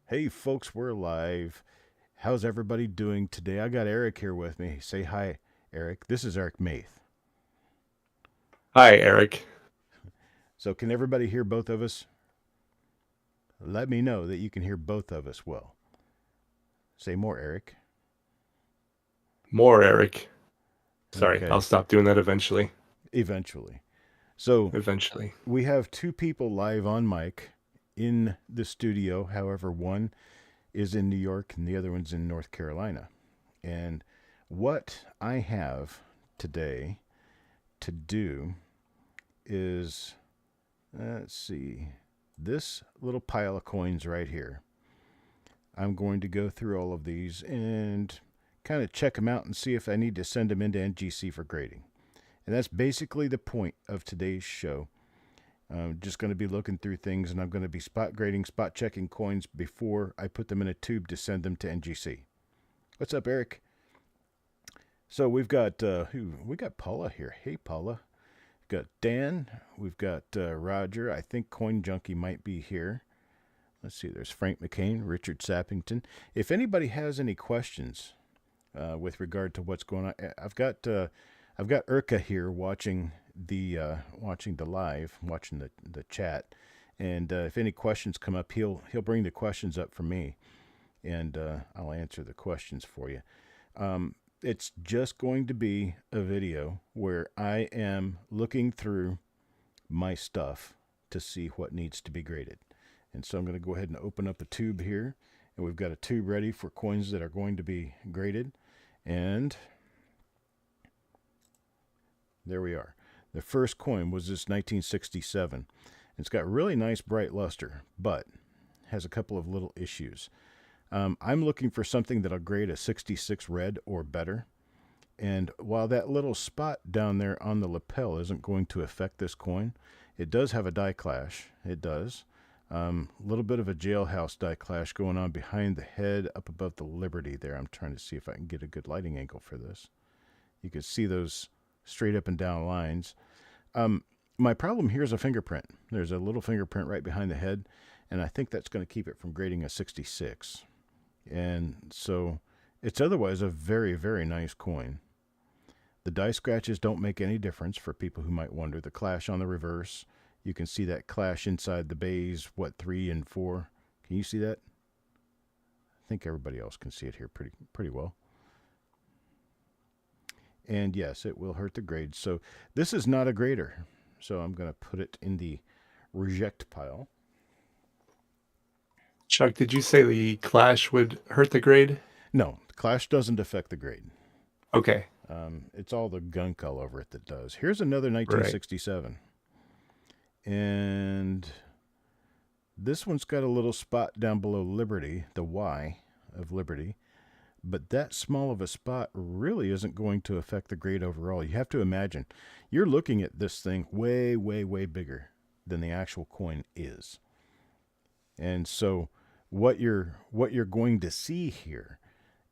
Hey, folks, we're live. How's everybody doing today? I got Eric here with me. Say hi, Eric. This is Eric Maith. Hi, Eric. So, can everybody hear both of us? Let me know that you can hear both of us well. Say more, Eric. More Eric. Sorry, I'll Okay, stop doing that eventually. eventually. So, Eventually. we have two people live on mic in the studio. However, one is in New York and the other one's in North Carolina. And what I have today to do is let's see, this little pile of coins right here. I'm going to go through all of these and kind of check them out and see if I need to send them into NGC for grading. And that's basically the point of today's show. I'm just going to be looking through things and I'm going to be spot grading, spot checking coins before I put them in a tube to send them to NGC. What's up, Eric? So we've got we got Paula here. Hey, Paula. We've got Dan. We've got Roger. I think Coin Junkie might be here. Let's see. There's Frank McCain, Richard Sappington. If anybody has any questions with regard to what's going on, I've got Urka here watching the live, watching the chat, and if any questions come up, he'll bring the questions up for me, and I'll answer the questions for you. It's just going to be a video where I am looking through my stuff to see what needs to be graded. And so I'm going to go ahead and open up a tube here. And we've got a tube ready for coins that are going to be graded. And there we are. The first coin was this 1967. It's got really nice bright luster, but has a couple of little issues. I'm looking for something that'll grade a 66 red or better. And while that little spot down there on the lapel isn't going to affect this coin, it does have a die clash. It does. A little bit of a jailhouse die clash going on behind the head up above the Liberty there. I'm trying to see if I can get a good lighting angle for this. You can see those straight up and down lines. My problem here is a fingerprint. There's a little fingerprint right behind the head, and I think that's going to keep it from grading a 66. And so it's otherwise a very, very nice coin. The die scratches don't make any difference for people who might wonder. The clash on the reverse, you can see that clash inside the bays, 3 and 4. Can you see that? I think everybody else can see it here pretty well. And yes, it will hurt the grade. So this is not a grader. So I'm going to put it in the reject pile. Chuck, did you say the clash would hurt the grade? No, the clash doesn't affect the grade. Okay, It's all the gunk all over it that does. Here's another right. 1967. And this one's got a little spot down below Liberty, the Y of Liberty. But that small of a spot really isn't going to affect the grade overall. You have to imagine you're looking at this thing way, way, way bigger than the actual coin is. And so what you're going to see here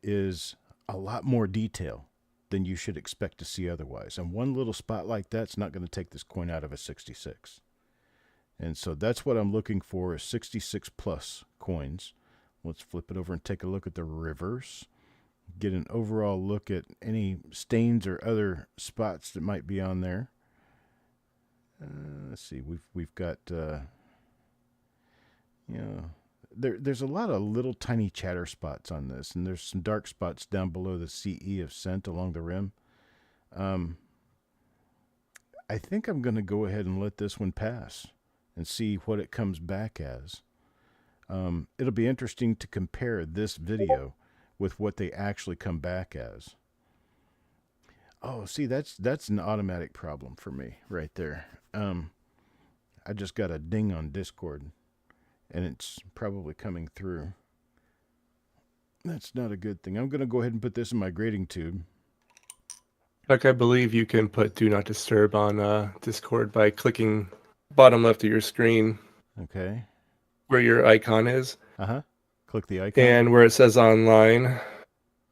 is a lot more detail than you should expect to see otherwise. And one little spot like that's not going to take this coin out of a 66. And so that's what I'm looking for is 66 plus coins. Let's flip it over and take a look at the reverse. Get an overall look at any stains or other spots that might be on there. Let's see. We've got you know there's a lot of little tiny chatter spots on this, and there's some dark spots down below the CE of scent along the rim. Um, I think I'm going to go ahead and let this one pass and see what it comes back as. It'll be interesting to compare this video with what they actually come back as. Oh, see, that's an automatic problem for me right there. I just got a ding on Discord, and it's probably coming through. That's not a good thing. I'm going to go ahead and put this in my grading tube. Chuck, I believe you can put Do Not Disturb on Discord by clicking bottom left of your screen Okay. where your icon is. Uh huh. Click the icon. And where it says online,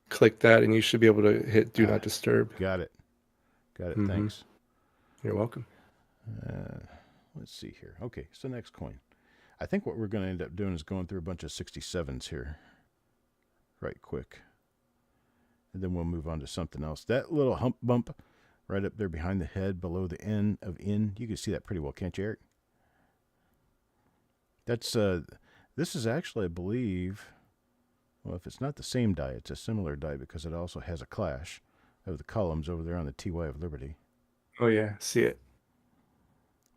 click that and you should be able to hit Do Not Ah, Disturb. got it. Got it. Mm-hmm. Thanks. You're welcome. Uh, let's see here. Okay, so next coin. I think what we're going to end up doing is going through a bunch of 67s here right quick. And then we'll move on to something else. That little hump bump right up there behind the head below the N of in, you can see that pretty well, can't you, Eric? That's this is actually, I believe, well, if it's not the same die, it's a similar die because it also has a clash of the columns over there on the TY of Liberty. Oh yeah, see it.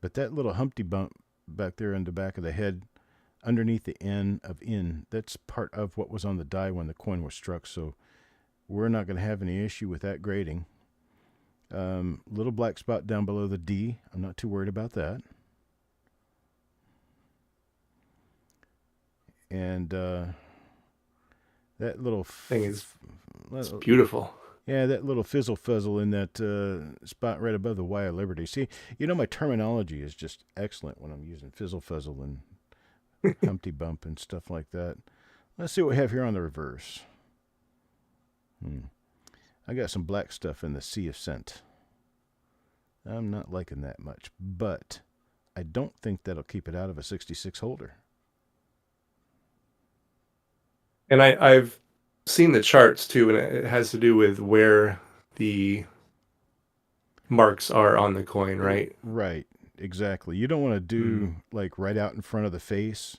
But that little Humpty bump back there in the back of the head underneath the N of in, that's part of what was on the die when the coin was struck, so we're not going to have any issue with that grading. Little black spot down below the D. I'm not too worried about that. And that little Thing is, it's beautiful. Yeah, that little fizzle fuzzle in that spot right above the Y of Liberty. See, my terminology is just excellent when I'm using fizzle fuzzle and Humpty bump and stuff like that. Let's see what we have here on the reverse. I got some black stuff in the sea of scent. I'm not liking that much, but I don't think that'll keep it out of a 66 holder. And I've seen the charts too, and it has to do with where the marks are on the coin, right? Right, exactly. You don't want to do like right out in front of the face.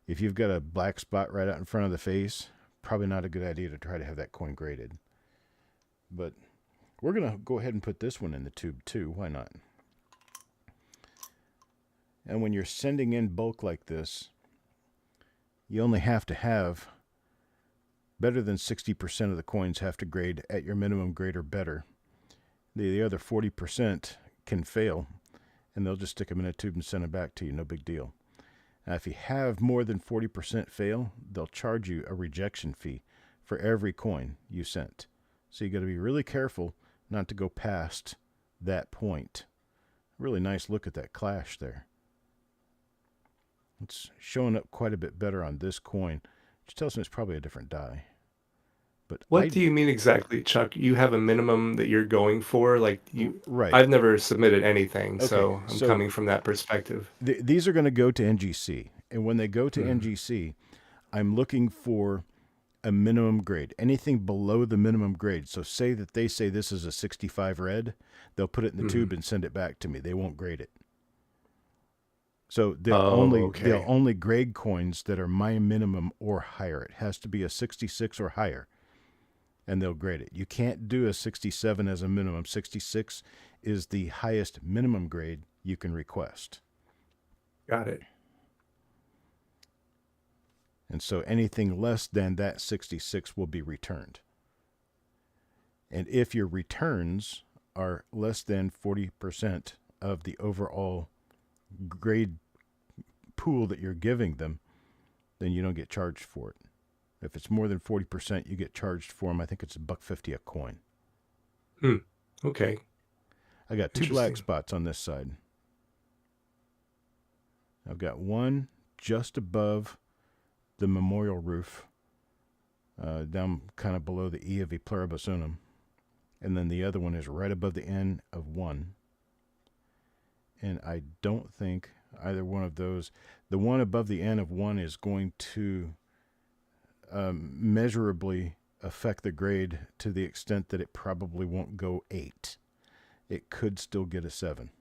If you've got a black spot right out in front of the face, probably not a good idea to try to have that coin graded. But we're going to go ahead and put this one in the tube too. Why not? And when you're sending in bulk like this, you only have to have better than 60% of the coins have to grade at your minimum grade or better. The other 40% can fail, and they'll just stick them in a tube and send them back to you. No big deal. Now, if you have more than 40% fail, they'll charge you a rejection fee for every coin you sent. So you got to be really careful not to go past that point. Really nice look at that clash there. It's showing up quite a bit better on this coin, which tells me it's probably a different die. But what do you mean exactly, Chuck? You have a minimum that you're going for? Like right. I've never submitted anything, Okay, so I'm coming from that perspective. These are going to go to NGC. And when they go to NGC, I'm looking for a minimum grade. Anything below the minimum grade. So say that they say this is a 65 red, they'll put it in the tube and send it back to me. They won't grade it. So they'll only grade coins that are my minimum or higher. It has to be a 66 or higher, and they'll grade it. You can't do a 67 as a minimum. 66 is the highest minimum grade you can request. Got it. And so anything less than that 66 will be returned. And if your returns are less than 40% of the overall grade pool that you're giving them, then you don't get charged for it. If it's more than 40%, you get charged for them. I think it's $1.50 a coin. Okay. I got two black spots on this side. I've got one just above the memorial roof, down kind of below the E of E pluribus unum. And then the other one is right above the N of 1. And I don't think either one of those, the one above the N of 1 is going to measurably affect the grade to the extent that it probably won't go 8. It could still get a 7.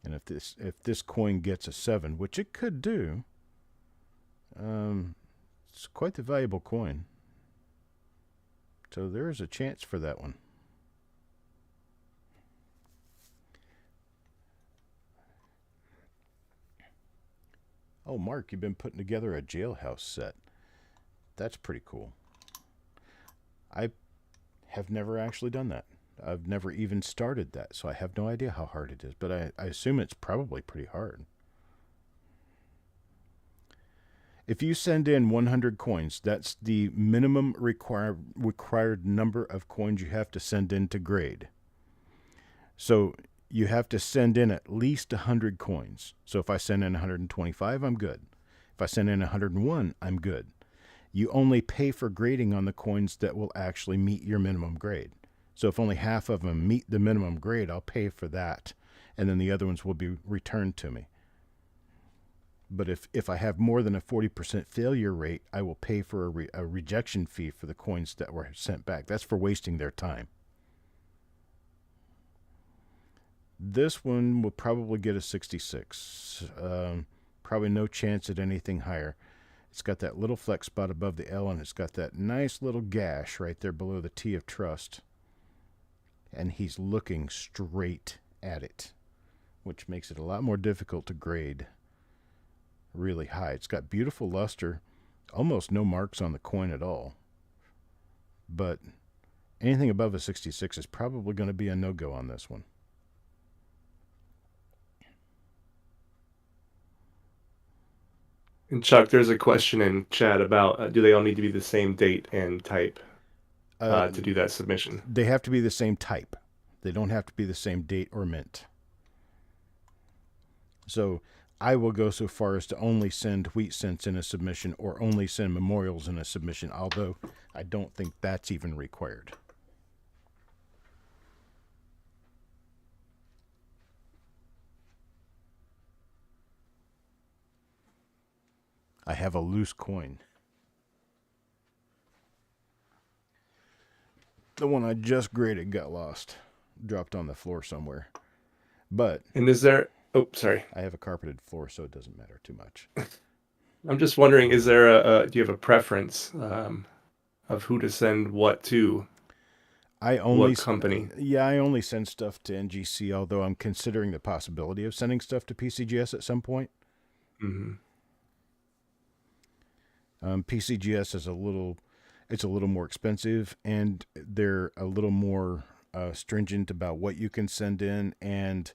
And if this coin gets a 7, which it could do, it's quite the valuable coin. So there is a chance for that one. Oh, Mark, you've been putting together a jailhouse set. That's pretty cool. I have never actually done that. I've never even started that, so I have no idea how hard it is, but I assume it's probably pretty hard. If you send in 100 coins, that's the minimum required number of coins you have to send in to grade. So you have to send in at least 100 coins. So if I send in 125, I'm good. If I send in 101, I'm good. You only pay for grading on the coins that will actually meet your minimum grade. So if only half of them meet the minimum grade, I'll pay for that. And then the other ones will be returned to me. But if I have more than a 40% failure rate, I will pay for a rejection fee for the coins that were sent back. That's for wasting their time. This one will probably get a 66. Probably no chance at anything higher. It's got that little flex spot above the L, and it's got that nice little gash right there below the T of trust. And he's looking straight at it, which makes it a lot more difficult to grade really high. It's got beautiful luster, almost no marks on the coin at all. But anything above a 66 is probably going to be a no-go on this one. And Chuck, there's a question in chat about do they all need to be the same date and type to do that submission? They have to be the same type. They don't have to be the same date or mint. So I will go so far as to only send wheat cents in a submission or only send memorials in a submission, although I don't think that's even required. I have a loose coin. The one I just graded got lost, dropped on the floor somewhere. But And is there? Oh, sorry. I have a carpeted floor, so it doesn't matter too much. I'm just wondering, is there do you have a preference of who to send what to? What company? I only send stuff to NGC, although I'm considering the possibility of sending stuff to PCGS at some point. Mm-hmm. PCGS is a little more expensive, and they're a little more stringent about what you can send in, and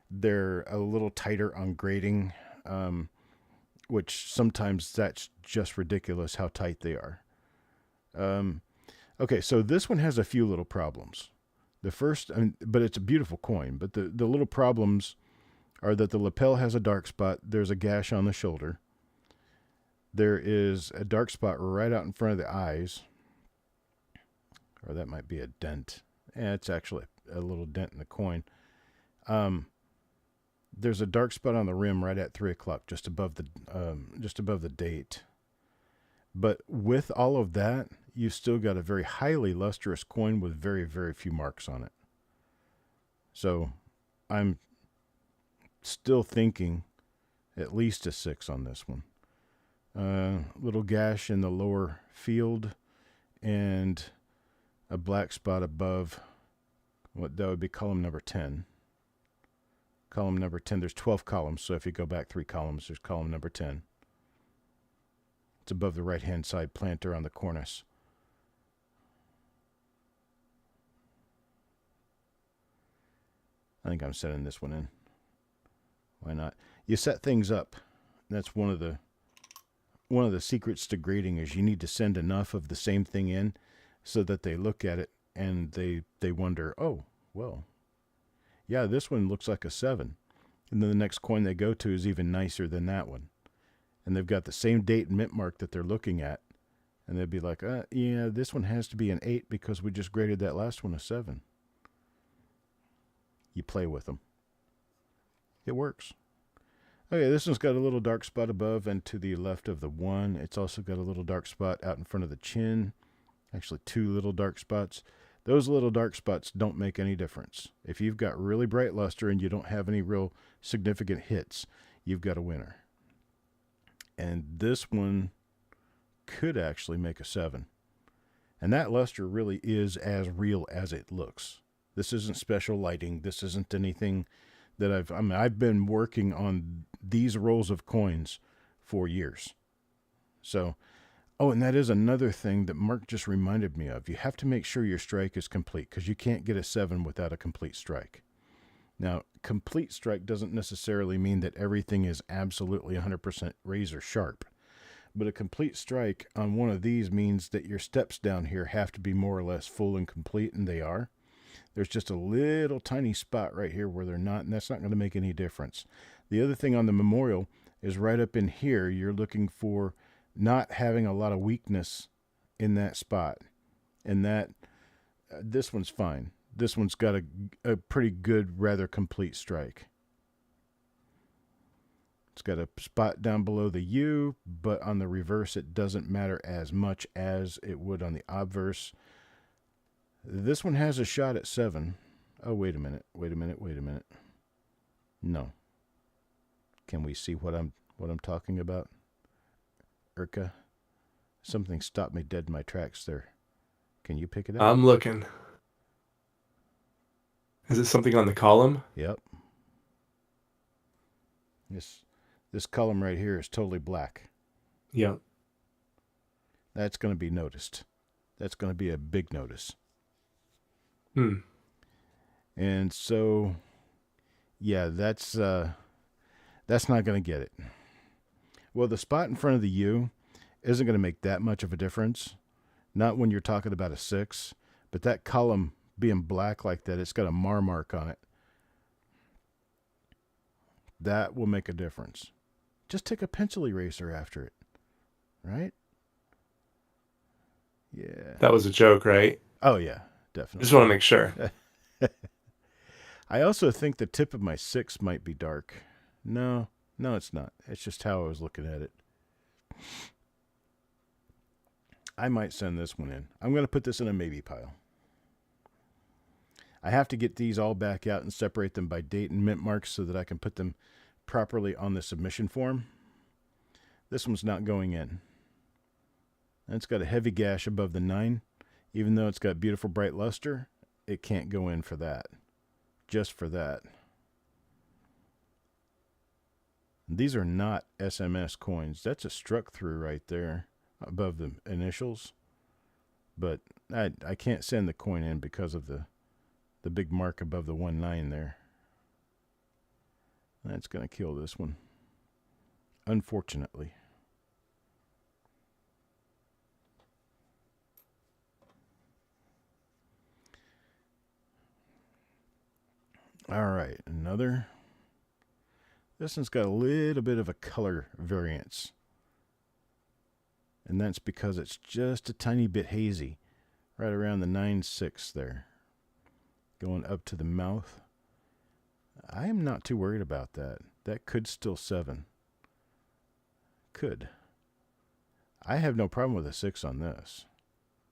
they're a little tighter on grading, which sometimes that's just ridiculous how tight they are. Okay, so this one has a few little problems. The first, but it's a beautiful coin, but the little problems are that the lapel has a dark spot, there's a gash on the shoulder, there is a dark spot right out in front of the eyes, or that might be a dent. It's actually a little dent in the coin. There's a dark spot on the rim right at 3 o'clock, just above the date. But with all of that, you've still got a very highly lustrous coin with very, very few marks on it. So I'm still thinking at least a 6 on this one. Little gash in the lower field and a black spot above what that would be column number 10. Column number 10, there's 12 columns, so if you go back 3 columns, there's column number 10. It's above the right-hand side planter on the cornice. I think I'm setting this one in. Why not? You set things up. That's one of the secrets to grading is you need to send enough of the same thing in so that they look at it and they wonder, oh, well, yeah, this one looks like a 7. And then the next coin they go to is even nicer than that one. And they've got the same date and mint mark that they're looking at. And they'd be like, yeah, this one has to be an 8 because we just graded that last one a 7. You play with them. It works. Okay, this one's got a little dark spot above and to the left of the 1. It's also got a little dark spot out in front of the chin. Actually, 2 little dark spots. Those little dark spots don't make any difference. If you've got really bright luster and you don't have any real significant hits, you've got a winner. And this one could actually make a 7. And that luster really is as real as it looks. This isn't special lighting. This isn't anything that I've been working on these rolls of coins for years. So, and that is another thing that Mark just reminded me of. You have to make sure your strike is complete because you can't get a 7 without a complete strike. Now, complete strike doesn't necessarily mean that everything is absolutely 100% razor sharp. But a complete strike on one of these means that your steps down here have to be more or less full and complete, and they are. There's just a little tiny spot right here where they're not, and that's not going to make any difference. The other thing on the memorial is right up in here, you're looking for not having a lot of weakness in that spot. And that, this one's fine. This one's got a pretty good, rather complete strike. It's got a spot down below the U, but on the reverse, it doesn't matter as much as it would on the obverse. This one has a shot at 7. Oh, wait a minute. No. Can we see what I'm talking about? Urka? Something stopped me dead in my tracks there. Can you pick it up? I'm looking. Is it something on the column? Yep. This column right here is totally black. Yep. That's going to be noticed. That's going to be a big notice. And so, yeah, that's not going to get it. Well, the spot in front of the U isn't going to make that much of a difference. Not when you're talking about a 6, but that column being black like that, it's got a mark on it. That will make a difference. Just take a pencil eraser after it, right? Yeah. That was a joke, right? Oh, yeah, definitely. Just want to make sure. I also think the tip of my 6 might be dark. No, it's not. It's just how I was looking at it. I might send this one in. I'm going to put this in a maybe pile. I have to get these all back out and separate them by date and mint marks so that I can put them properly on the submission form. This one's not going in. And it's got a heavy gash above the 9. Even though it's got beautiful bright luster, it can't go in for that. Just for that. These are not SMS coins. That's a struck through right there above the initials. But I can't send the coin in because of the big mark above the 19 there. That's going to kill this one. Unfortunately. All right, another. This one's got a little bit of a color variance. And that's because it's just a tiny bit hazy. Right around the 9.6 there. Going up to the mouth. I am not too worried about that. That could still 7. Could. I have no problem with a 6 on this.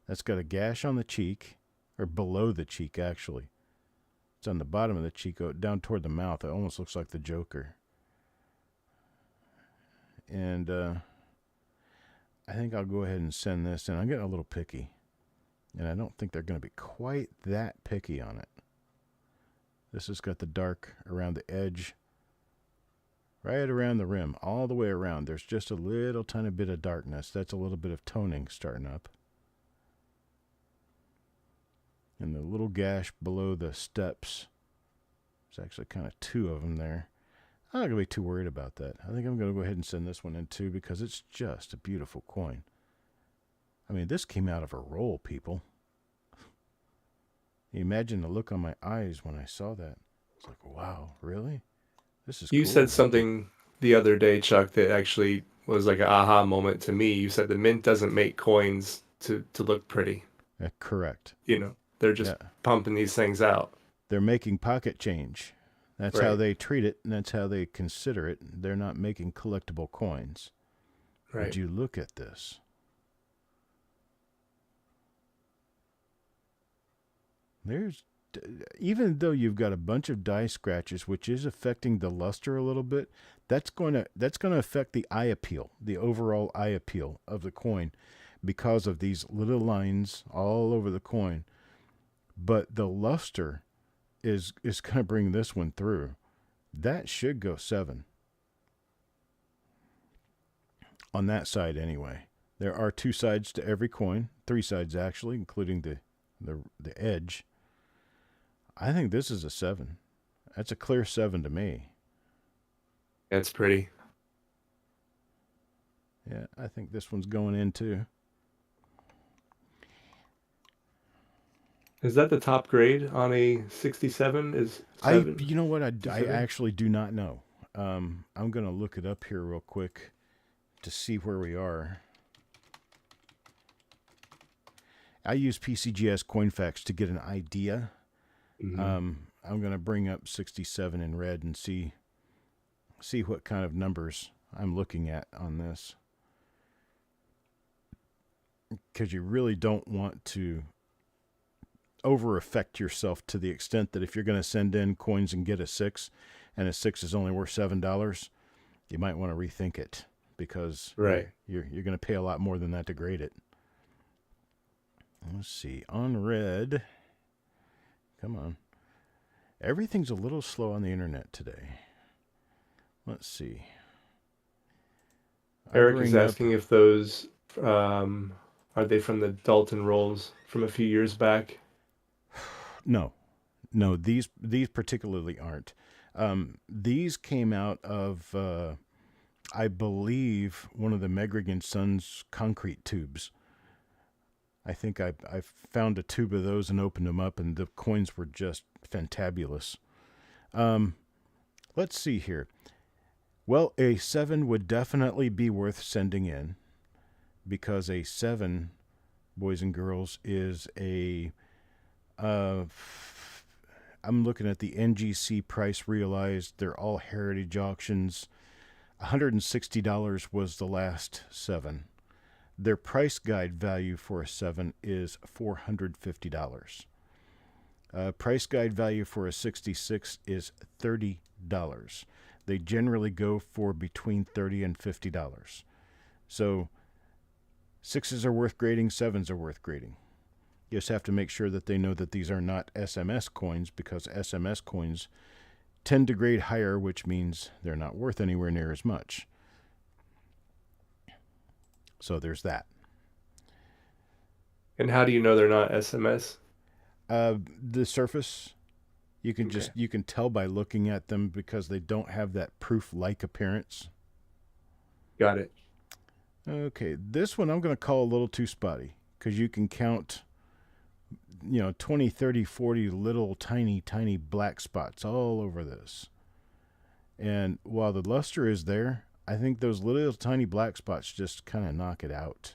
That's got a gash on the cheek. Or below the cheek, actually. It's on the bottom of the cheek, down toward the mouth. It almost looks like the Joker. And I think I'll go ahead and send this in. I'm getting a little picky. And I don't think they're going to be quite that picky on it. This has got the dark around the edge. Right around the rim. All the way around. There's just a little tiny bit of darkness. That's a little bit of toning starting up. And the little gash below the steps. There's actually kind of 2 of them there. I'm not going to be too worried about that. I think I'm going to go ahead and send this one in too because it's just a beautiful coin. I mean, this came out of a roll, people. You imagine the look on my eyes when I saw that. It's like, wow, really? This is You cool. said something the other day, Chuck, that actually was like an aha moment to me. You said the mint doesn't make coins to look pretty. Correct. You know, they're just pumping these things out. They're making pocket change. That's Right. how they treat it, and that's how they consider it. They're not making collectible coins. Right. Would you look at this? There's, even though you've got a bunch of die scratches, which is affecting the luster a little bit, that's going to affect the eye appeal, the overall eye appeal of the coin, because of these little lines all over the coin. But the luster is going to bring this one through. That should go 7. On that side, anyway. There are 2 sides to every coin, 3 sides actually, including the edge. I think this is a 7. That's a clear 7 to me. That's pretty. Yeah, I think this one's going in too. Is that the top grade on a 67? Is 7? You know what? I actually do not know. I'm going to look it up here real quick to see where we are. I use PCGS CoinFacts to get an idea. Mm-hmm. I'm going to bring up 67 in red and see see what kind of numbers I'm looking at on this, because you really don't want to over affect yourself to the extent that if you're going to send in coins and get a 6 and a 6 is only worth $7, you might want to rethink it, because Right. you're going to pay a lot more than that to grade it. Let's see. On red. Come on. Everything's a little slow on the internet today. Let's see. Eric is asking if those are they from the Dalton rolls from a few years back? No, these particularly aren't. These came out of, I believe, one of the Megrigan Sons concrete tubes. I think I found a tube of those and opened them up, and the coins were just fantabulous. Let's see here. Well, a 7 would definitely be worth sending in, because a 7, boys and girls, is a... I'm looking at the NGC price realized. They're all heritage auctions. $160 was the last 7. Their price guide value for a 7 is $450. Price guide value for a 66 is $30. They generally go for between $30 and $50. So 6s are worth grading, 7s are worth grading. You just have to make sure that they know that these are not SMS coins, because SMS coins tend to grade higher, which means they're not worth anywhere near as much. So there's that. And how do you know they're not SMS? The surface, you can you can tell by looking at them, because they don't have that proof-like appearance. Got it. Okay, this one I'm going to call a little too spotty, because you can count, 20, 30, 40 little tiny black spots all over this. And while the luster is there, I think those little tiny black spots just kind of knock it out.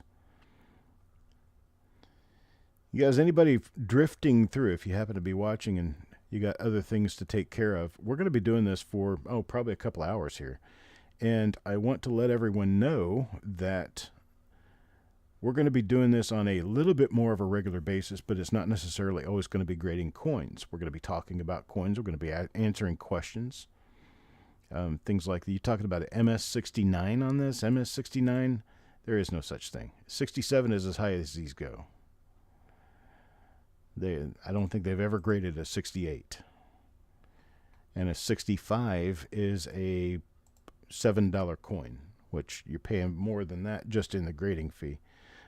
You guys, anybody drifting through, if you happen to be watching and you got other things to take care of, we're going to be doing this for, probably a couple hours here. And I want to let everyone know that we're going to be doing this on a little bit more of a regular basis, but it's not necessarily always going to be grading coins. We're going to be talking about coins. We're going to be answering questions. Things like, you talking about an MS69 on this? MS69? There is no such thing. 67 is as high as these go. I don't think they've ever graded a 68. And a 65 is a $7 coin, which you're paying more than that just in the grading fee.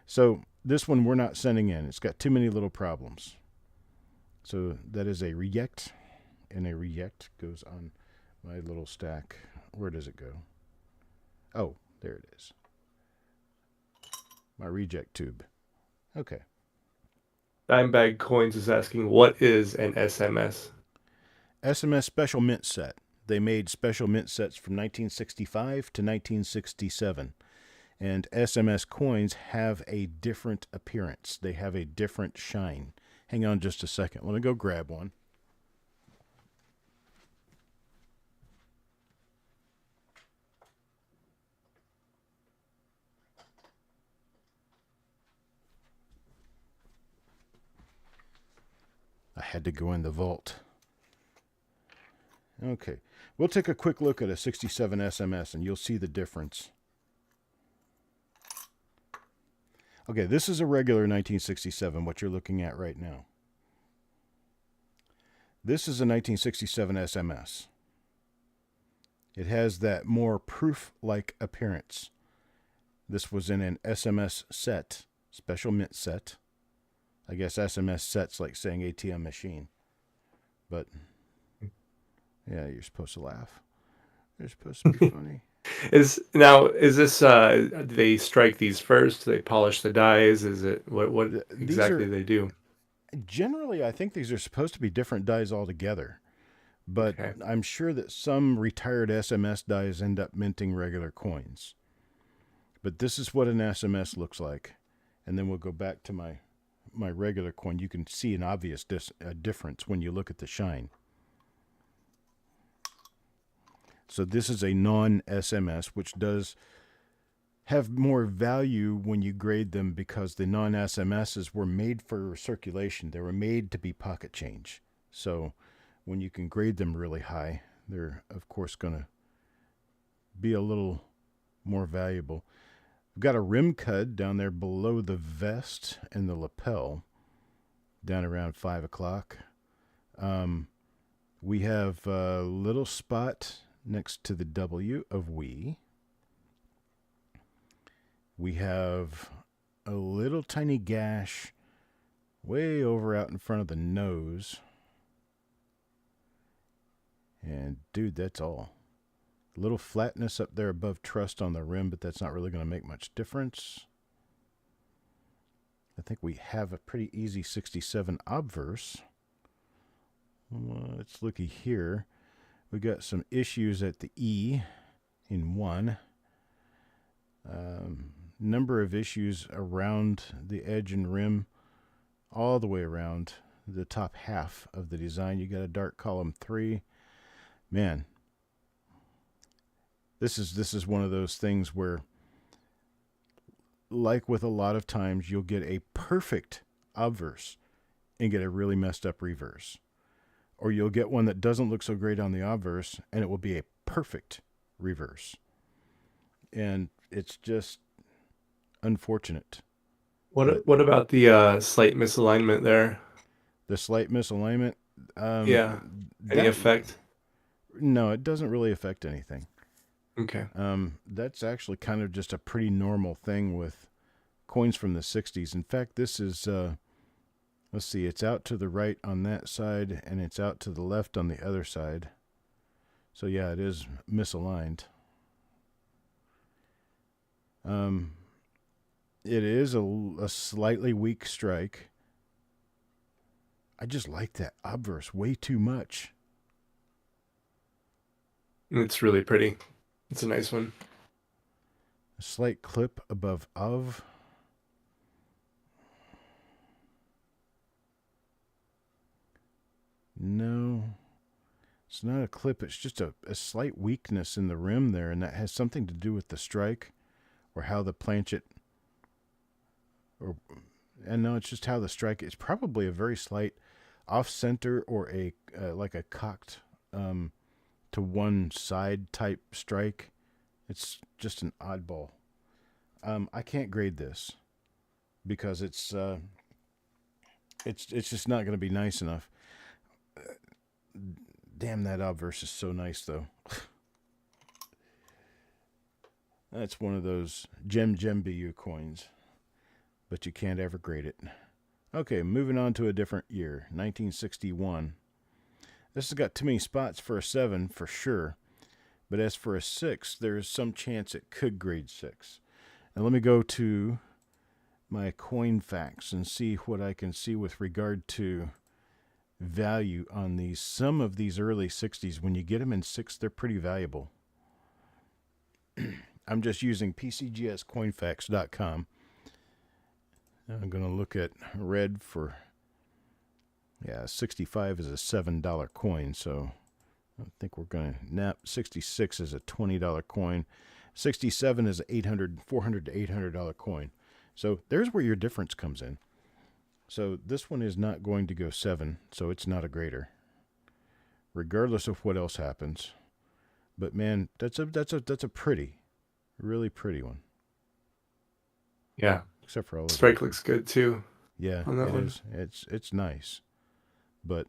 So this one we're not sending in. It's got too many little problems. So that is a reject, and a reject goes on my little stack. Where does it go? Oh, there it is. My reject tube. Okay. Dimebag Coins is asking, what is an SMS? SMS Special Mint Set. They made special mint sets from 1965 to 1967. And SMS coins have a different appearance. They have a different shine. Hang on just a second. Let me go grab one. I had to go in the vault. Okay. We'll take a quick look at a 67 SMS and you'll see the difference. Okay, this is a regular 1967, what you're looking at right now. This is a 1967 SMS. It has that more proof-like appearance. This was in an SMS set, special mint set. I guess SMS set's like saying ATM machine. But, yeah, you're supposed to laugh. You're supposed to be funny. Is this do they strike these first? Do they polish the dies? Is it what exactly they do? Generally, I think these are supposed to be different dies altogether. But okay. I'm sure that some retired SMS dies end up minting regular coins. But this is what an SMS looks like. And then we'll go back to my regular coin. You can see an obvious difference when you look at the shine. So this is a non-SMS, which does have more value when you grade them because the non-SMSs were made for circulation. They were made to be pocket change. So when you can grade them really high, they're of course going to be a little more valuable. We've got a rim cud down there below the vest and the lapel, down around 5 o'clock. We have a little spot next to the W of we. We have a little tiny gash way over out in front of the nose. And dude, that's all. A little flatness up there above trust on the rim, but that's not really going to make much difference. I think we have a pretty easy 67 obverse. Let's looky here. We got some issues at the E in 1. Number of issues around the edge and rim, all the way around the top half of the design. You got a dark column 3. Man, this is one of those things where, like with a lot of times, you'll get a perfect obverse and get a really messed up reverse. Or you'll get one that doesn't look so great on the obverse and it will be a perfect reverse. And it's just unfortunate. What about the slight misalignment there? The slight misalignment. Yeah. Any effect? No, it doesn't really affect anything. Okay. That's actually kind of just a pretty normal thing with coins from the 60s. In fact, this is, let's see, it's out to the right on that side and it's out to the left on the other side. So yeah, it is misaligned. It is a slightly weak strike. I just like that obverse way too much. It's really pretty. It's a nice one. A slight clip above of. No, it's not a clip. It's just a slight weakness in the rim there, and that has something to do with the strike or how the planchet. And no, it's just how the strike. It's probably a very slight off-center or a like a cocked to one side type strike. It's just an oddball. I can't grade this because it's just not going to be nice enough. Damn, that obverse is so nice though. That's one of those gem BU coins, but you can't ever grade it. Okay, moving on to a different year, 1961. This has got too many spots for a 7 for sure, but as for a 6, there's some chance it could grade 6. Now let me go to my coin facts and see what I can see with regard to value on these. Some of these early 60s, when you get them in 6, they're pretty valuable. I'm just using PCGScoinfacts.com. I'm going to look at red for, 65 is a $7 coin, so I think we're going to nap. 66 is a $20 coin. 67 is a $400 to $800 coin. So there's where your difference comes in. So this one is not going to go 7, so it's not a grader, regardless of what else happens. But man, that's a pretty, really pretty one. Yeah. Except for all of strike looks good too. Yeah, on that it one. is. It's nice, but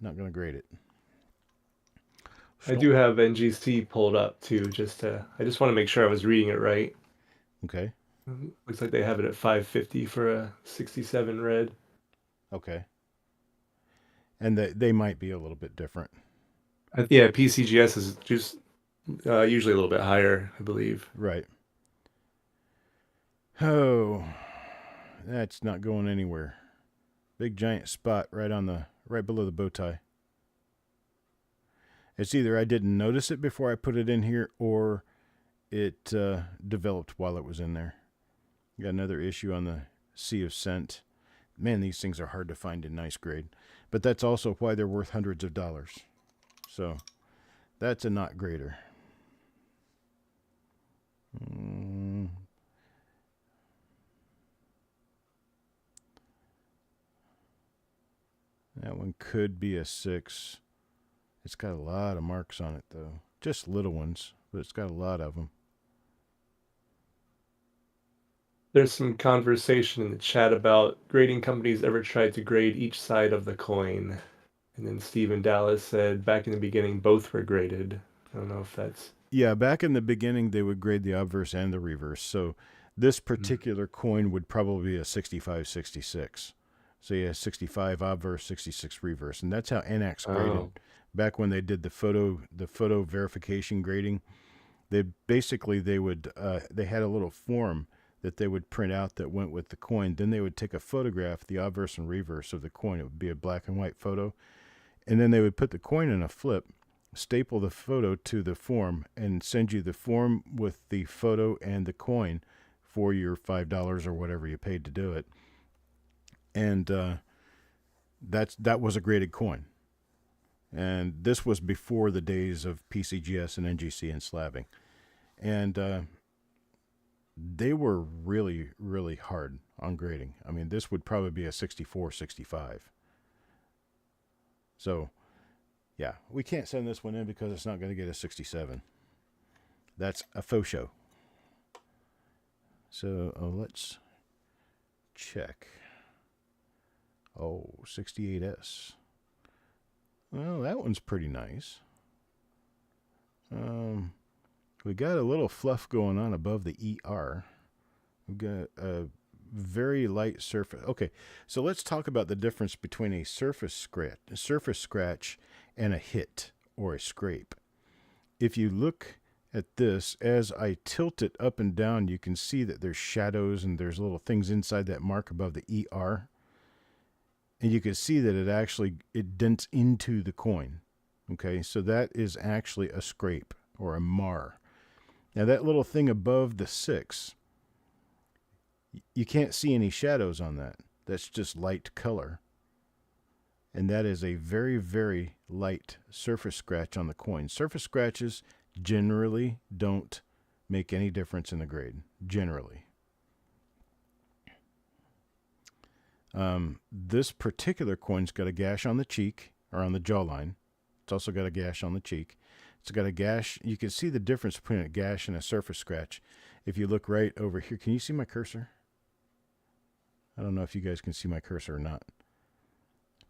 not going to grade it. I do have NGC pulled up too. I just want to make sure I was reading it right. Okay. Looks like they have it at 550 for a 67 red. Okay. And they might be a little bit different. Yeah, PCGS is just usually a little bit higher, I believe. Right. Oh, that's not going anywhere. Big giant spot right below the bow tie. It's either I didn't notice it before I put it in here, or it developed while it was in there. Got another issue on the Sea of Scent. Man, these things are hard to find in nice grade. But that's also why they're worth hundreds of dollars. So That's a not grader. Mm, that one could be a 6. It's got a lot of marks on it, though. Just little ones, but it's got a lot of them. There's some conversation in the chat about grading companies ever tried to grade each side of the coin. And then Stephen Dallas said back in the beginning, both were graded. I don't know if that's. Yeah, back in the beginning, they would grade the obverse and the reverse. So this particular coin would probably be a 65, 66. So yeah, 65 obverse, 66 reverse. And that's how NX graded. Oh, Back when they did the photo verification grading, they basically they had a little form that they would print out that went with the coin. Then they would take a photograph, the obverse and reverse of the coin. It would be a black and white photo. And then they would put the coin in a flip, staple the photo to the form, and send you the form with the photo and the coin for your $5 or whatever you paid to do it. And that was a graded coin. And this was before the days of PCGS and NGC and slabbing. And they were really, really hard on grading. I mean, this would probably be a 64, 65. So, yeah, we can't send this one in because it's not going to get a 67. That's a faux show. So, let's check. Oh, 68S. Well, that one's pretty nice. We got a little fluff going on above the ER. We've got a very light surface. Okay, so let's talk about the difference between a surface scratch and a hit or a scrape. If you look at this, as I tilt it up and down, you can see that there's shadows and there's little things inside that mark above the ER. And you can see that it dents into the coin. Okay, so that is actually a scrape or a mar. Now that little thing above the 6, you can't see any shadows on that. That's just light color. And that is a very, very light surface scratch on the coin. Surface scratches generally don't make any difference in the grade. Generally. This particular coin's got a gash on the cheek, or on the jawline. It's also got a gash on the cheek. It's got a gash. You can see the difference between a gash and a surface scratch. If you look right over here, can you see my cursor? I don't know if you guys can see my cursor or not.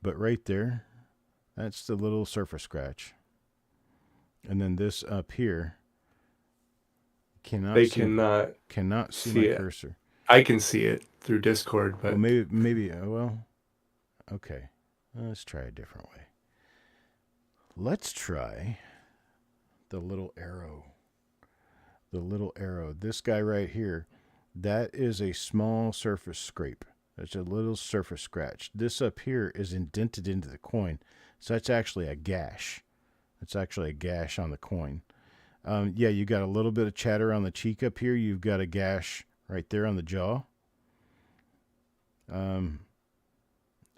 But right there, that's the little surface scratch. And then this up here, cannot see my it. cursor. I can see it through Discord, but Well, maybe. Okay. Let's try a different way. Let's try the little arrow. The little arrow. This guy right here, that is a small surface scrape. That's a little surface scratch. This up here is indented into the coin. So that's actually a gash. It's actually a gash on the coin. Yeah, you got a little bit of chatter on the cheek up here. You've got a gash right there on the jaw.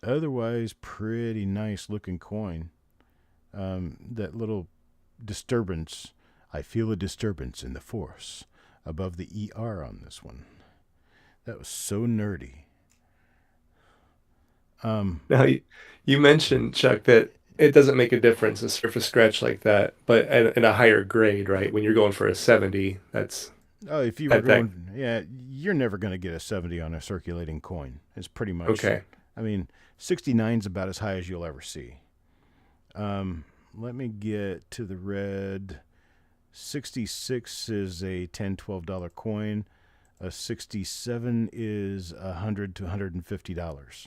Otherwise, pretty nice looking coin. That little disturbance, I feel a disturbance in the force above the ER on this one. That was so nerdy. now you mentioned, Chuck, that it doesn't make a difference, a surface scratch like that, but at a higher grade, right? When you're going for a 70, that's Oh, if you were going, yeah, you're never going to get a 70 on a circulating coin. It's pretty much, okay. I mean, 69 is about as high as you'll ever see. Let me get to the red. 66 is a $10, $12 coin. A 67 is $100 to $150.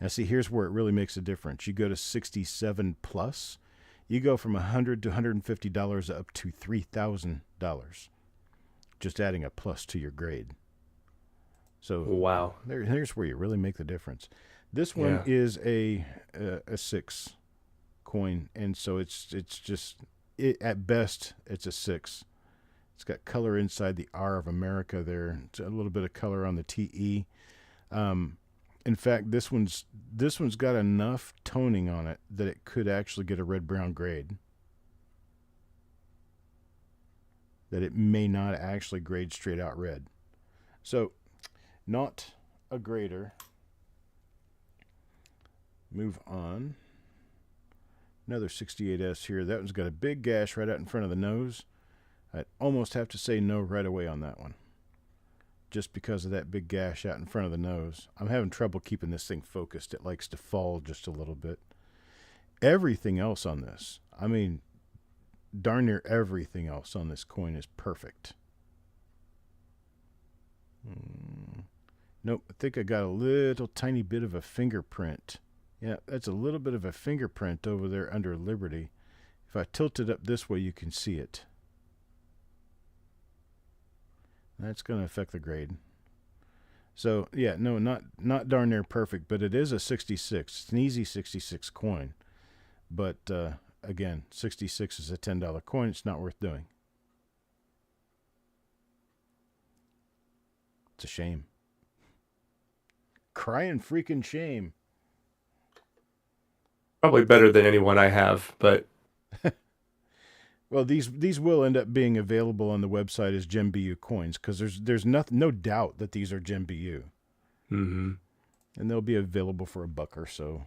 Now, see, here's where it really makes a difference. You go to 67 plus, you go from $100 to $150 up to $3,000. Just adding a plus to your grade. So Wow. Here's where you really make the difference. This one is a 6 coin, and so it's just at best it's a 6. It's got color inside the R of America there. It's a little bit of color on the TE. In fact, this one's got enough toning on it that it could actually get a red-brown grade. that it may not actually grade straight out red. So, not a grader. Move on. Another 68S here. That one's got a big gash right out in front of the nose. I'd almost have to say no right away on that one, just because of that big gash out in front of the nose. I'm having trouble keeping this thing focused. It likes to fall just a little bit. Everything else on this, I mean, darn near everything else on this coin is perfect. Nope, I think I got a little tiny bit of a fingerprint. Yeah, that's a little bit of a fingerprint over there under Liberty. If I tilt it up this way, you can see it. That's going to affect the grade. So, yeah, no, not darn near perfect, but it is a 66. It's an easy 66 coin. But, again, 66 is a $10 coin. It's not worth doing. It's a shame. Crying freaking shame. Probably better than anyone I have, but well, these will end up being available on the website as Gem BU coins, because there's no doubt that these are Gem BU. Mm-hmm. And they'll be available for $1 or so.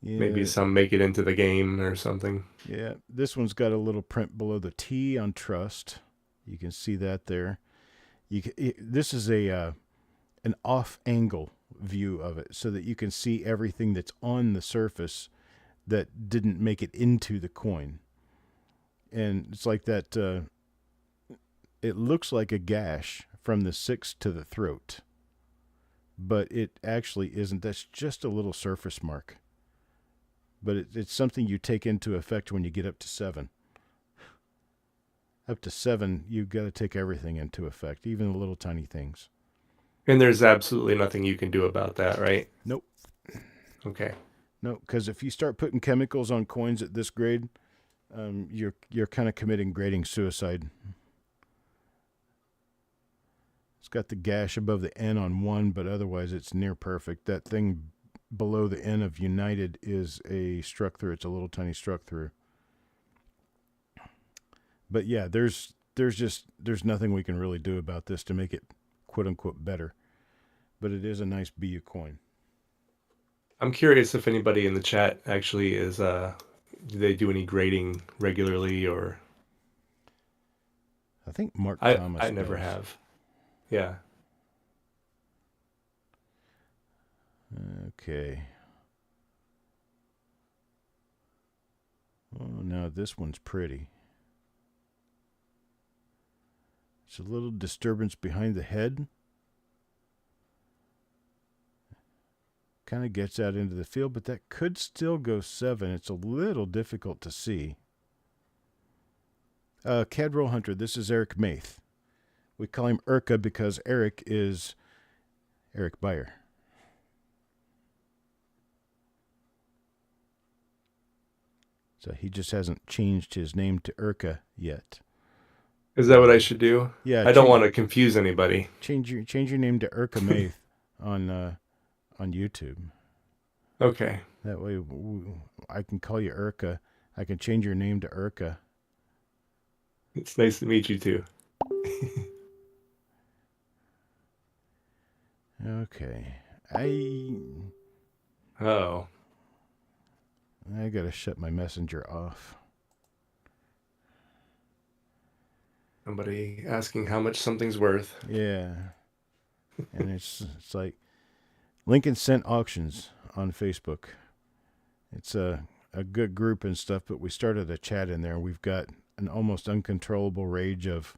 Yeah. Maybe some make it into the game or something. Yeah, this one's got a little print below the T on Trust. You can see that there. This is an off-angle view of it, so that you can see everything that's on the surface that didn't make it into the coin. And it's like that, it looks like a gash from the 6 to the throat, but it actually isn't. That's just a little surface mark. But it's something you take into effect when you get up to 7. Up to 7, you've got to take everything into effect, even the little tiny things. And there's absolutely nothing you can do about that, right? Nope. Okay. No, because if you start putting chemicals on coins at this grade, you're kind of committing grading suicide. It's got the gash above the N on 1, but otherwise it's near perfect. That thing below the N of United is a struck through. It's a little tiny struck through. But yeah, there's nothing we can really do about this to make it quote unquote better. But it is a nice BU coin. I'm curious if anybody in the chat actually is do they do any grading regularly, or I think Mark Thomas I never does. have. Yeah. Okay. Oh, now this one's pretty. It's a little disturbance behind the head. Kind of gets out into the field, but that could still go 7. It's a little difficult to see. Cadroll Hunter, this is Eric Maith. We call him Urka because Eric is Eric Beyer. So he just hasn't changed his name to Urka yet. Is that what I should do? Yeah. I don't want to confuse anybody. Change your name to Urka Maith on YouTube. Okay. That way I can call you Urka. I can change your name to Urka. It's nice to meet you too. Okay. Oh. I gotta shut my messenger off. Somebody asking how much something's worth. Yeah. And it's like Lincoln Cent Auctions on Facebook. It's a good group and stuff, but we started a chat in there. We've got an almost uncontrollable rage of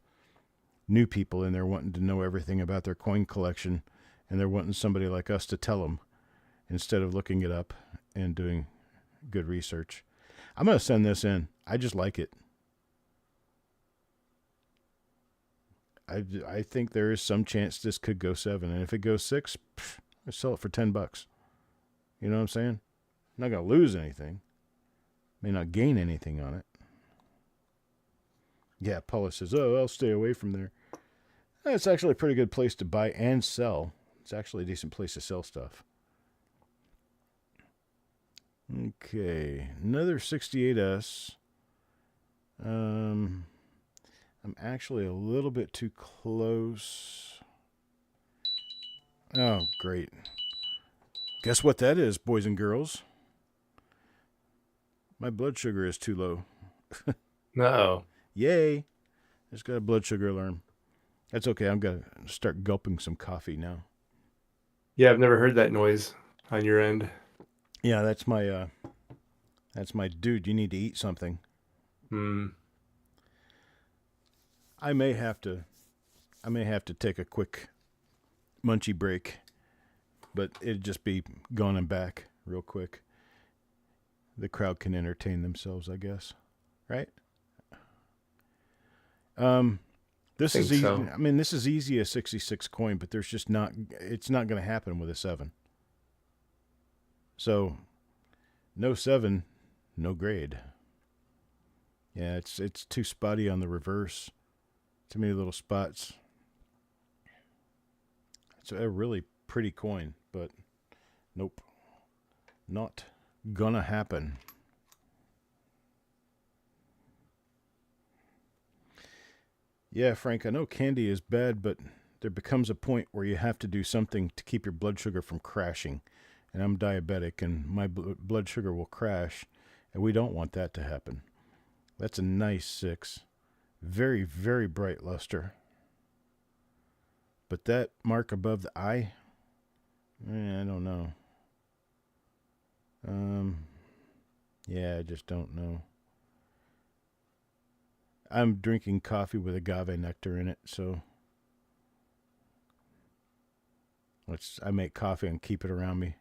new people in there wanting to know everything about their coin collection, and they're wanting somebody like us to tell them instead of looking it up and doing good research. I'm going to send this in. I just like it. I think there is some chance this could go 7, and if it goes 6, I sell it for $10. You know what I'm saying? I'm not going to lose anything. May not gain anything on it. Yeah, Paula says, "Oh, I'll stay away from there." It's actually a pretty good place to buy and sell. It's actually a decent place to sell stuff. Okay, another 68S. I'm actually a little bit too close. Oh, great. Guess what that is, boys and girls? My blood sugar is too low. No. Yay. Just got a blood sugar alarm. That's okay. I'm going to start gulping some coffee now. Yeah, I've never heard that noise on your end. Yeah, that's my dude. You need to eat something. Hmm. I may have to take a quick munchy break, but it'd just be gone and back real quick. The crowd can entertain themselves, I guess. Right? Um this is Think easy. so. I mean, this is easy a 66 coin, but there's just not it's not going to happen with a 7. So, no 7, no grade. Yeah, it's too spotty on the reverse. Too many little spots. It's a really pretty coin, but nope. Not gonna happen. Yeah, Frank, I know candy is bad, but there becomes a point where you have to do something to keep your blood sugar from crashing. And I'm diabetic, and my blood sugar will crash, and we don't want that to happen. That's a nice 6. Very, very bright luster. But that mark above the eye, I don't know. Yeah, I just don't know. I'm drinking coffee with agave nectar in it, so I make coffee and keep it around me.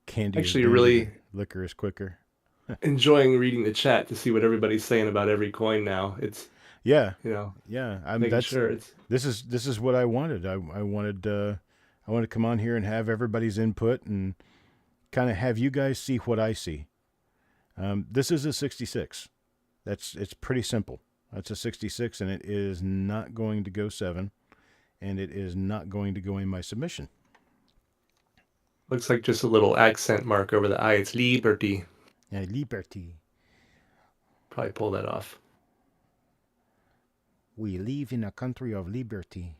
Candy is Actually, dandy, really liquor is quicker. enjoying reading the chat to see what everybody's saying about every coin now. It's, Yeah, you know, yeah. I'm making that's sure it's this is what I wanted. I wanted to come on here and have everybody's input and kind of have you guys see what I see. This is a 66. It's pretty simple. That's a 66, and it is not going to go 7, and it is not going to go in my submission. looks like just a little accent mark over the I. It's Liberty. Yeah, liberty. Probably pull that off. We live in a country of liberty.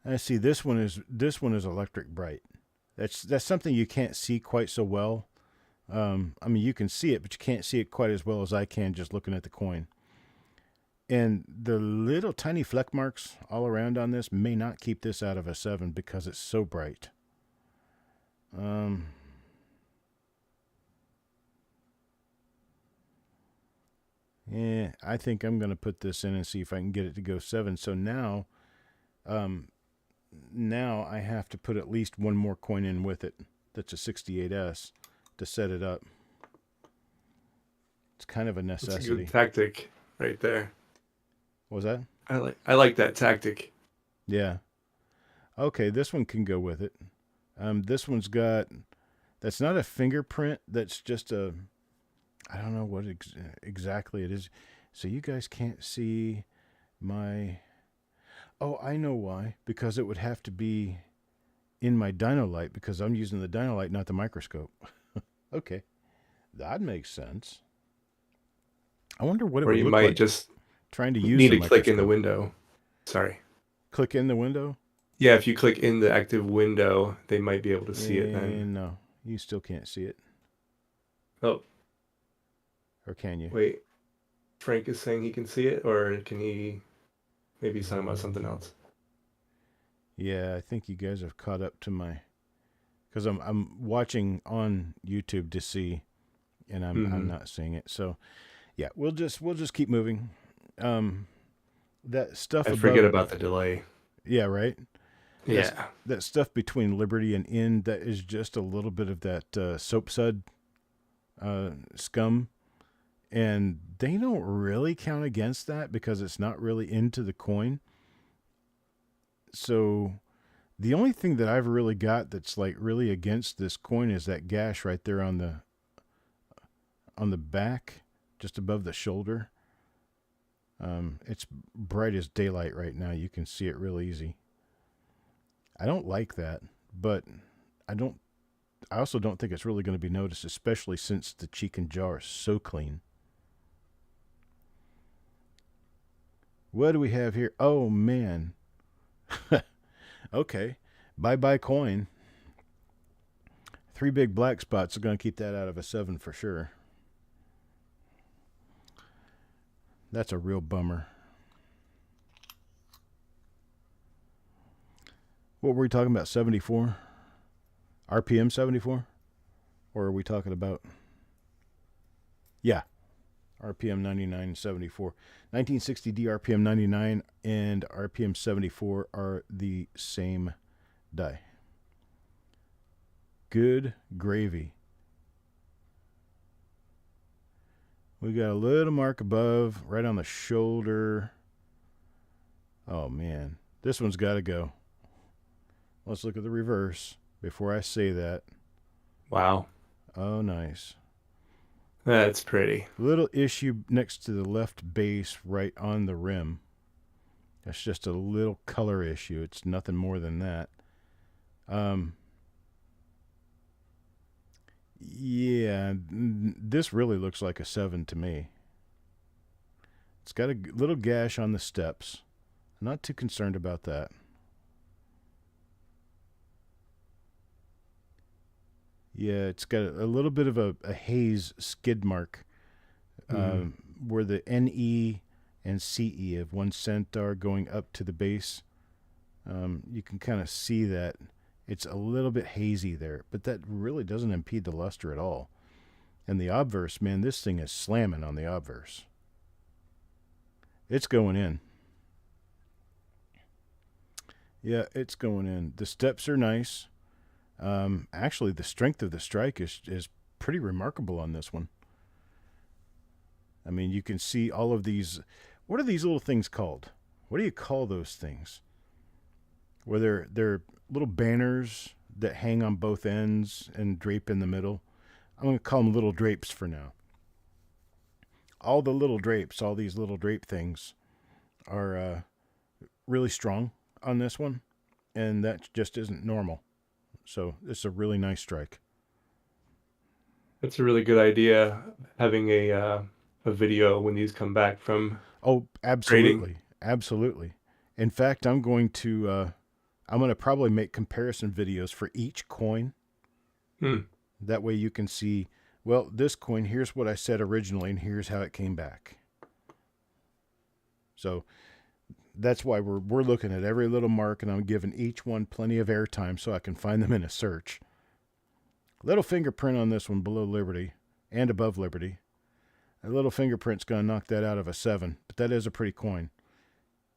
I see this one is electric bright. That's something you can't see quite so well. I mean, you can see it, but you can't see it quite as well as I can just looking at the coin. And the little tiny fleck marks all around on this may not keep this out of a 7 because it's so bright. Yeah, I think I'm going to put this in and see if I can get it to go 7. So now I have to put at least one more coin in with it. That's a 68S to set it up. It's kind of a That's a necessity. good tactic right there. What was that? I like that tactic. Yeah. Okay, this one can go with it. This one's got, that's not a fingerprint. That's just a, I don't know what exactly it is. So you guys can't see my, oh, I know why. Because it would have to be in my Dynolight because I'm using the Dynolight, not the microscope. Okay, that makes sense. I wonder what it Or would you look might like just trying to use need the to click in the microscope. window. Sorry. Click in the window? Yeah, if you click in the active window, they might be able to see it then. No, you still can't see it. Oh, Or can you? wait. Frank is saying he can see it, or can he? Maybe he's talking about something else. Yeah, I think you guys have caught up to my, because I'm watching on YouTube to see, and I'm not seeing it. So yeah, we'll just keep moving. That stuff I forget above, about the delay. yeah, right. Yeah. That stuff between Liberty and End, that is just a little bit of that soap sud scum, and they don't really count against that because it's not really into the coin. So the only thing that I've really got that's like really against this coin is that gash right there on the back, just above the shoulder. It's bright as daylight right now. You can see it real easy. I don't like that, but I don't I also don't think it's really going to be noticed, especially since the cheek and jaw are so clean. What do we have here? Oh man. Okay. Bye bye coin. Three big black spots are going to keep that out of a 7 for sure. That's a real bummer. What were we talking about? 74? RPM 74? Or are we talking about. Yeah, RPM 9974. 1960D RPM 99 and RPM 74 are the same die. Good gravy. We got a little mark above, right on the shoulder. Oh man, this one's got to go. Let's look at the reverse before I say that. Wow. Oh, nice. That's pretty. Little issue next to the left base right on the rim. That's just a little color issue. It's nothing more than that. Yeah, this really looks like a 7 to me. It's got a little gash on the steps. Not too concerned about that. Yeah, it's got a little bit of a haze skid mark where the NE and CE of 1 cent are going up to the base. You can kind of see that it's a little bit hazy there, but that really doesn't impede the luster at all. And the obverse, man, this thing is slamming on the obverse. It's going in. Yeah, it's going in. The steps are nice. Actually, the strength of the strike is pretty remarkable on this one. I mean, you can see all of these. What are these little things called? What do you call those things? Where they're little banners that hang on both ends and drape in the middle. I'm going to call them little drapes for now. All the little drapes, all these little drape things are really strong on this one, and that just isn't normal. So it's a really nice strike. That's a really good idea, having a video when these come back from Oh, grading. absolutely, absolutely. In fact, I'm going to probably make comparison videos for each coin. Hmm. That way you can see, well, this coin, here's what I said originally, and here's how it came back. So that's why we're looking at every little mark, and I'm giving each one plenty of airtime so I can find them in a search. Little fingerprint on this one below Liberty and above Liberty. A little fingerprint's going to knock that out of a 7, but that is a pretty coin.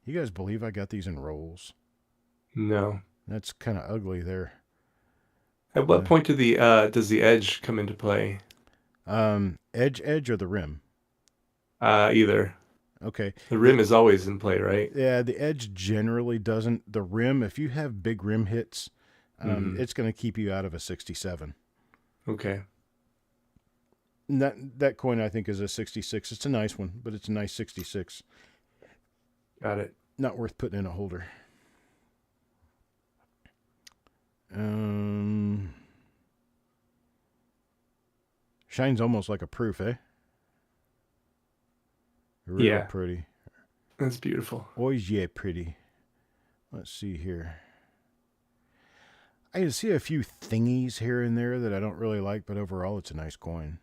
You guys believe I got these in rolls? No. That's kind of ugly there. At what point does the edge come into play? Edge or the rim? Either. Okay. The rim is always in play, right? Yeah, the edge generally doesn't. The rim, if you have big rim hits, it's going to keep you out of a 67. Okay. And that coin, I think, is a 66. It's a nice one, but it's a nice 66. Got it. Not worth putting in a holder. Shines almost like a proof, eh? Real Yeah. pretty. That's beautiful. Oh, yeah, pretty. Let's see here. I can see a few thingies here and there that I don't really like, but overall, it's a nice coin.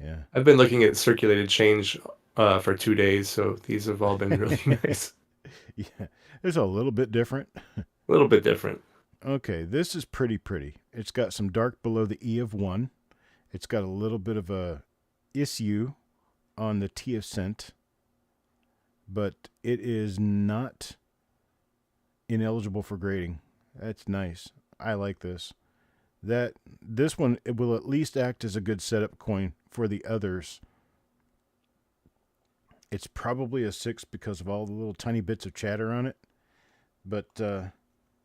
Yeah. I've been looking at circulated change for 2 days, so these have all been really nice. Yeah. It's a little bit different. A little bit different. Okay, this is pretty. It's got some dark below the E of 1. It's got a little bit of a issue on the T of cent, but it is not ineligible for grading. That's nice. I like this. This one, it will at least act as a good setup coin for the others. It's probably a 6 because of all the little tiny bits of chatter on it, but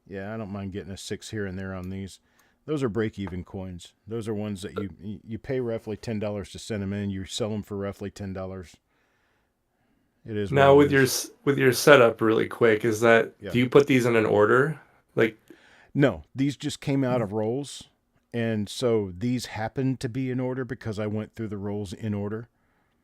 yeah, I don't mind getting a 6 here and there on these. Those are break-even coins. Those are ones that you pay roughly $10 to send them in. You sell them for roughly $10. It is Now what it is. with your setup, really quick, Yeah. do you put these in an order? Like, No, these just came out of rolls. And so these happened to be in order because I went through the rolls in order.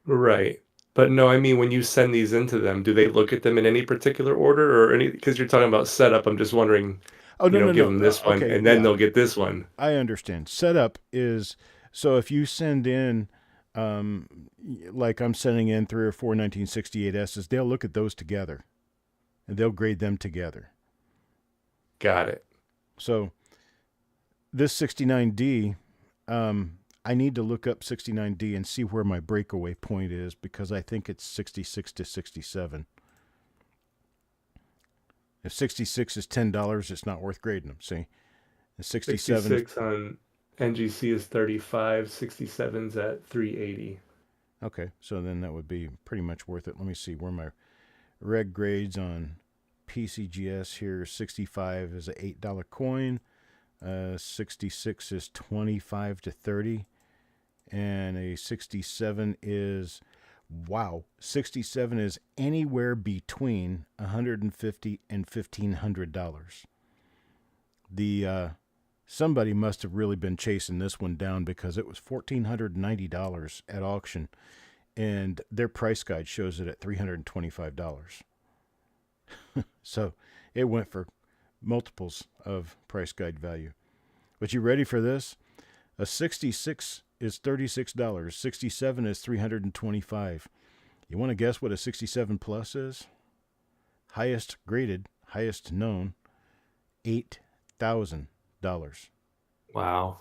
Right. But no, I mean, when you send these into them, do they look at them in any particular order or any, because you're talking about setup, I'm just wondering, Oh, no, no, give no. them this one Okay, and then yeah, they'll get this one. I understand. Setup is so if you send in, like I'm sending in three or four 1968S's, they'll look at those together and they'll grade them together. Got it. So this 69D, I need to look up 69D and see where my breakaway point is because I think it's 66 to 67. If 66 is $10, it's not worth grading them. See, the 67 is 66 on NGC is 35, 67's at 380. okay. So then that would be pretty much worth it. Let me see where my reg grades on PCGS here. 65 is a $8 coin. 66 is 25 to 30. And a 67 is, wow, 67 is anywhere between $150 and $1,500. The somebody must have really been chasing this one down because it was $1,490 at auction, and their price guide shows it at $325. So it went for multiples of price guide value. But you ready for this? A 66 is $36. 67 is $325. You want to guess what a 67 plus is? Highest graded, highest known, $8,000 Wow.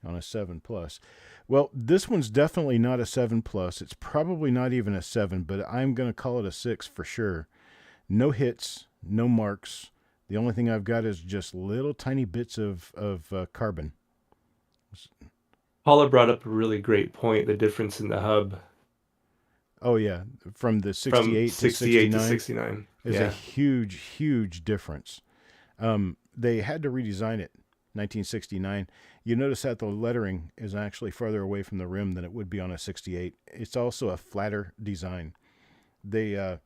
on a 7 plus. Well, this one's definitely not a 7 plus. It's probably not even a 7, but I'm going to call it a 6 for sure. No hits, no marks. The only thing I've got is just little tiny bits of carbon. Paula brought up a really great point, the difference in the hub Oh, yeah. From the from 68 to 68 to 69 69. is a Yeah. huge, huge difference. They had to redesign it 1969. You notice that the lettering is actually farther away from the rim than it would be on a 68. It's also a flatter design. They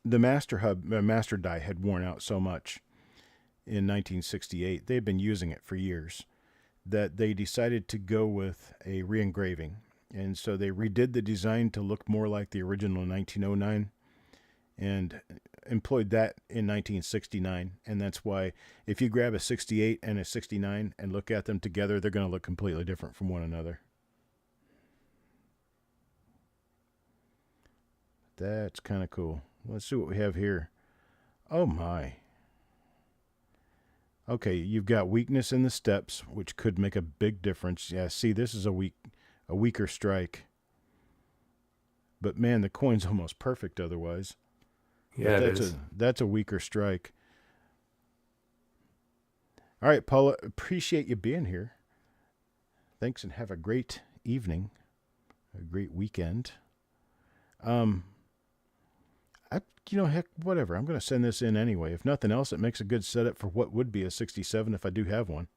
the master die had worn out so much in 1968. They'd been using it for years that they decided to go with a re-engraving. And so they redid the design to look more like the original 1909 and employed that in 1969. And that's why if you grab a 68 and a 69 and look at them together, they're going to look completely different from one another. That's kind of cool. Let's see what we have here. Oh my. Okay, you've got weakness in the steps, which could make a big difference. Yeah, see, this is a weaker strike. But man, the coin's almost perfect otherwise. Yeah, But it is. that's a weaker strike. All right, Paula, appreciate you being here. Thanks and have a great evening, a great weekend. Heck, whatever. I'm going to send this in anyway. If nothing else, it makes a good setup for what would be a 67 if I do have one.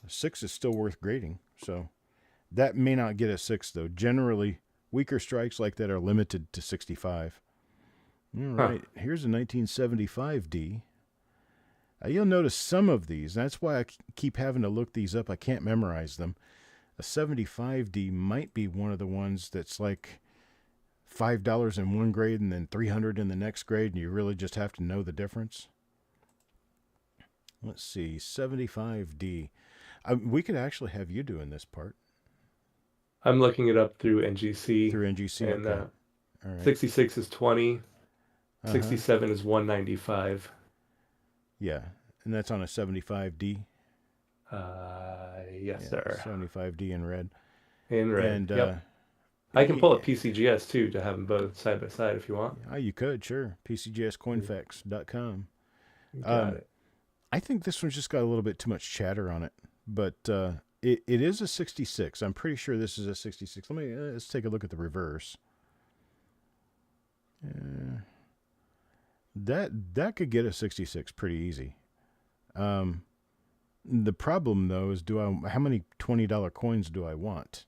A 6 is still worth grading, so that may not get a 6, though. Generally, weaker strikes like that are limited to 65. All right, here's a 1975D. You'll notice some of these. That's why I keep having to look these up. I can't memorize them. A 75D might be one of the ones that's like $5 in one grade and then $300 in the next grade, and you really just have to know the difference. Let's see, 75D. We could actually have you doing this part. I'm looking it up through NGC. Through NGC, and okay. All right. 66 is 20. 67 is 195. Yeah, and that's on a 75D. Yes, sir. 75D in red. In red. And yep. I can pull up PCGS too to have them both side by side if you want. You could, sure. PCGScoinfacts.com. Got it. I think this one's just got a little bit too much chatter on it, but it is a 66. I'm pretty sure this is a 66. Let's take a look at the reverse. That could get a 66 pretty easy. The problem though is how many $20 coins do I want?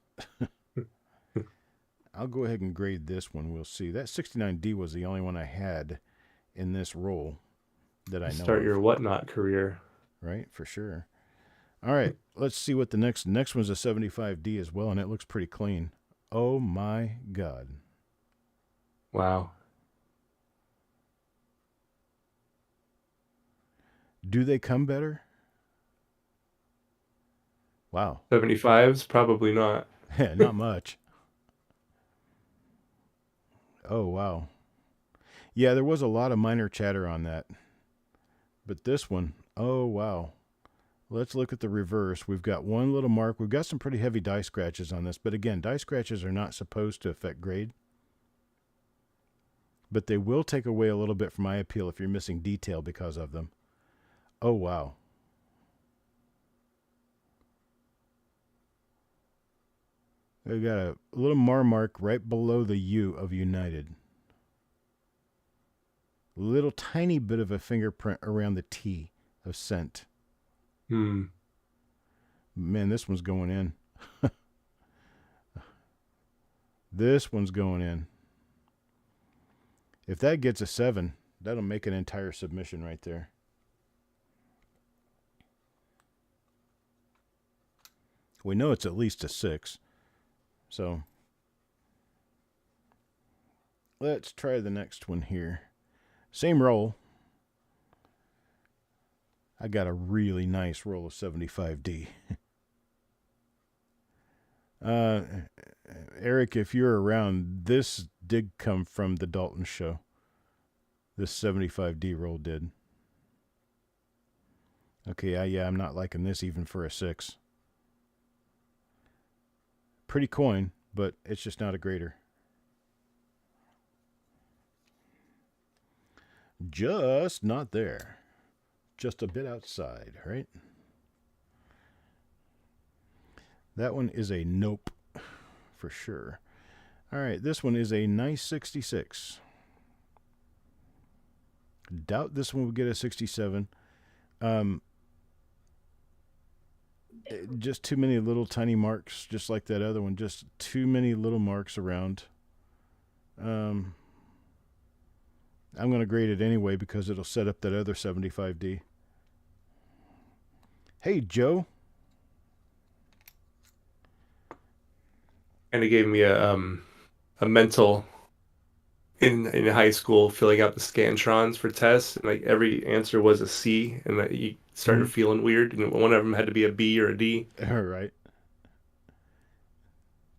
I'll go ahead and grade this one. We'll see. That 69D was the only one I had in this role that I know Start of. your whatnot career. Right, for sure. All right, let's see what the next one's a 75D as well, and it looks pretty clean. Oh my God. Wow. Do they come better? Wow. 75s? Probably not. Not much. Oh, wow. Yeah, there was a lot of minor chatter on that. But this one, oh, wow. Let's look at the reverse. We've got one little mark. We've got some pretty heavy die scratches on this. But again, die scratches are not supposed to affect grade. But they will take away a little bit from eye appeal if you're missing detail because of them. Oh, wow. We got a little mark right below the U of United. Little tiny bit of a fingerprint around the T of scent. Hmm. Man, this one's going in. This one's going in. If that gets a 7, that'll make an entire submission right there. We know it's at least a 6. So let's try the next one here. Same roll. I got a really nice roll of 75D. Eric, if you're around, this did come from the Dalton show. This 75D roll did. Okay, yeah, I'm not liking this even for a 6. Pretty coin, but it's just not a grader. Just not there. Just a bit outside, right? That one is a nope for sure. All right, this one is a nice 66. Doubt this one will get a 67. Just too many little tiny marks, just like that other one. Just too many little marks around. I'm going to grade it anyway because it'll set up that other 75D. Hey, Joe. And it gave me a mental in high school filling out the scantrons for tests, and like every answer was a C, and that you started feeling weird, and one of them had to be a B or a D. All right.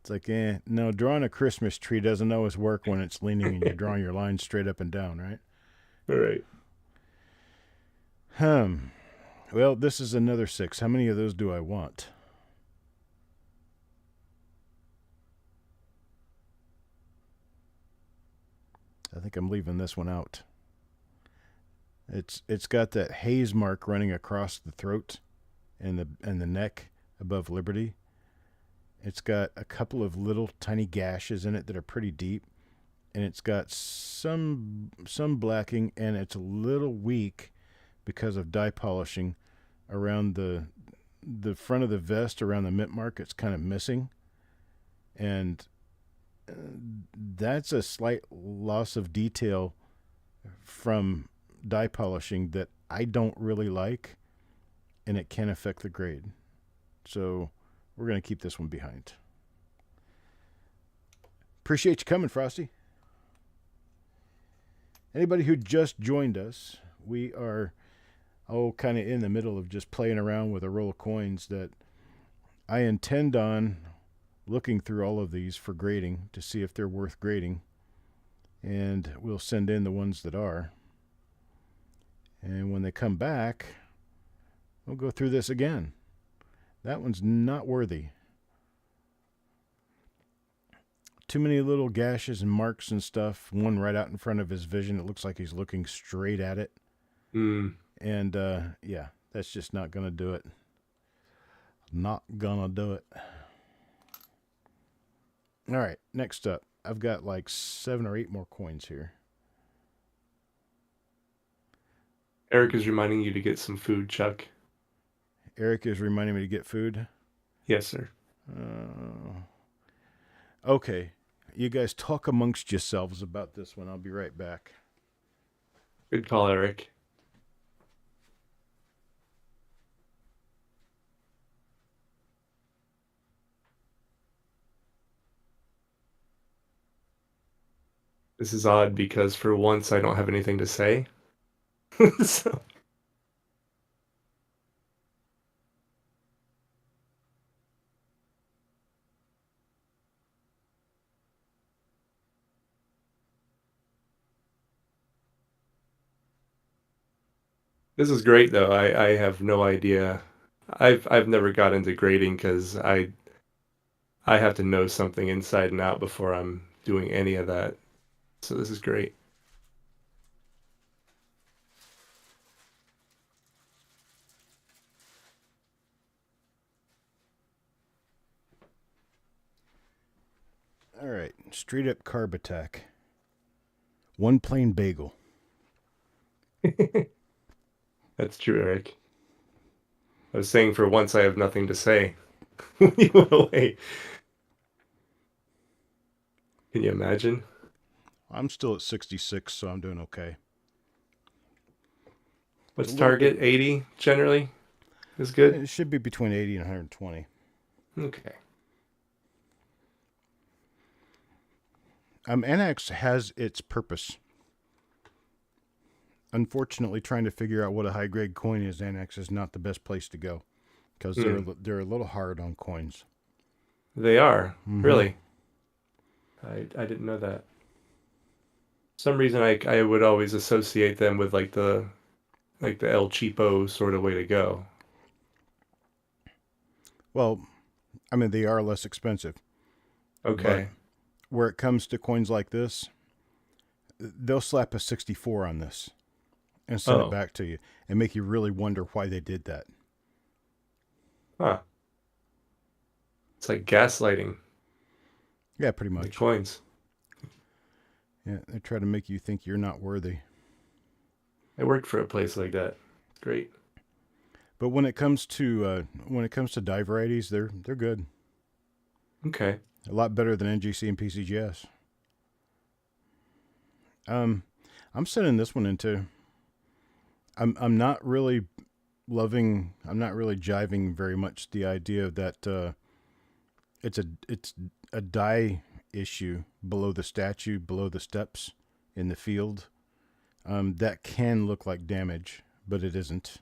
It's like, no, drawing a Christmas tree doesn't always work when it's leaning and you're drawing your lines straight up and down, right? All right. Well, this is another 6. How many of those do I want? I think I'm leaving this one out. It's got that haze mark running across the throat and the neck above Liberty. It's got a couple of little tiny gashes in it that are pretty deep, and it's got some blacking, and it's a little weak because of dye polishing around the front of the vest, around the mint mark. It's kind of missing, and that's a slight loss of detail from dye polishing that I don't really like, and it can affect the grade. So we're going to keep this one behind. Appreciate you coming, Frosty. Anybody who just joined us, we are kind of in the middle of just playing around with a roll of coins that I intend on looking through all of these for grading to see if they're worth grading, and we'll send in the ones that are. And when they come back, we'll go through this again. That one's not worthy. Too many little gashes and marks and stuff. One right out in front of his vision. It looks like he's looking straight at it. And, yeah, that's just not going to do it. Not going to do it. All right, next up. I've got like 7 or 8 more coins here. Eric is reminding you to get some food, Chuck. Eric is reminding me to get food. Yes, sir. Okay. You guys talk amongst yourselves about this one. I'll be right back. Good call, Eric. This is odd because for once I don't have anything to say. So this is great though. I have no idea. I've never got into grading because I have to know something inside and out before I'm doing any of that. So this is great. All right, straight up carb attack. One plain bagel. That's true, Eric. I was saying for once I have nothing to say. You went away. Can you imagine? I'm still at 66, so I'm doing okay. It's a What's little bit. target? 80 generally is good. It should be between 80 and 120. Okay. Annex has its purpose. Unfortunately, trying to figure out what a high grade coin is, Annex is not the best place to go because Hmm. they're a little hard on coins. They are. Mm-hmm. Really. I didn't know that. Some reason I would always associate them with like the El Cheapo sort of way to go. Well, I mean they are less expensive, but Okay. where it comes to coins like this, they'll slap a 64 on this and send it Oh. back to you and make you really wonder why they did that. Huh. It's like gaslighting Yeah, pretty the much. coins. Yeah, they try to make you think you're not worthy. I worked for a place like that. Great. But when it comes to die varieties, they're good. Okay. A lot better than NGC and PCGS. Um, I'm sending this one into. I'm not really loving. I'm not really jiving very much the idea that it's a die issue below the statue, below the steps in the field. That can look like damage, but it isn't.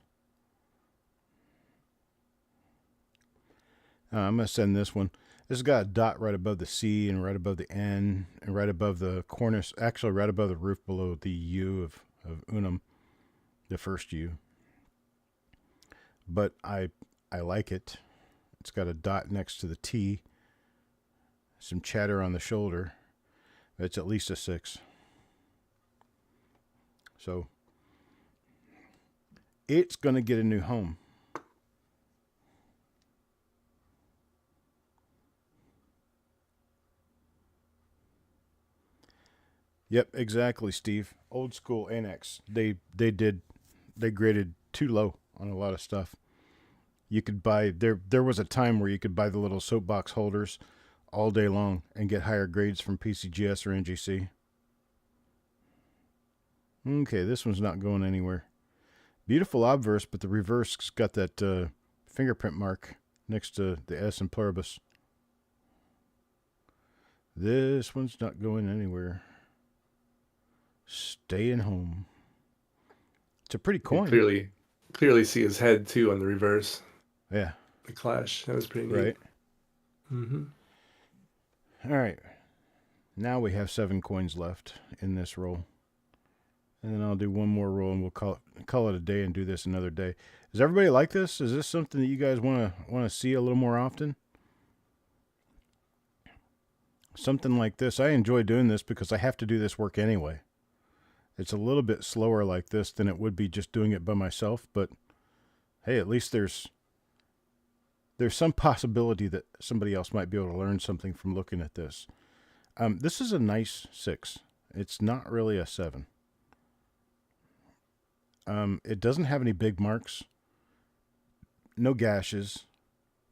I'm gonna send this one. This has got a dot right above the C and right above the N and right above the cornice. Actually, right above the roof below the U of unum, the first U. But I like it. It's got a dot next to the T. Some chatter on the shoulder. It's at least a 6. So it's gonna get a new home. Yep, exactly, Steve. Old school annex. They graded too low on a lot of stuff. You could buy there was a time where you could buy the little soapbox holders all day long and get higher grades from PCGS or NGC. Okay, this one's not going anywhere. Beautiful obverse, but the reverse's got that fingerprint mark next to the S in pluribus. This one's not going anywhere. Staying home. It's a pretty You can coin. clearly see his head too on the reverse. Yeah, The clash. That was pretty neat. right. Mm-hmm. All right. Now we have 7 coins left in this roll. And then I'll do one more roll and we'll call it a day and do this another day. Does everybody like this? Is this something that you guys want to see a little more often? Something like this. I enjoy doing this because I have to do this work anyway. It's a little bit slower like this than it would be just doing it by myself, but hey, at least there's some possibility that somebody else might be able to learn something from looking at this. This is a nice 6. It's not really a 7. It doesn't have any big marks, no gashes,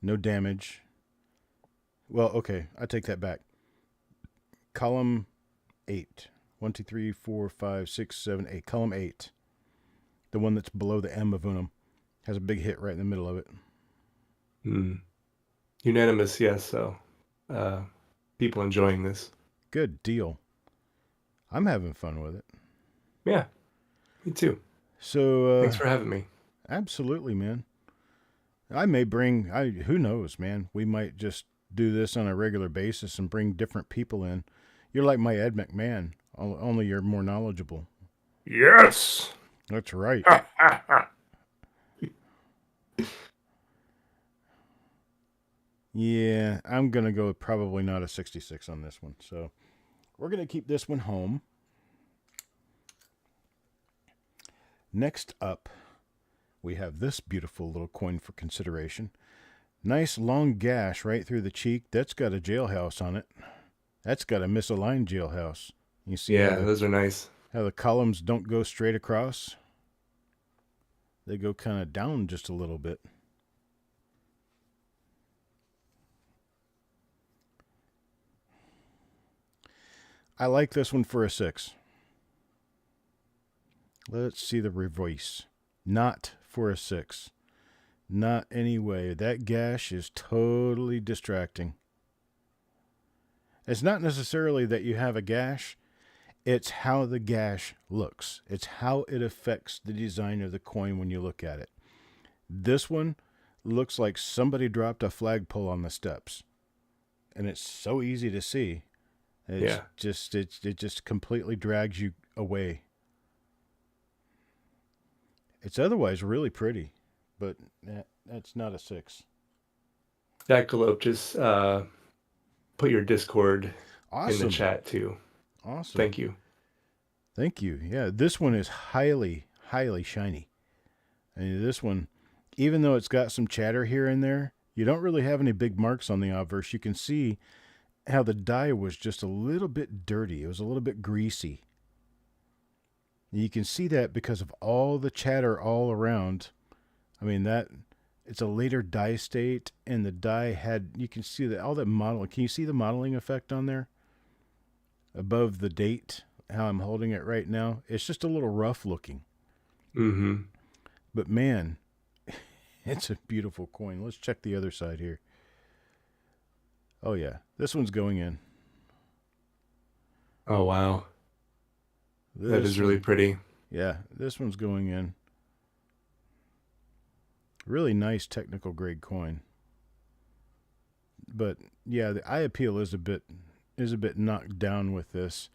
no damage. Well, okay, I take that back. Column 8. One, two, three, four, five, six, seven, eight. Column 8. The one that's below the M of unum. Has a big hit right in the middle of it. Unanimous, yes. So, people enjoying this. Good deal. I'm having fun with it. Yeah, me too. So, Thanks for having me. absolutely, man. I may bring, who knows, man. We might just do this on a regular basis and bring different people in. You're like my Ed McMahon, only you're more knowledgeable. Yes. That's right. Yeah, I'm going to go with probably not a 66 on this one. So we're going to keep this one home. Next up, we have this beautiful little coin for consideration. Nice long gash right through the cheek. That's got a jailhouse on it. That's got a misaligned jailhouse. You see Yeah, those are nice. how the columns don't go straight across? They go kind of down just a little bit. I like this one for a 6. Let's see the reverse. Not for a 6. Not anyway. That gash is totally distracting. It's not necessarily that you have a gash. It's how the gash looks. It's how it affects the design of the coin when you look at it. This one looks like somebody dropped a flagpole on the steps. And it's so easy to see. It just completely drags you away. It's otherwise really pretty, but that's not a 6. Jackalope, just put your Discord in the chat too. Awesome. Thank you. Thank you. Yeah, this one is highly, highly shiny. And this one, even though it's got some chatter here and there, you don't really have any big marks on the obverse. You can see how the die was just a little bit dirty. It was a little bit greasy. And you can see that because of all the chatter all around. I mean, that it's a later die state, and the die had, you can see that all that modeling. Can you see the modeling effect on there? Above the date, how I'm holding it right now. It's just a little rough looking. Mm-hmm. But man, it's a beautiful coin. Let's check the other side here. Oh yeah, this one's going in. Oh wow. That is really pretty. Yeah, this one's going in. Really nice technical grade coin. But yeah, the eye appeal is a bit knocked down with this.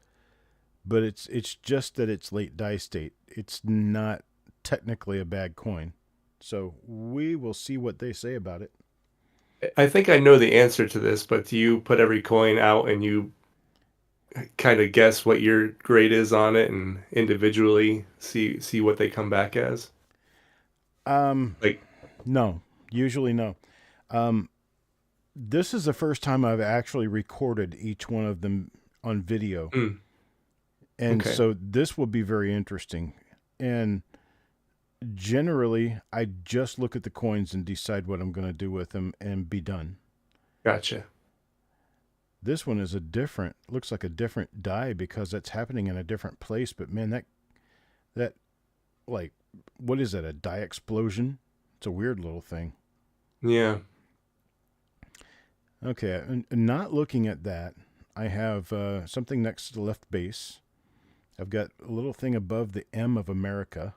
But it's just that it's late die state. It's not technically a bad coin. So we will see what they say about it. I think I know the answer to this, but do you put every coin out and you kind of guess what your grade is on it and individually see what they come back as? Like, no, usually no. This is the first time I've actually recorded each one of them on video. And okay. so this will be very interesting. And generally, I just look at the coins and decide what I'm going to do with them and be done. Gotcha. This one is looks like a different die because that's happening in a different place. But man, that like, what is that, a die explosion? It's a weird little thing. Yeah. Okay, and not looking at that, I have something next to the left base. I've got a little thing above the M of America.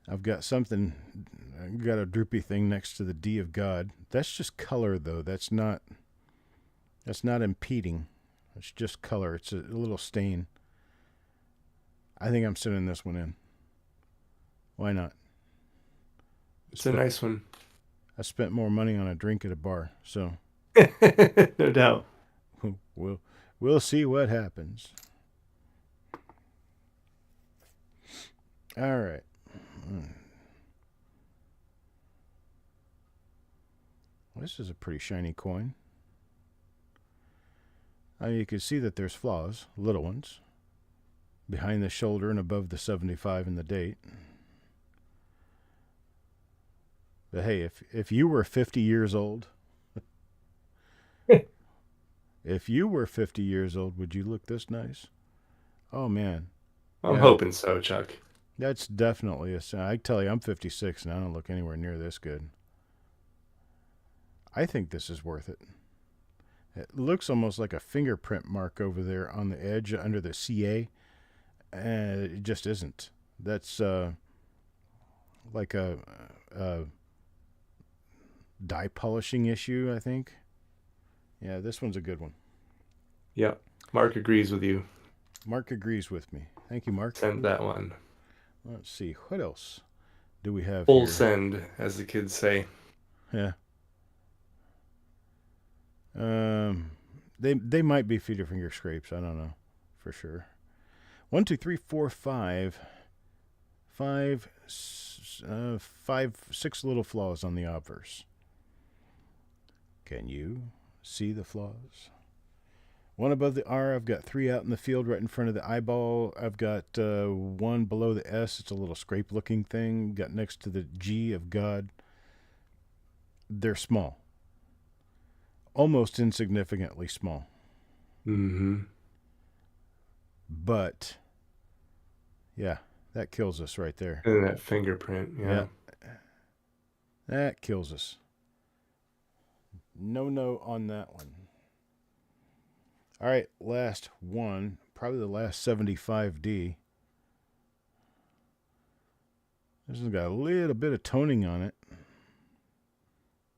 I've got a droopy thing next to the D of God. That's just color, though. That's not impeding. It's just color. It's a little stain. I think I'm sending this one in. Why not? It's a nice one. I spent more money on a drink at a bar, so no doubt. We'll see what happens. All right. This is a pretty shiny coin. You can see that there's flaws, little ones, behind the shoulder and above the 75 in the date. But hey, if you were 50 years old If you were 50 years old, would you look this nice? Oh, man. I'm Yeah, hoping so, Chuck. that's definitely a sign. I tell you, I'm 56 and I don't look anywhere near this good. I think this is worth it. It looks almost like a fingerprint mark over there on the edge under the CA, and it just isn't. That's like a dye polishing issue, I think. Yeah, this one's a good one. Yep. Mark agrees with you. Mark agrees with me. Thank you, Mark. Send that one. Let's see. What else do we have Full here? send, as the kids say. Yeah. They might be feeder finger scrapes. I don't know for sure. 1, 2, 3, 4, 5, 5, 5, 6 little flaws on the obverse. Can you see the flaws? One above the R. I've got 3 out in the field right in front of the eyeball. I've got 1 below the S. It's a little scrape-looking thing. Got next to the G of God. They're small. Almost insignificantly small. Mm-hmm. But, yeah, that kills us right there. And that fingerprint, yeah. That kills us. No on that one. All right, last one. Probably the last 75D. This has got a little bit of toning on it.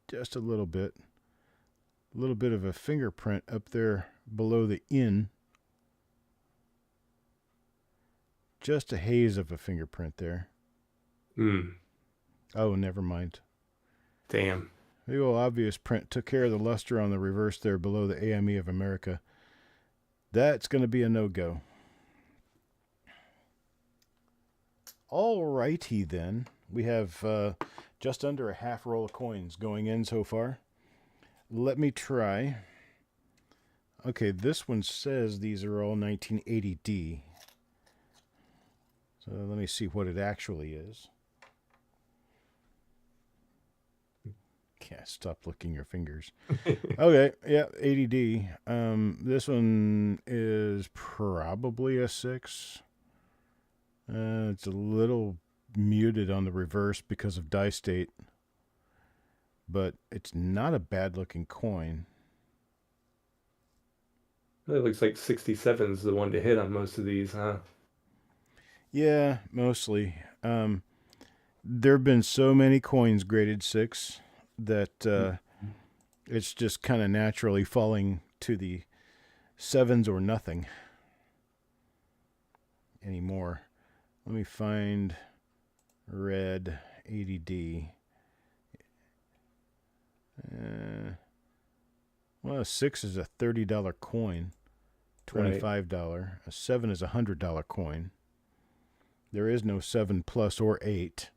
Just a little bit. A little bit of a fingerprint up there below the in. Just a haze of a fingerprint there. Oh, never mind. Damn. The old obvious print took care of the luster on the reverse there below the AME of America. That's going to be a no-go. All righty then. We have just under a half roll of coins going in so far. Let me try. Okay, this one says these are all 1980D. So let me see what it actually is. Can't stop licking your fingers. Okay, yeah, 80D. This one is probably a 6. It's a little muted on the reverse because of die state. But it's not a bad looking coin. It looks like 67 is the one to hit on most of these, huh? Yeah, mostly. There have been so many coins graded 6 that it's just kind of naturally falling to the 7s or nothing anymore. Let me find red 80D. Well, a 6 is a $30 coin, $25. Right. A 7 is a $100 coin. There is no 7 plus or 8,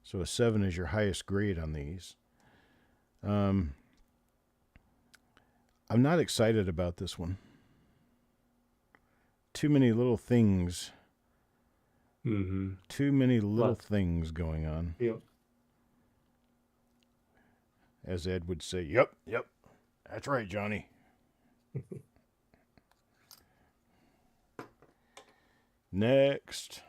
so a 7 is your highest grade on these. I'm not excited about this one. Too many little things. Mm-hmm. Too many little things going on. Yep. As Ed would say, yep. That's right, Johnny. Next.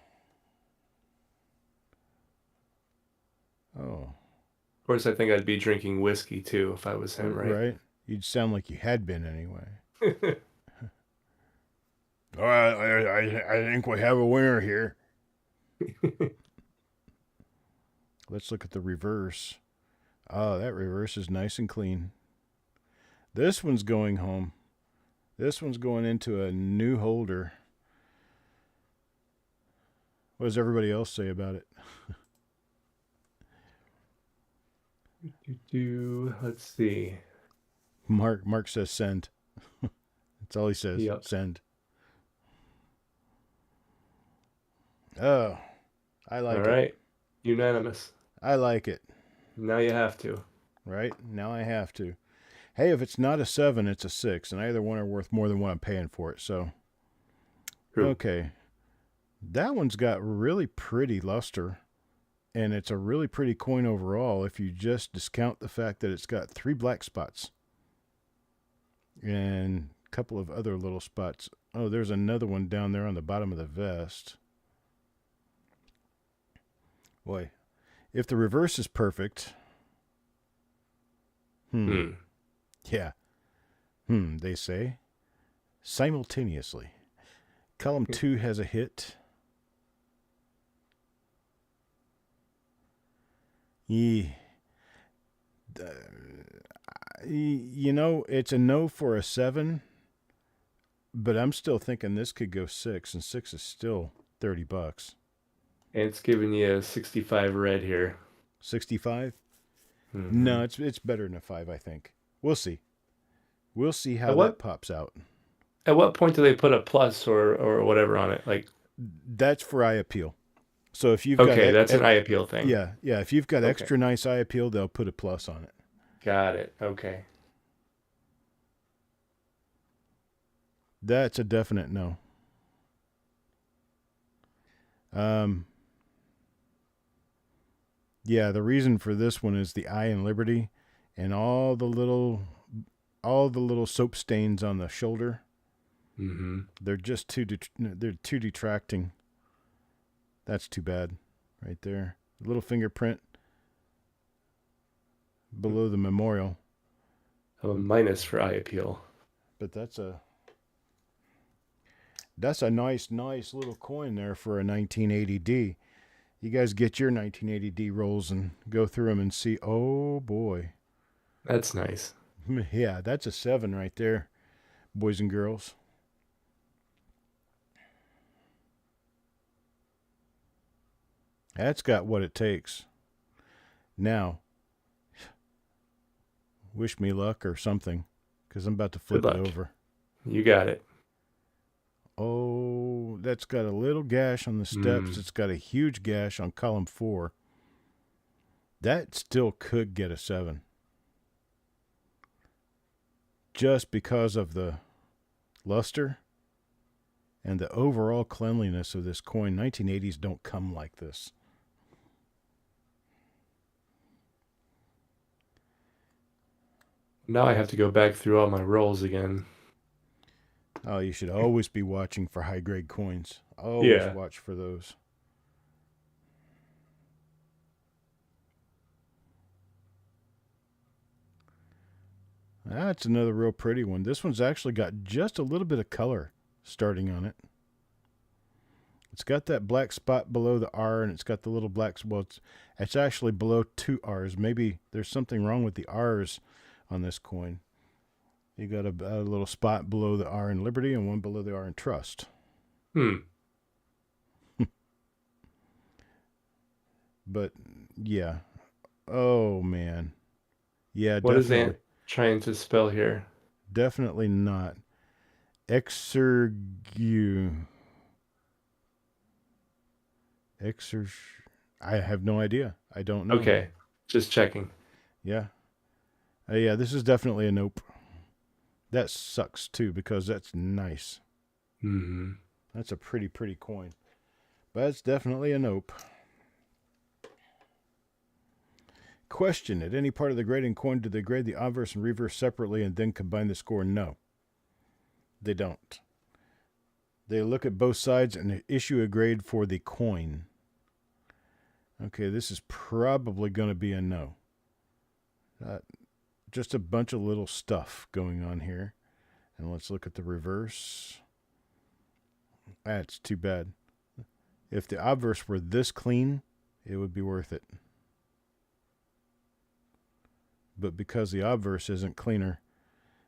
Oh. Of course, I think I'd be drinking whiskey, too, if I was him, right? Right. You'd sound like you had been anyway. All right, I think we have a winner here. Let's look at the reverse. Oh, that reverse is nice and clean. This one's going home. This one's going into a new holder. What does everybody else say about it? Let's see. Mark says send. That's all he says. Yep. Send. Oh, I like it. All right. Unanimous. I like it. Now you have to. Right? Now I have to. Hey, if it's not a 7, it's a 6, and either one are worth more than what I'm paying for it, so. True. Okay. That one's got really pretty luster, and it's a really pretty coin overall if you just discount the fact that it's got 3 black spots. And couple of other little spots. Oh, there's another one down there on the bottom of the vest. Boy, if the reverse is perfect, Hmm. yeah, they say, simultaneously. Column 2 has a hit. Yeah. You know, it's a no for a 7, but I'm still thinking this could go 6, and 6 is still $30. And it's giving you a 65 red here. 65? Mm-hmm. No, it's better than a 5, I think. We'll see. We'll see how At that what pops out. at what point do they put a plus or whatever on it? Like, That's for eye appeal. So if you've got okay, that's an eye appeal thing. yeah, if you've got Okay, extra nice eye appeal, they'll put a plus on it. got it. Okay. That's a definite no. Um yeah, the reason for this one is the eye and liberty and all the little soap stains on the shoulder. Mm-hmm. They're just they're too detracting. That's too bad right there. A little fingerprint below the memorial. A minus for eye appeal. But that's a nice little coin there for a 1980D. You guys get your 1980D rolls and go through them and see. Oh boy, That's nice. yeah, that's a 7 right there, boys and girls. That's got what it takes. Now, wish me luck or something, because I'm about to Good flip it luck. over. You got it. Oh, that's got a little gash on the steps. It's got a huge gash on column 4. That still could get a 7. Just because of the luster and the overall cleanliness of this coin. 1980s don't come like this. Now I have to go back through all my rolls again. Oh, you should always be watching for high grade coins. Always Yeah. watch for those. That's another real pretty one. This one's actually got just a little bit of color starting on it. It's got that black spot below the R, and it's got the little black. Well, it's actually below 2 R's. Maybe there's something wrong with the R's on this coin. You got a little spot below the R in Liberty and one below the R in Trust. But yeah, oh man, yeah, What is definitely, Ant trying to spell here? definitely not exergue. Exer. I have no idea. I don't know. Okay, just checking. Yeah, yeah, this is definitely a nope. That sucks too because that's nice. Mm-hmm. That's a pretty coin, but it's definitely a nope. Question: at any part of the grading coin, do they grade the obverse and reverse separately and then combine the score? No, they don't. They look at both sides and issue a grade for the coin. Okay, this is probably going to be a no. Just a bunch of little stuff going on here. And let's look at the reverse. That's too bad. If the obverse were this clean, it would be worth it. But because the obverse isn't cleaner,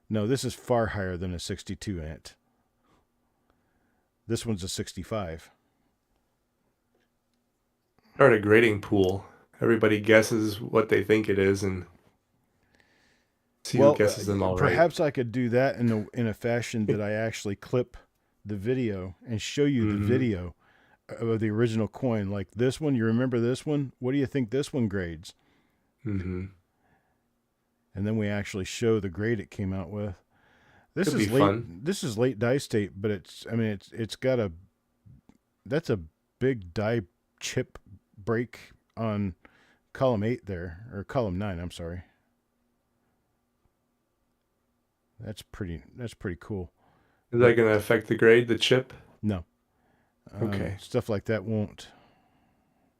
no, this is far higher than a 62 Ant. This one's a 65. Start a grading pool. Everybody guesses what they think it is and see who guesses them all right. Perhaps I could do that in a fashion that I actually clip the video and show you the video of the original coin. Like this one, you remember this one? What do you think this one grades? Mm-hmm. And then we actually show the grade it came out with. This Could is be late. fun. This is late die state, but it's got a. That's a big die chip break on column 8 there, or column 9. I'm sorry. That's pretty cool. Is that But going to affect the grade, the chip? no, Okay. stuff like that won't.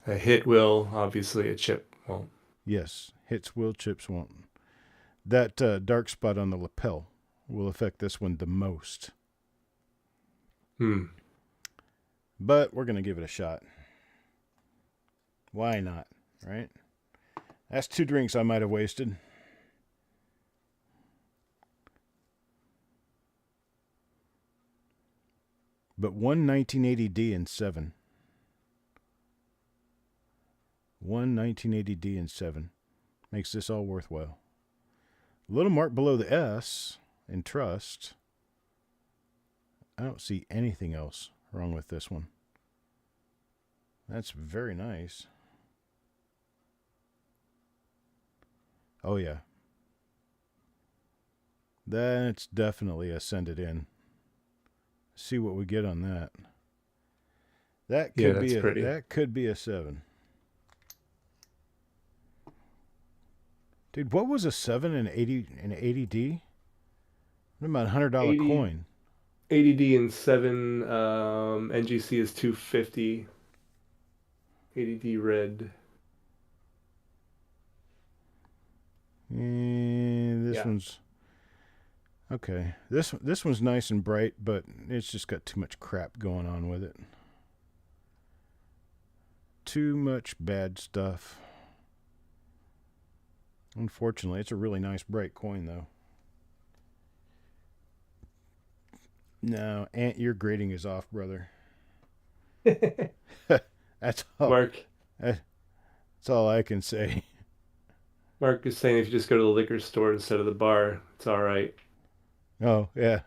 A hit will, obviously, a chip won't. Yes, hits will, chips won't. That dark spot on the lapel will affect this one the most. Hmm. But we're gonna give it a shot. Why not? Right? That's 2 drinks I might have wasted. But one 1980D and 7. One 1980D and 7 makes this all worthwhile. A little mark below the S in trust. I don't see anything else wrong with this one. That's very nice. Oh, yeah. That's definitely a send it in. See what we get on that. That Yeah, could that's be a pretty. that could be a 7. Dude, what was a 7 in 80D? What about $100 80, coin? 80D and 7, NGC is 250. 80D red. This Yeah. one's okay. This one's nice and bright, but it's just got too much crap going on with it. Too much bad stuff. Unfortunately, it's a really nice bright coin though. No, Ant, your grading is off, brother. That's all. Mark That's all I can say. Mark is saying if you just go to the liquor store instead of the bar, it's all right. Oh yeah.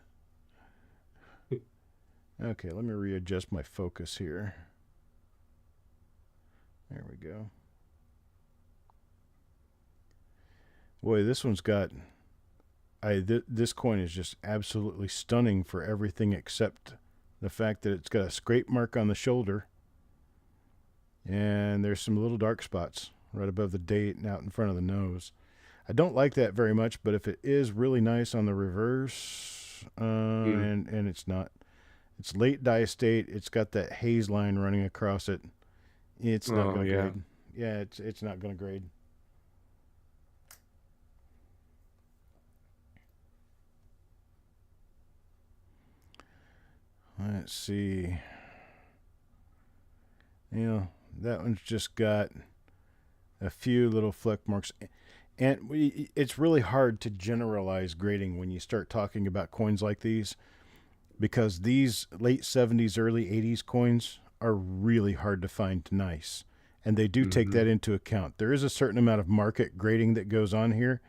Okay, let me readjust my focus here. There we go. Boy, this one's got. This coin is just absolutely stunning for everything except the fact that it's got a scrape mark on the shoulder, and there's some little dark spots right above the date and out in front of the nose. I don't like that very much, but if it is really nice on the reverse, Hmm. and it's not, it's late die state. It's got that haze line running across it. It's not Oh, going to yeah. grade. Yeah, it's not going to grade. Let's see. You know, that one's just got a few little fleck marks. And it's really hard to generalize grading when you start talking about coins like these because these late 70s, early 80s coins are really hard to find nice. And they do take Hmm. that into account. There is a certain amount of market grading that goes on here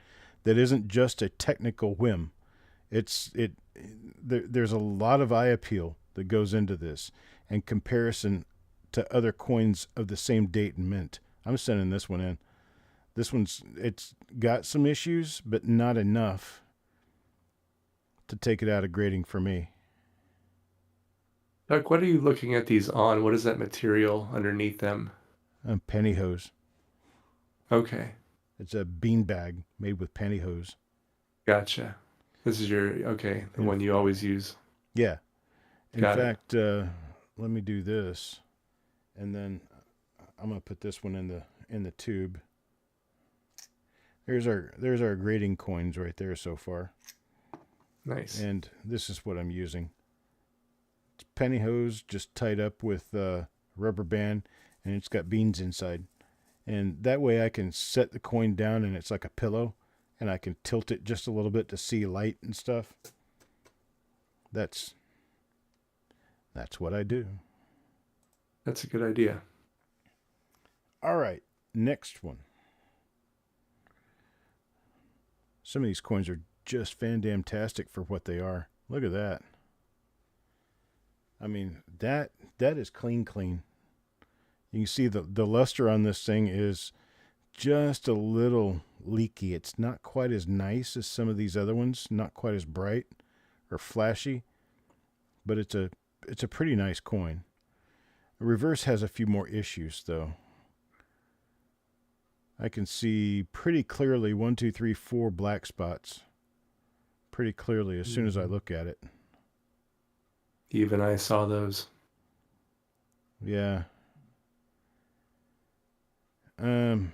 that isn't just a technical whim. There's a lot of eye appeal that goes into this and comparison to other coins of the same date and mint. I'm sending this one in. It's got some issues, but not enough to take it out of grading for me. Doug, what are you looking at these on? What is that material underneath them? Pantyhose. Okay, It's a bean bag made with pantyhose. gotcha. This is your, okay, the And one you always use. yeah, in Got it. fact, let me do this, and then I'm gonna put this one in the tube. There's our grading coins right there so far, Nice. and this is what I'm using. It's pantyhose just tied up with rubber band, and it's got beans inside. And that way I can set the coin down and it's like a pillow, and I can tilt it just a little bit to see light and stuff. That's what I do. That's a good idea. All right, next one. Some of these coins are just fan-damn-tastic for what they are. Look at that. I mean, that is clean, clean. You can see the luster on this thing is just a little leaky. It's not quite as nice as some of these other ones, not quite as bright or flashy, but it's a pretty nice coin. The reverse has a few more issues though. I can see pretty clearly 1, 2, 3, 4 black spots pretty clearly as soon as I look at it. Even I saw those. Yeah. Um.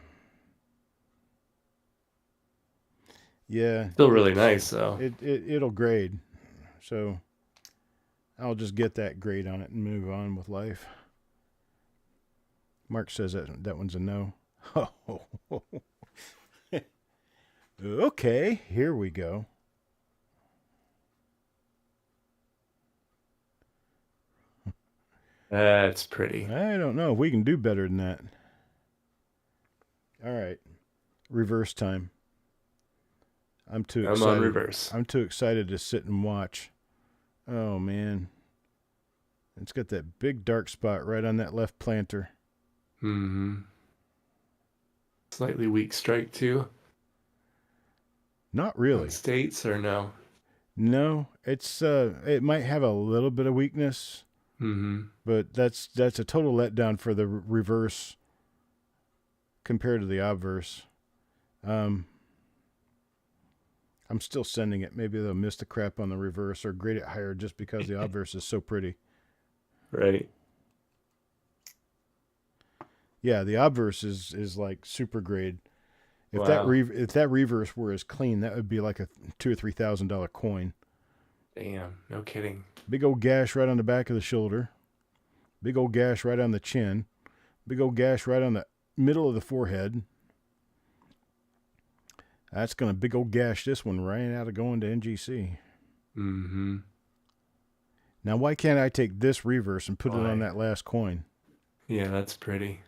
Yeah. Still really nice, though. It'll grade. So I'll just get that grade on it and move on with life. Mark says that one's a no. Okay, here we go. That's pretty. I don't know if we can do better than that. All right, reverse time. I'm too I'm on excited. reverse. I'm too excited to sit and watch. Oh man, it's got that big dark spot right on that left planter. Mm-hmm. Slightly weak strike too. Not really. On states or no? No, it's it might have a little bit of weakness, Mm-hmm. but that's a total letdown for the reverse compared to the obverse. I'm still sending it. Maybe they'll miss the crap on the reverse or grade it higher just because the obverse is so pretty. Right. Yeah, the obverse is like super grade. If Wow. if that reverse were as clean, that would be like a $2,000 or $3,000 coin. Damn. No kidding. Big old gash right on the back of the shoulder. Big old gash right on the chin. Big old gash right on the middle of the forehead. That's going to big old gash this one right out of going to NGC. Mm-hmm. Now, why can't I take this reverse and put it on that last coin? Yeah, that's pretty.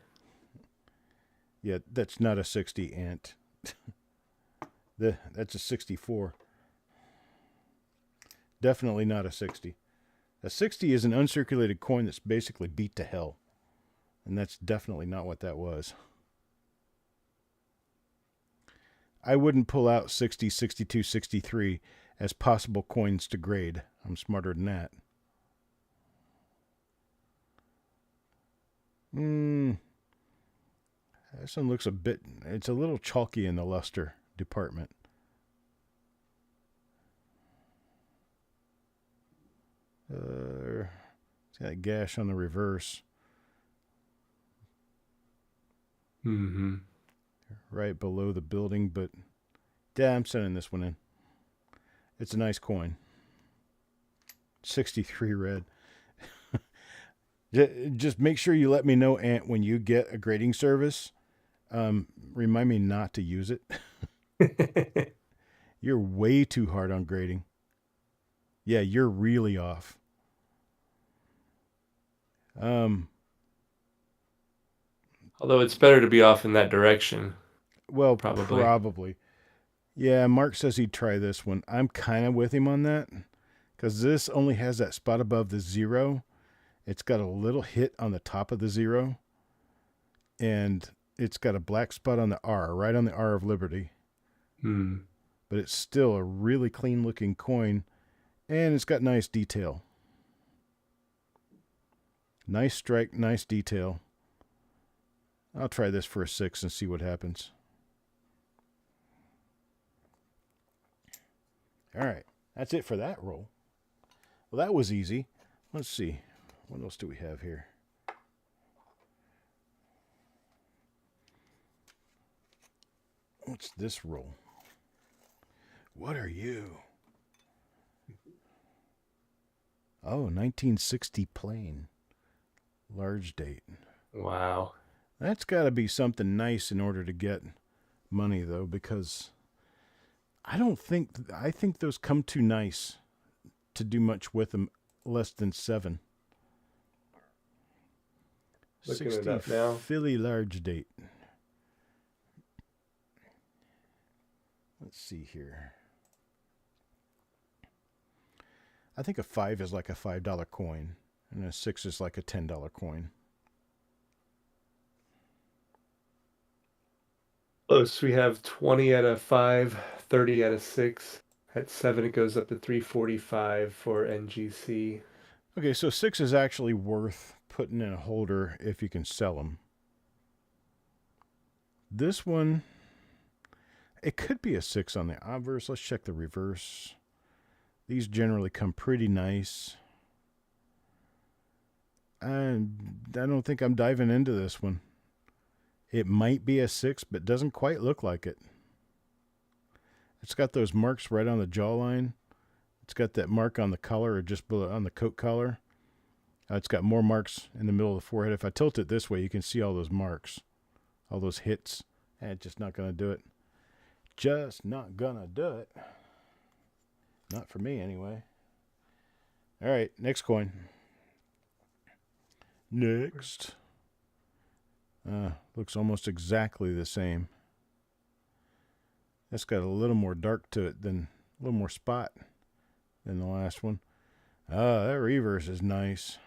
Yeah, that's not a 60 ant. That's a 64. Definitely not a 60. A 60 is an uncirculated coin that's basically beat to hell. And that's definitely not what that was. I wouldn't pull out 60, 62, 63 as possible coins to grade. I'm smarter than that. This one looks it's a little chalky in the luster department. It's got a gash on the reverse. Mm-hmm. Right below the building, but yeah, I'm sending this one in. It's a nice coin. 63 red. Just make sure you let me know, Ant, when you get a grading service. Remind me not to use it. You're way too hard on grading. Yeah, you're really off. Although it's better to be off in that direction. Well, Probably. probably. Yeah, Mark says he'd try this one. I'm kind of with him on that because this only has that spot above the 0. It's got a little hit on the top of the 0, and it's got a black spot on the R, right on the R of Liberty. But it's still a really clean-looking coin, and it's got nice detail. Nice strike, nice detail. I'll try this for a 6 and see what happens. All right, that's it for that roll. Well, that was easy. Let's see. What else do we have here? What's this roll? What are you? Oh, 1960 plain. Large date. Wow. That's got to be something nice in order to get money, though, because I think those come too nice to do much with them less than 7. Looking 60 it up now. Philly large date. Let's see here. I think a 5 is like a $5 coin, and a 6 is like a $10 coin. Close. We have 20 at a 5, 30 at a 6. At 7, it goes up to 345 for NGC. Okay, so 6 is actually worth putting in a holder if you can sell them. This one, it could be a 6 on the obverse. Let's check the reverse. These generally come pretty nice. I don't think I'm diving into this one. It might be a 6, but doesn't quite look like it. It's got those marks right on the jawline. It's got that mark on the collar or just below on the coat collar. It's got more marks in the middle of the forehead. If I tilt it this way, you can see all those marks, all those hits. It's just not going to do it. Just not going to do it. Not for me, anyway. All right, next coin. Next. Looks almost exactly the same. That's got a little more dark to it than, a little more spot than the last one. That reverse is nice.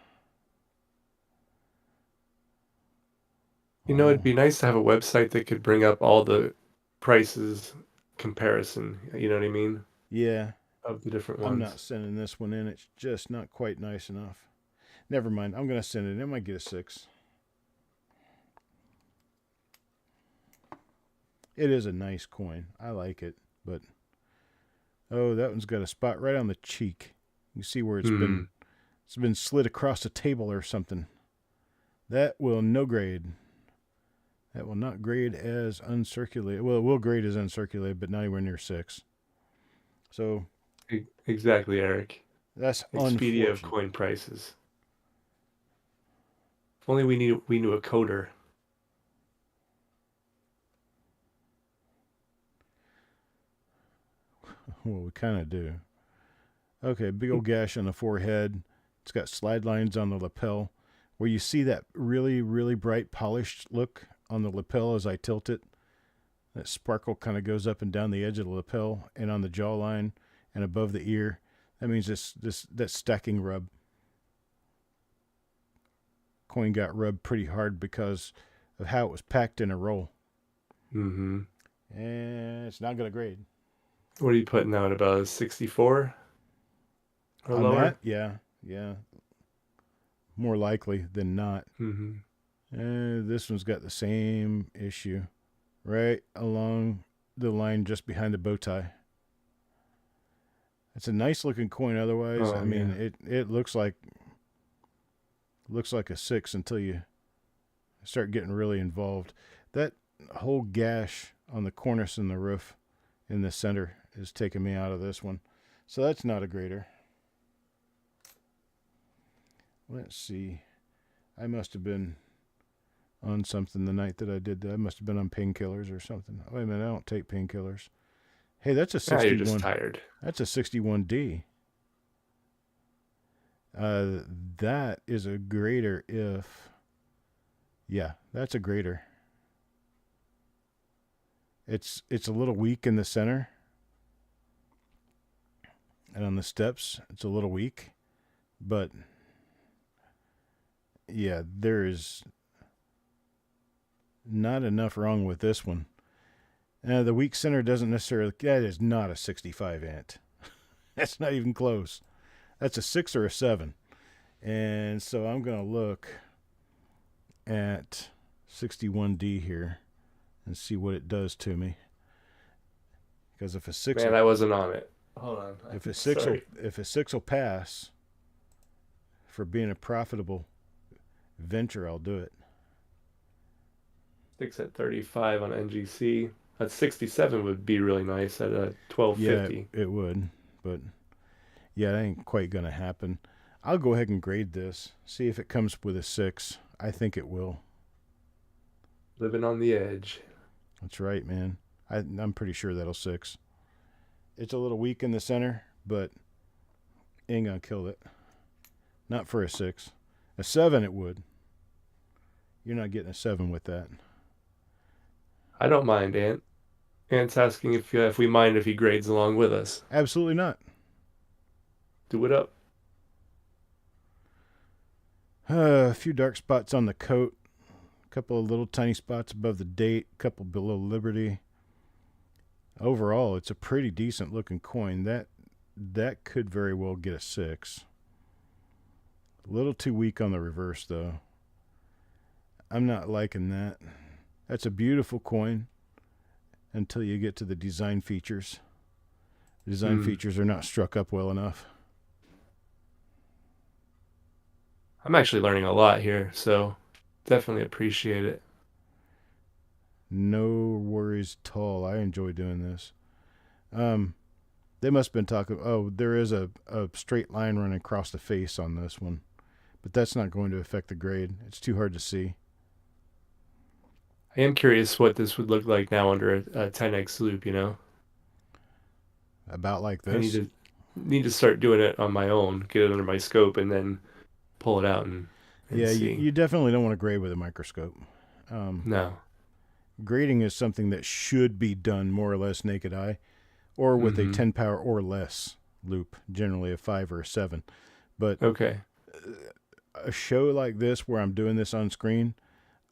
You know, it'd be nice to have a website that could bring up all the prices comparison. You know what I mean? Yeah. Of the different I'm ones. not sending this one in. It's just not quite nice enough. Never mind. I'm going to send it in. I might get a 6. It is a nice coin. I like it. But, oh, that one's got a spot right on the cheek. You see where it's been slid across the table or something. That will no grade. That will not grade as uncirculated. Well, it will grade as uncirculated, but not anywhere near 6. So exactly, Eric. That's Expedia of unfortunate. coin prices. If only we knew a coder. Well, we kind of do. Okay, big old gash on the forehead. It's got slide lines on the lapel. Where you see that really, really bright polished look on the lapel as I tilt it. That sparkle kind of goes up and down the edge of the lapel and on the jawline and above the ear. That means that stacking rub. Coin got rubbed pretty hard because of how it was packed in a roll. Mm-hmm. And it's not going to grade. What are you putting out, about a 64 or On lower? that, yeah. More likely than not. Mm-hmm. This one's got the same issue. Right along the line just behind the bow tie. It's a nice looking coin otherwise. Oh, I mean, it looks like a 6 until you start getting really involved. That whole gash on the cornice and the roof in the center is taking me out of this one. So that's not a grader. Let's see. I must have been on something the night that I did that. I must have been on painkillers or something. Wait a minute, I don't take painkillers. Hey, that's a 61. You're just tired. That's a 61D. That is a grader if... Yeah, that's a grader. It's a little weak in the center. And on the steps, it's a little weak. But, yeah, there is not enough wrong with this one. The weak center doesn't necessarily... That is not a 65 ant. That's not even close. That's a 6 or a 7. And so I'm going to look at 61D here and see what it does to me. Because if a 6... Man, I wasn't on it. Hold on. If a 6 will pass for being a profitable venture, I'll do it. 6 at 35 on NGC. That 67 would be really nice at a 1250. Yeah, it would. But, yeah, that ain't quite going to happen. I'll go ahead and grade this. See if it comes with a 6. I think it will. Living on the edge. That's right, man. I'm pretty sure that'll 6. It's a little weak in the center, but ain't going to kill it. Not for a 6. A 7 it would. You're not getting a 7 with that. I don't mind, Ant. Ant's asking if we mind if he grades along with us. Absolutely not. Do it up. A few dark spots on the coat. A couple of little tiny spots above the date. A couple below Liberty. Overall, it's a pretty decent looking coin. That could very well get a 6. A little too weak on the reverse, though. I'm not liking that. That's a beautiful coin until you get to the design features. Design Hmm. features are not struck up well enough. I'm actually learning a lot here, so definitely appreciate it. No worries at all. I enjoy doing this. Um, they must have been talking. Oh, there is a straight line running across the face on this one, but that's not going to affect the grade. It's too hard to see. I am curious what this would look like now under a 10x loop, you know? About like I this. need to start doing it on my own, get it under my scope, and then pull it out and Yeah, see. you definitely don't want to grade with a microscope. Um, No. Grading is something that should be done more or less naked eye, or with a Mm-hmm. 10 power or less loop, generally a 5 or a 7. But Okay. a show like this where I'm doing this on screen,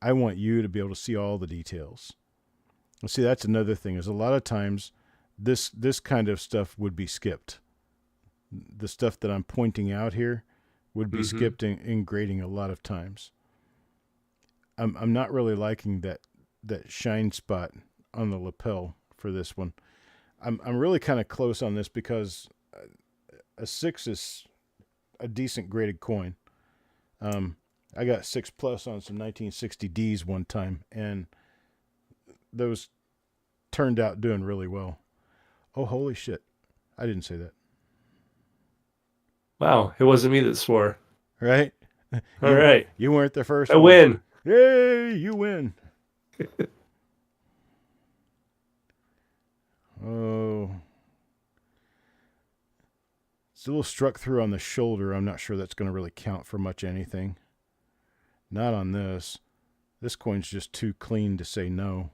I want you to be able to see all the details. See, that's another thing is a lot of times this kind of stuff would be skipped. The stuff that I'm pointing out here would be Mm-hmm. skipped in grading a lot of times. I'm not really liking that shine spot on the lapel for this one. I'm really kind of close on this because a 6 is a decent graded coin. Um, I got 6 plus on some 1960Ds one time, and those turned out doing really well. Oh, holy shit. I didn't say that. Wow, it wasn't me that swore. Right? All You right. you weren't the first I one. win. Yay, you win. Oh. It's a little struck through on the shoulder. I'm not sure that's going to really count for much anything. Not on this. This coin's just too clean to say no.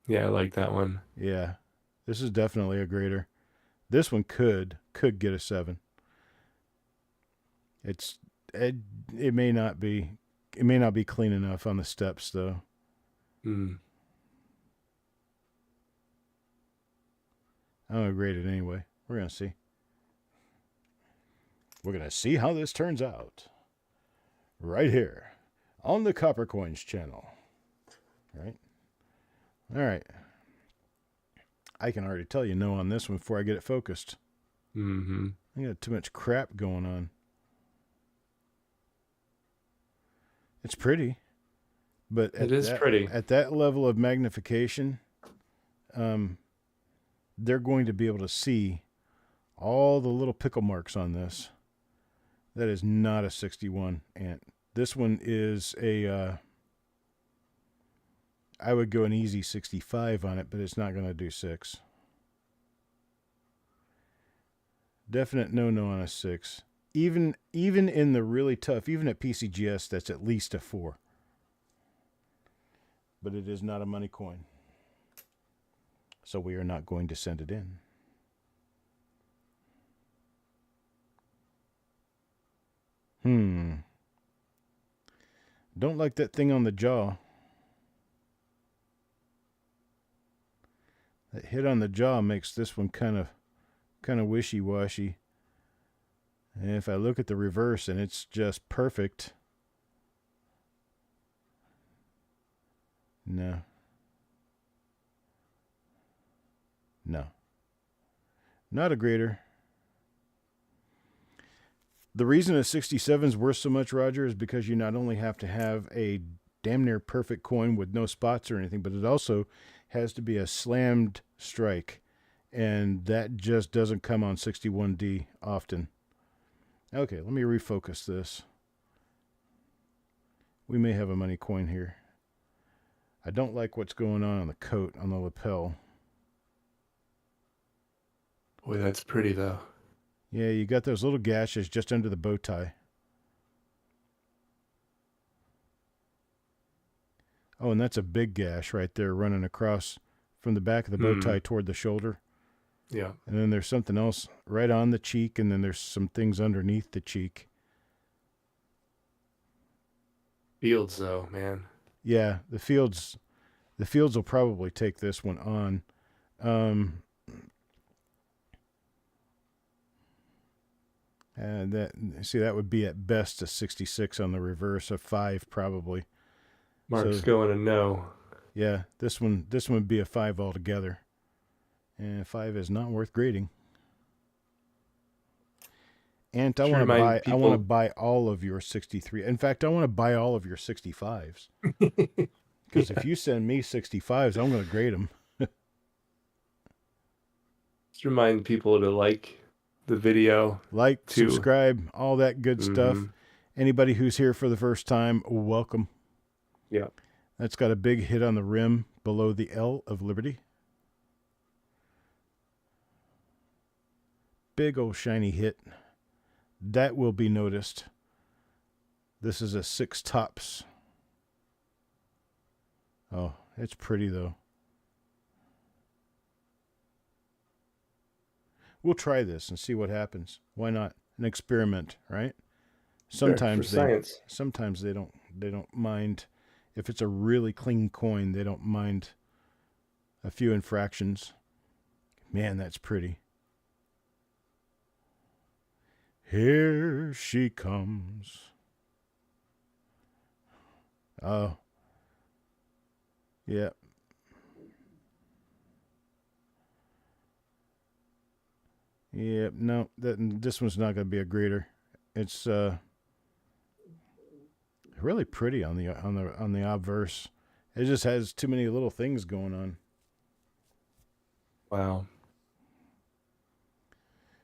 Yeah, I like that one. Yeah. This is definitely a grader. This one could get a 7. It's it, it may not be clean enough on the steps though. Mm. I'm gonna grade it anyway. We're gonna see. We're gonna see how this turns out. Right here. On the Copper Coins channel. Right? Alright. I can already tell you no on this one before I get it focused. Mm-hmm. I got too much crap going on. It's pretty, but It is pretty. at that level of magnification, um, they're going to be able to see all the little pickle marks on this. That is not a 61 ant. This one is I would go an easy 65 on it, but it's not going to do 6. Definite no on a 6. Even in the really tough, even at PCGS, that's at least a 4. But it is not a money coin. So we are not going to send it in. Don't like that thing on the jaw. That hit on the jaw makes this one kind of wishy-washy. And if I look at the reverse and it's just perfect. No. No. Not a grader. The reason a 67 is worth so much, Roger, is because you not only have to have a damn near perfect coin with no spots or anything, but it also has to be a slammed strike. And that just doesn't come on 61D often. Okay, let me refocus this. We may have a money coin here. I don't like what's going on the coat, on the lapel. Boy, that's pretty though. Yeah, you got those little gashes just under the bow tie. Oh, and that's a big gash right there running across from the back of the bow tie toward the shoulder. Yeah. And then there's something else right on the cheek, and then there's some things underneath the cheek. Fields though, man. Yeah, the fields will probably take this one on. And that would be at best a 66 on the reverse, a 5 probably. Mark's So going to no. Yeah, this one would be a 5 altogether. And 5 is not worth grading. And I Should want to remind buy I want to people. buy all of your 63. In fact, I want to buy all of your 65s because if Yeah. you send me 65s, I'm going to grade them. Just remind people to like the video Like, too. subscribe, all that good stuff. Mm-hmm. Anybody who's here for the first time, welcome. Yeah. That's got a big hit on the rim below the L of Liberty. Big old shiny hit. That will be noticed. This is a 6 tops. Oh, it's pretty though. We'll try this and see what happens. Why not? An experiment, right? Sure. For Sometimes they science. sometimes they don't mind if it's a really clean coin, they don't mind a few infractions. Man, that's pretty. Here she comes. Oh, yeah. Yeah, no, this one's not going to be a grader. It's really pretty on the obverse. It just has too many little things going on. Wow.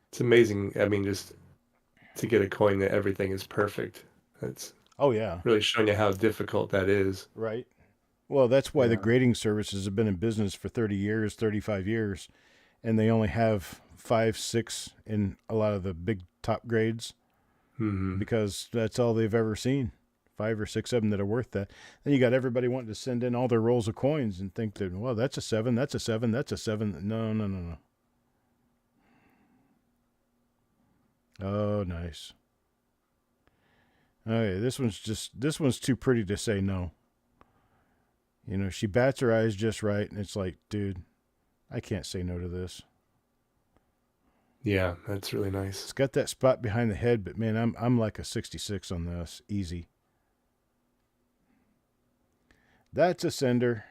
It's amazing. I mean, just to get a coin that everything is perfect. That's Oh yeah, really showing you how difficult that is. right. Well, that's why the Yeah. grading services have been in business for 30 years, 35 years, and they only have 5, 6 in a lot of the big top grades Mm-hmm. because that's all they've ever seen. 5 or 6 of them that are worth that. Then you got everybody wanting to send in all their rolls of coins and think that, well, that's a 7, that's a 7, that's a 7. No, no, no, no. Oh, nice. Okay, this one's too pretty to say no. She bats her eyes just right, and it's like, dude, I can't say no to this. Yeah, that's really nice. It's got that spot behind the head, but man, I'm like a 66 on this, easy. That's a sender.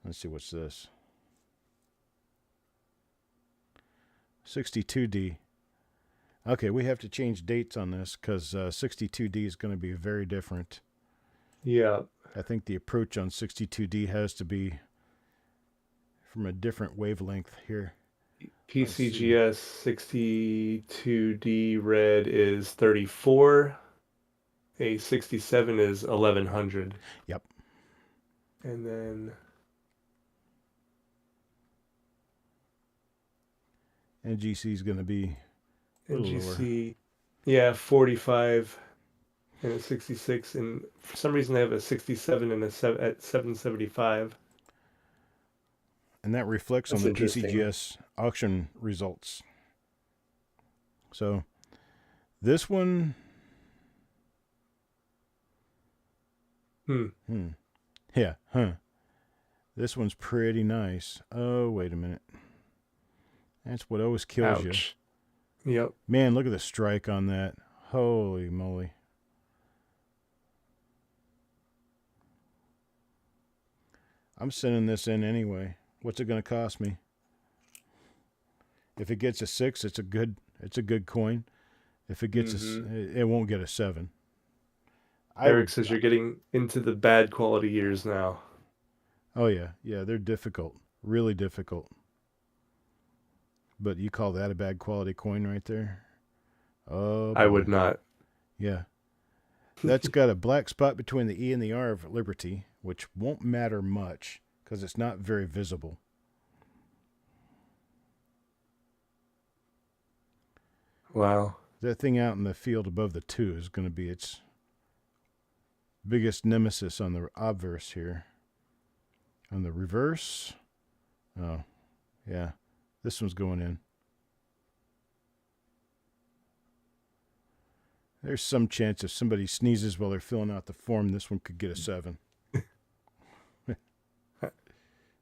Let's see what's this. 62D. Okay, we have to change dates on this because 62D is going to be very different. Yeah. I think the approach on 62D has to be from a different wavelength here. Let's see. PCGS 62D red is 34. A 67 is 1100. Yep. And then NGC is going to be a little lower. NGC, yeah, 45 and a 66. And for some reason, they have a 67 and at 775. And that reflects on That's the interesting. PCGS auction results. So this one, Hmm. yeah, This one's pretty nice. Oh, wait a minute. That's what always kills you. Ouch. Yep. Man, look at the strike on that. Holy moly. I'm sending this in anyway. What's it going to cost me? If it gets a 6, it's a good coin. If it gets it won't get a 7. I Eric would says you're getting into the bad quality years now. Oh yeah. Yeah, they're difficult. Really difficult. But you call that a bad quality coin right there? Oh I would boy. not. Yeah. That's got a black spot between the E and the R of Liberty, which won't matter much because it's not very visible. Wow. That thing out in the field above the 2 is going to be its biggest nemesis on the obverse here. On the reverse, oh, yeah, this one's going in. There's some chance if somebody sneezes while they're filling out the form, this one could get a 7.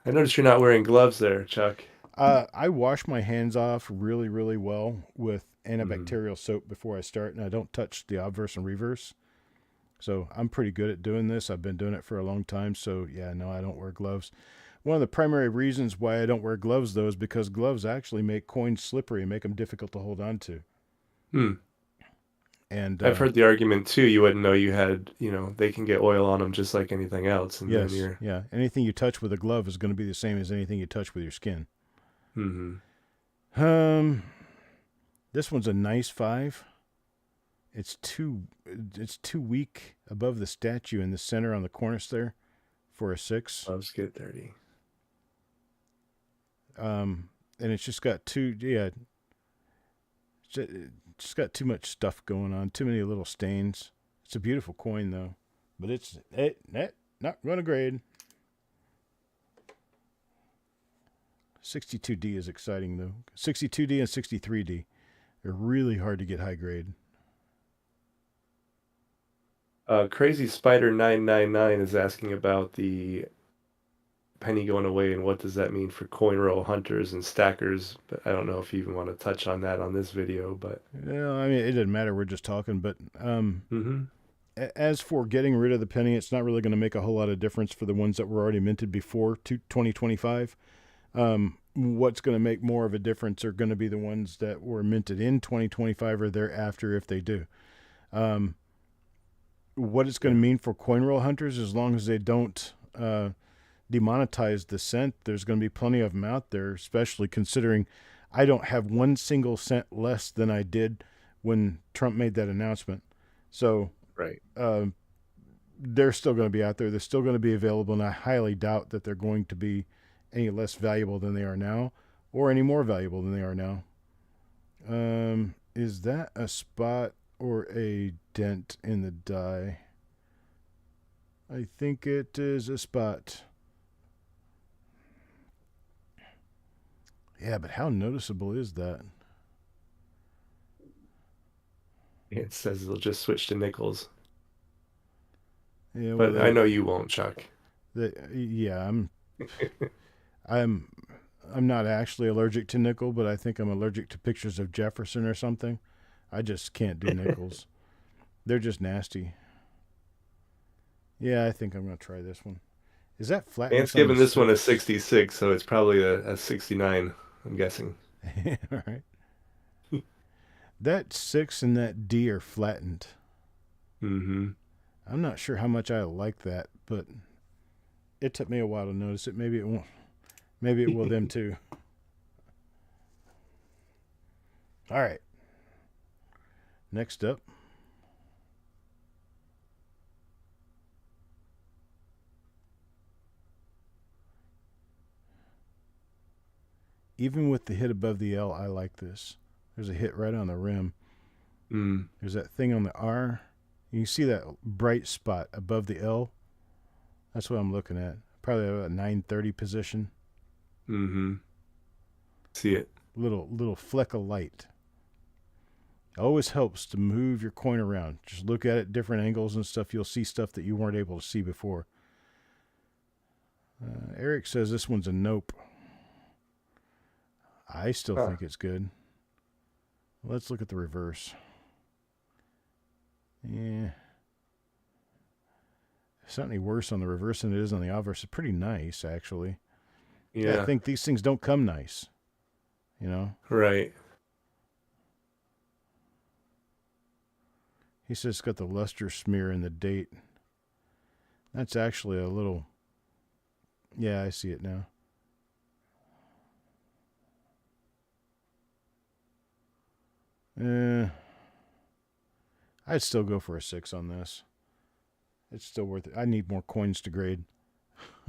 I noticed you're not wearing gloves there, Chuck. I wash my hands off really, really well with Hmm. antibacterial soap before I start, and I don't touch the obverse and reverse. So I'm pretty good at doing this. I've been doing it for a long time. So yeah, no, I don't wear gloves. One of the primary reasons why I don't wear gloves, though, is because gloves actually make coins slippery and make them difficult to hold on to. Hmm. And I've heard the argument too. You wouldn't know you had, they can get oil on them just like anything else, and then yes, you're. yeah, anything you touch with a glove is going to be the same as anything you touch with your skin. Hmm. Um, this one's a nice 5. It's too weak above the statue in the center on the cornice there for a 6. Loves get dirty. And it's just got just got too much stuff going on, too many little stains. It's a beautiful coin though, but it's not going to grade. 62D is exciting though. 62D and 63D are really hard to get high grade. Crazy Spider 999 is asking about the penny going away and what does that mean for coin roll hunters and stackers. But I don't know if you even want to touch on that on this video. But Yeah, I mean it doesn't matter. We're just talking, but hmm as for getting rid of the penny, it's not really going to make a whole lot of difference for the ones that were already minted before 2025. What's going to make more of a difference are going to be the ones that were minted in 2025 or thereafter, if they do. What it's going to mean for coin roll hunters, as long as they don't demonetize the cent, there's going to be plenty of them out there, especially considering I don't have 1 single cent less than I did when Trump made that announcement. So right. they're still going to be out there. They're still going to be available, and I highly doubt that they're going to be any less valuable than they are now or any more valuable than they are now. Is that a spot or a dent in the die? I think it is a spot. Yeah, but how noticeable is that? It says it'll just switch to nickels. Yeah, But I know you won't, Chuck. Yeah, I'm I'm not actually allergic to nickel, but I think I'm allergic to pictures of Jefferson or something. I just can't do nickels. They're just nasty. Yeah, I think I'm gonna try this one. Is that Ant's flatness on the giving this one a 6? 66, so it's probably a 69, I'm guessing. All right. That 6 and that D are flattened. Mm-hmm. I'm not sure how much I like that, but it took me a while to notice it. Maybe it won't. Maybe it will them too. All right. Next up. Even with the hit above the L, I like this. There's a hit right on the rim. Mm. There's that thing on the R. You see that bright spot above the L? That's what I'm looking at. Probably about a 930 position. Mm-hmm. See it. Little fleck of light. It always helps to move your coin around. Just look at it different angles and stuff. You'll see stuff that you weren't able to see before. Eric says this one's a nope. I still think it's good. Let's look at the reverse. Yeah. It's not any worse on the reverse than it is on the obverse. It's pretty nice, actually. Yeah. I think these things don't come nice. You know? Right. He says it's got the luster smear in the date. That's actually a little... Yeah, I see it now. I'd still go for a 6 on this. It's still worth it. I need more coins to grade.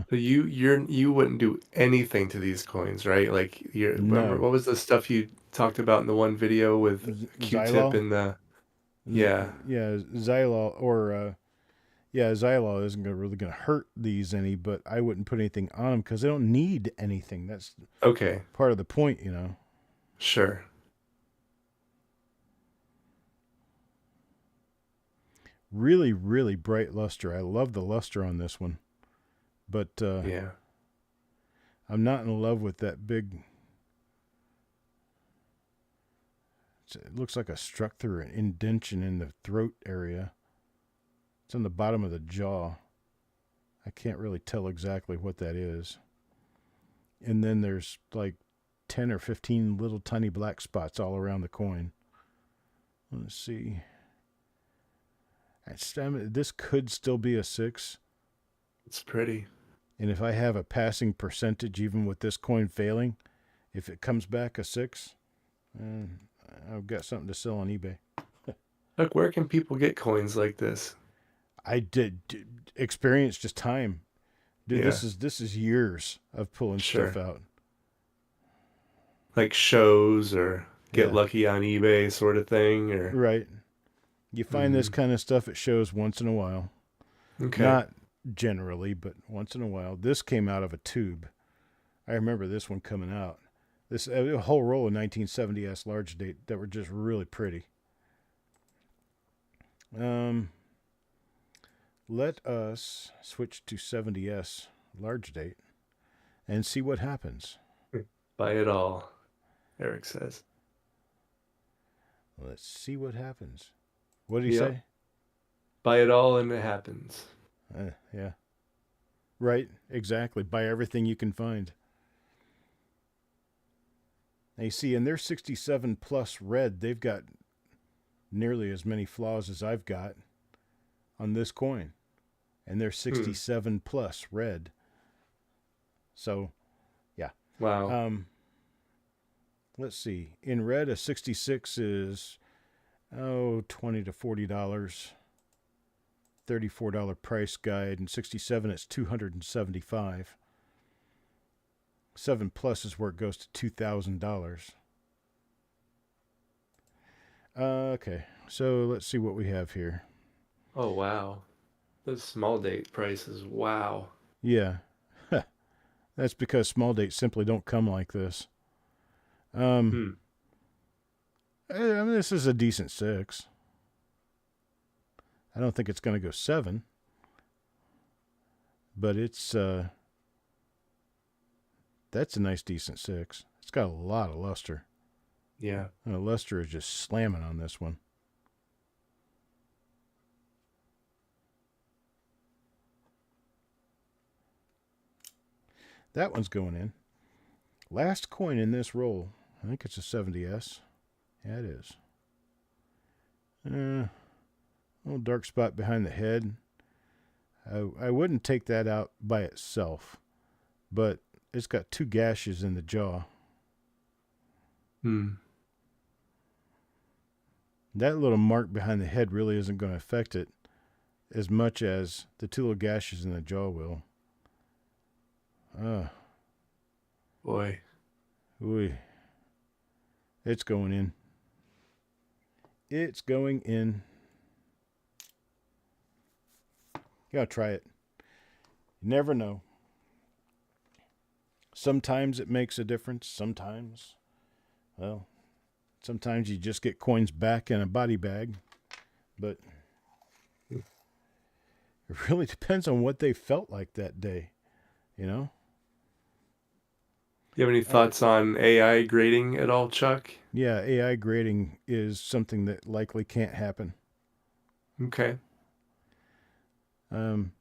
So you wouldn't do anything to these coins, right? Like remember No. what was the stuff you talked about in the one video with Q-tip Xylol? and the yeah. Yeah, Xylol or Xylol isn't really going to hurt these any, but I wouldn't put anything on them because they don't need anything. That's Okay. part of the point, you know. Sure. Really, really bright luster. I love the luster on this one, but Yeah. I'm not in love with that big. It looks like a struck through an indention in the throat area. It's on the bottom of the jaw. I can't really tell exactly what that is. And then there's like 10 or 15 little tiny black spots all around the coin. Let's see. This could still be a 6. It's pretty. And if I have a passing percentage, even with this coin failing, if it comes back a 6, I've got something to sell on eBay. Look, where can people get coins like this? I did experience just time. Dude, Yeah, this is years of pulling stuff sure. out. Like shows or get Yeah, lucky on eBay sort of thing, or right. You find this mm, kind of stuff at shows once in a while. okay. Not generally, but once in a while. This came out of a tube. I remember this one coming out. This a whole roll of 1970s large date that were just really pretty. Um, let us switch to 70s large date and see what happens. Buy it all, Eric says. Let's see what happens. What did he Yep. say? Buy it all and it happens. Yeah. Right, exactly. Buy everything you can find. Now you see, in their 67 plus red, they've got nearly as many flaws as I've got on this coin. And they're Hmm. 67 plus red. So, yeah. Wow. Um, let's see. In red, a 66 is, $20 to $40. $34 price guide, and 67 it's $275. 7 plus is where it goes to $2,000. Okay, so let's see what we have here. Oh, wow. Those small date prices. Wow. Yeah, that's because small dates simply don't come like this. Um, Hmm. I mean, this is a decent 6. I don't think it's going to go 7, but that's a nice decent 6. It's got a lot of luster. Yeah. And the luster is just slamming on this one. That one's going in. Last coin in this roll. I think it's a 70s. Yeah, it is. Little dark spot behind the head. I wouldn't take that out by itself, but it's got 2 gashes in the jaw. Hmm. That little mark behind the head really isn't going to affect it as much as the 2 little gashes in the jaw will. Boy. Ooh, it's going in. It's going in. You gotta try it. You never know. Sometimes it makes a difference. Sometimes you just get coins back in a body bag. But it really depends on what they felt like that day, you know? You have any thoughts on AI grading at all, Chuck? Yeah, AI grading is something that likely can't happen. Okay. Um,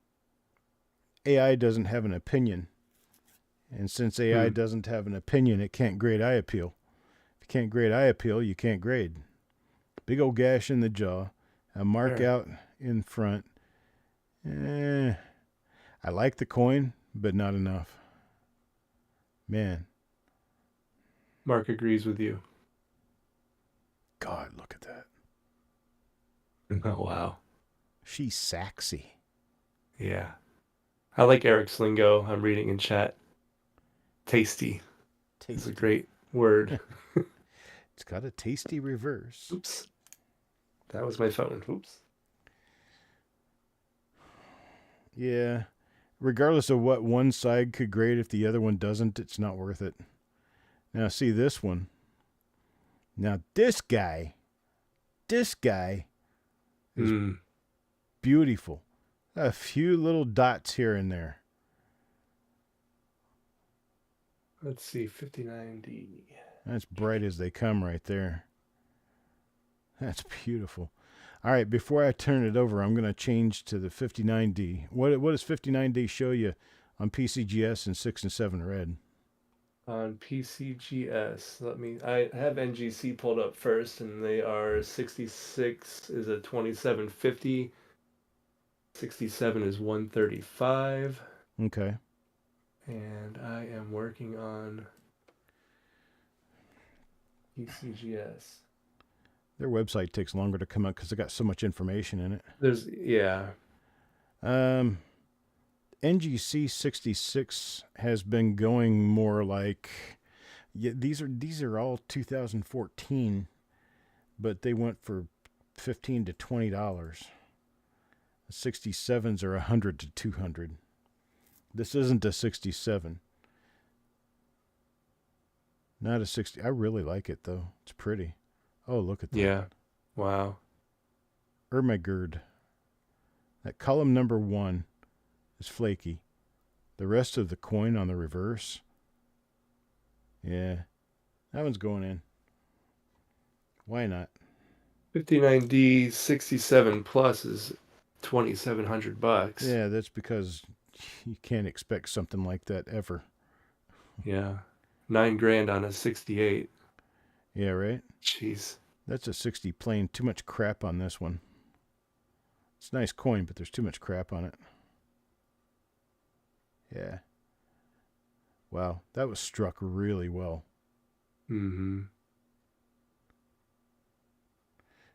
AI doesn't have an opinion. And since AI Hmm. doesn't have an opinion, it can't grade eye appeal. If you can't grade eye appeal, you can't grade. Big old gash in the jaw, a All mark right. out in front. I like the coin, but not enough. Man, Mark agrees with you. God, look at that. Oh, wow. She's sexy. Yeah. I like Eric's lingo. I'm reading in chat. Tasty is a Tasty. great word. It's got a tasty reverse. Oops. That was my phone. Oops. Yeah. Regardless of what one side could grade, if the other one doesn't, it's not worth it. Now, see this one. Now, this guy is Hmm. beautiful. A few little dots here and there. Let's see. 59D. That's bright as they come right there. That's beautiful. All right, before I turn it over, I'm going to change to the 59D. What does 59D show you on PCGS and 6 and 7 red? On PCGS, I have NGC pulled up first, and they are 66 is a 2750, 67 is 135, Okay. and I am working on PCGS. Their website takes longer to come out because they got so much information in it. Yeah. Um, NGC 66 has been going more like, yeah, these are all 2014, but they went for $15 to $20. 67s are 100 to 200. This isn't a 67. Not a 60. I really like it though. It's pretty. Oh, look at that. Yeah. Wow. Ermagerd. That column number 1 is flaky. The rest of the coin on the reverse, yeah, that one's going in. Why not? 59D 67 plus is $2,700. Yeah, that's because you can't expect something like that ever. Yeah. 9 grand on a 68. Yeah, right? Jeez. That's a 60 plain. Too much crap on this one. It's a nice coin, but there's too much crap on it. Yeah. Wow, that was struck really well. Mm-hmm.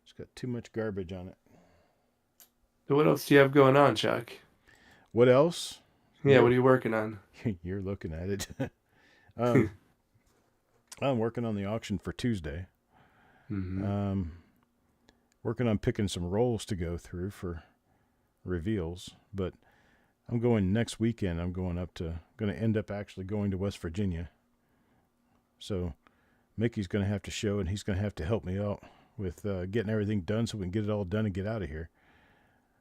It's got too much garbage on it. So what else do you have going on, Chuck? What else? Yeah, what are you working on? You're looking at it. I'm working on the auction for Tuesday. Mm-hmm. Working on picking some rolls to go through for reveals, but I'm going next weekend. I'm going to end up actually going to West Virginia. So Mickey's going to have to show, and he's going to have to help me out with getting everything done so we can get it all done and get out of here.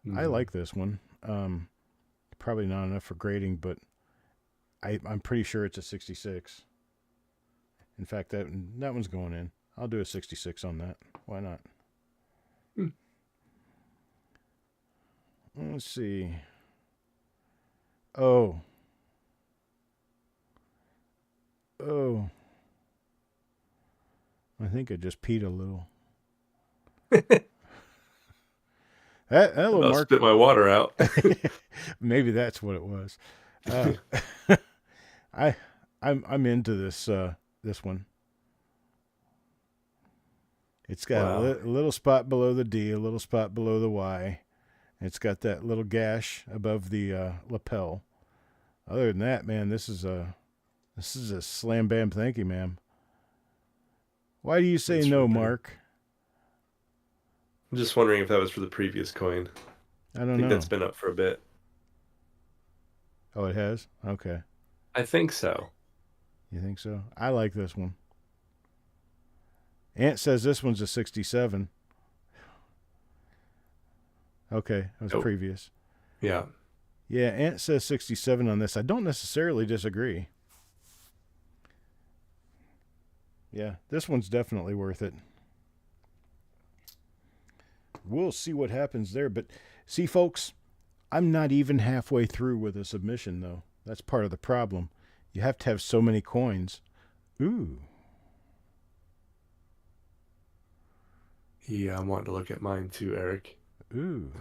Mm-hmm. I like this one. Probably not enough for grading, but I'm pretty sure it's a 66. In fact, that one's going in. I'll do a 66 on that. Why not? Let's see. Oh. I think I just peed a little. that little I'll mark. spit my water out. Maybe that's what it was. I'm into this one. It's got Wow. a little spot below the D, a little spot below the Y. It's got that little gash above the lapel. Other than that, man, this is a slam bam. Thank you, ma'am. Why do you say That's no, really pretty. Mark? I'm just wondering if that was for the previous coin. I I don't think know. that's been up for a bit. Oh, it has? Okay. I think so. You think so? I like this one. Ant says this one's a 67. Okay, that was previous. Yeah. Yeah, Ant says 67 on this. I don't necessarily disagree. Yeah, this one's definitely worth it. We'll see what happens there. But see, folks, I'm not even halfway through with a submission, though. That's part of the problem. You have to have so many coins. Ooh. Yeah, I want to look at mine too, Eric. Ooh.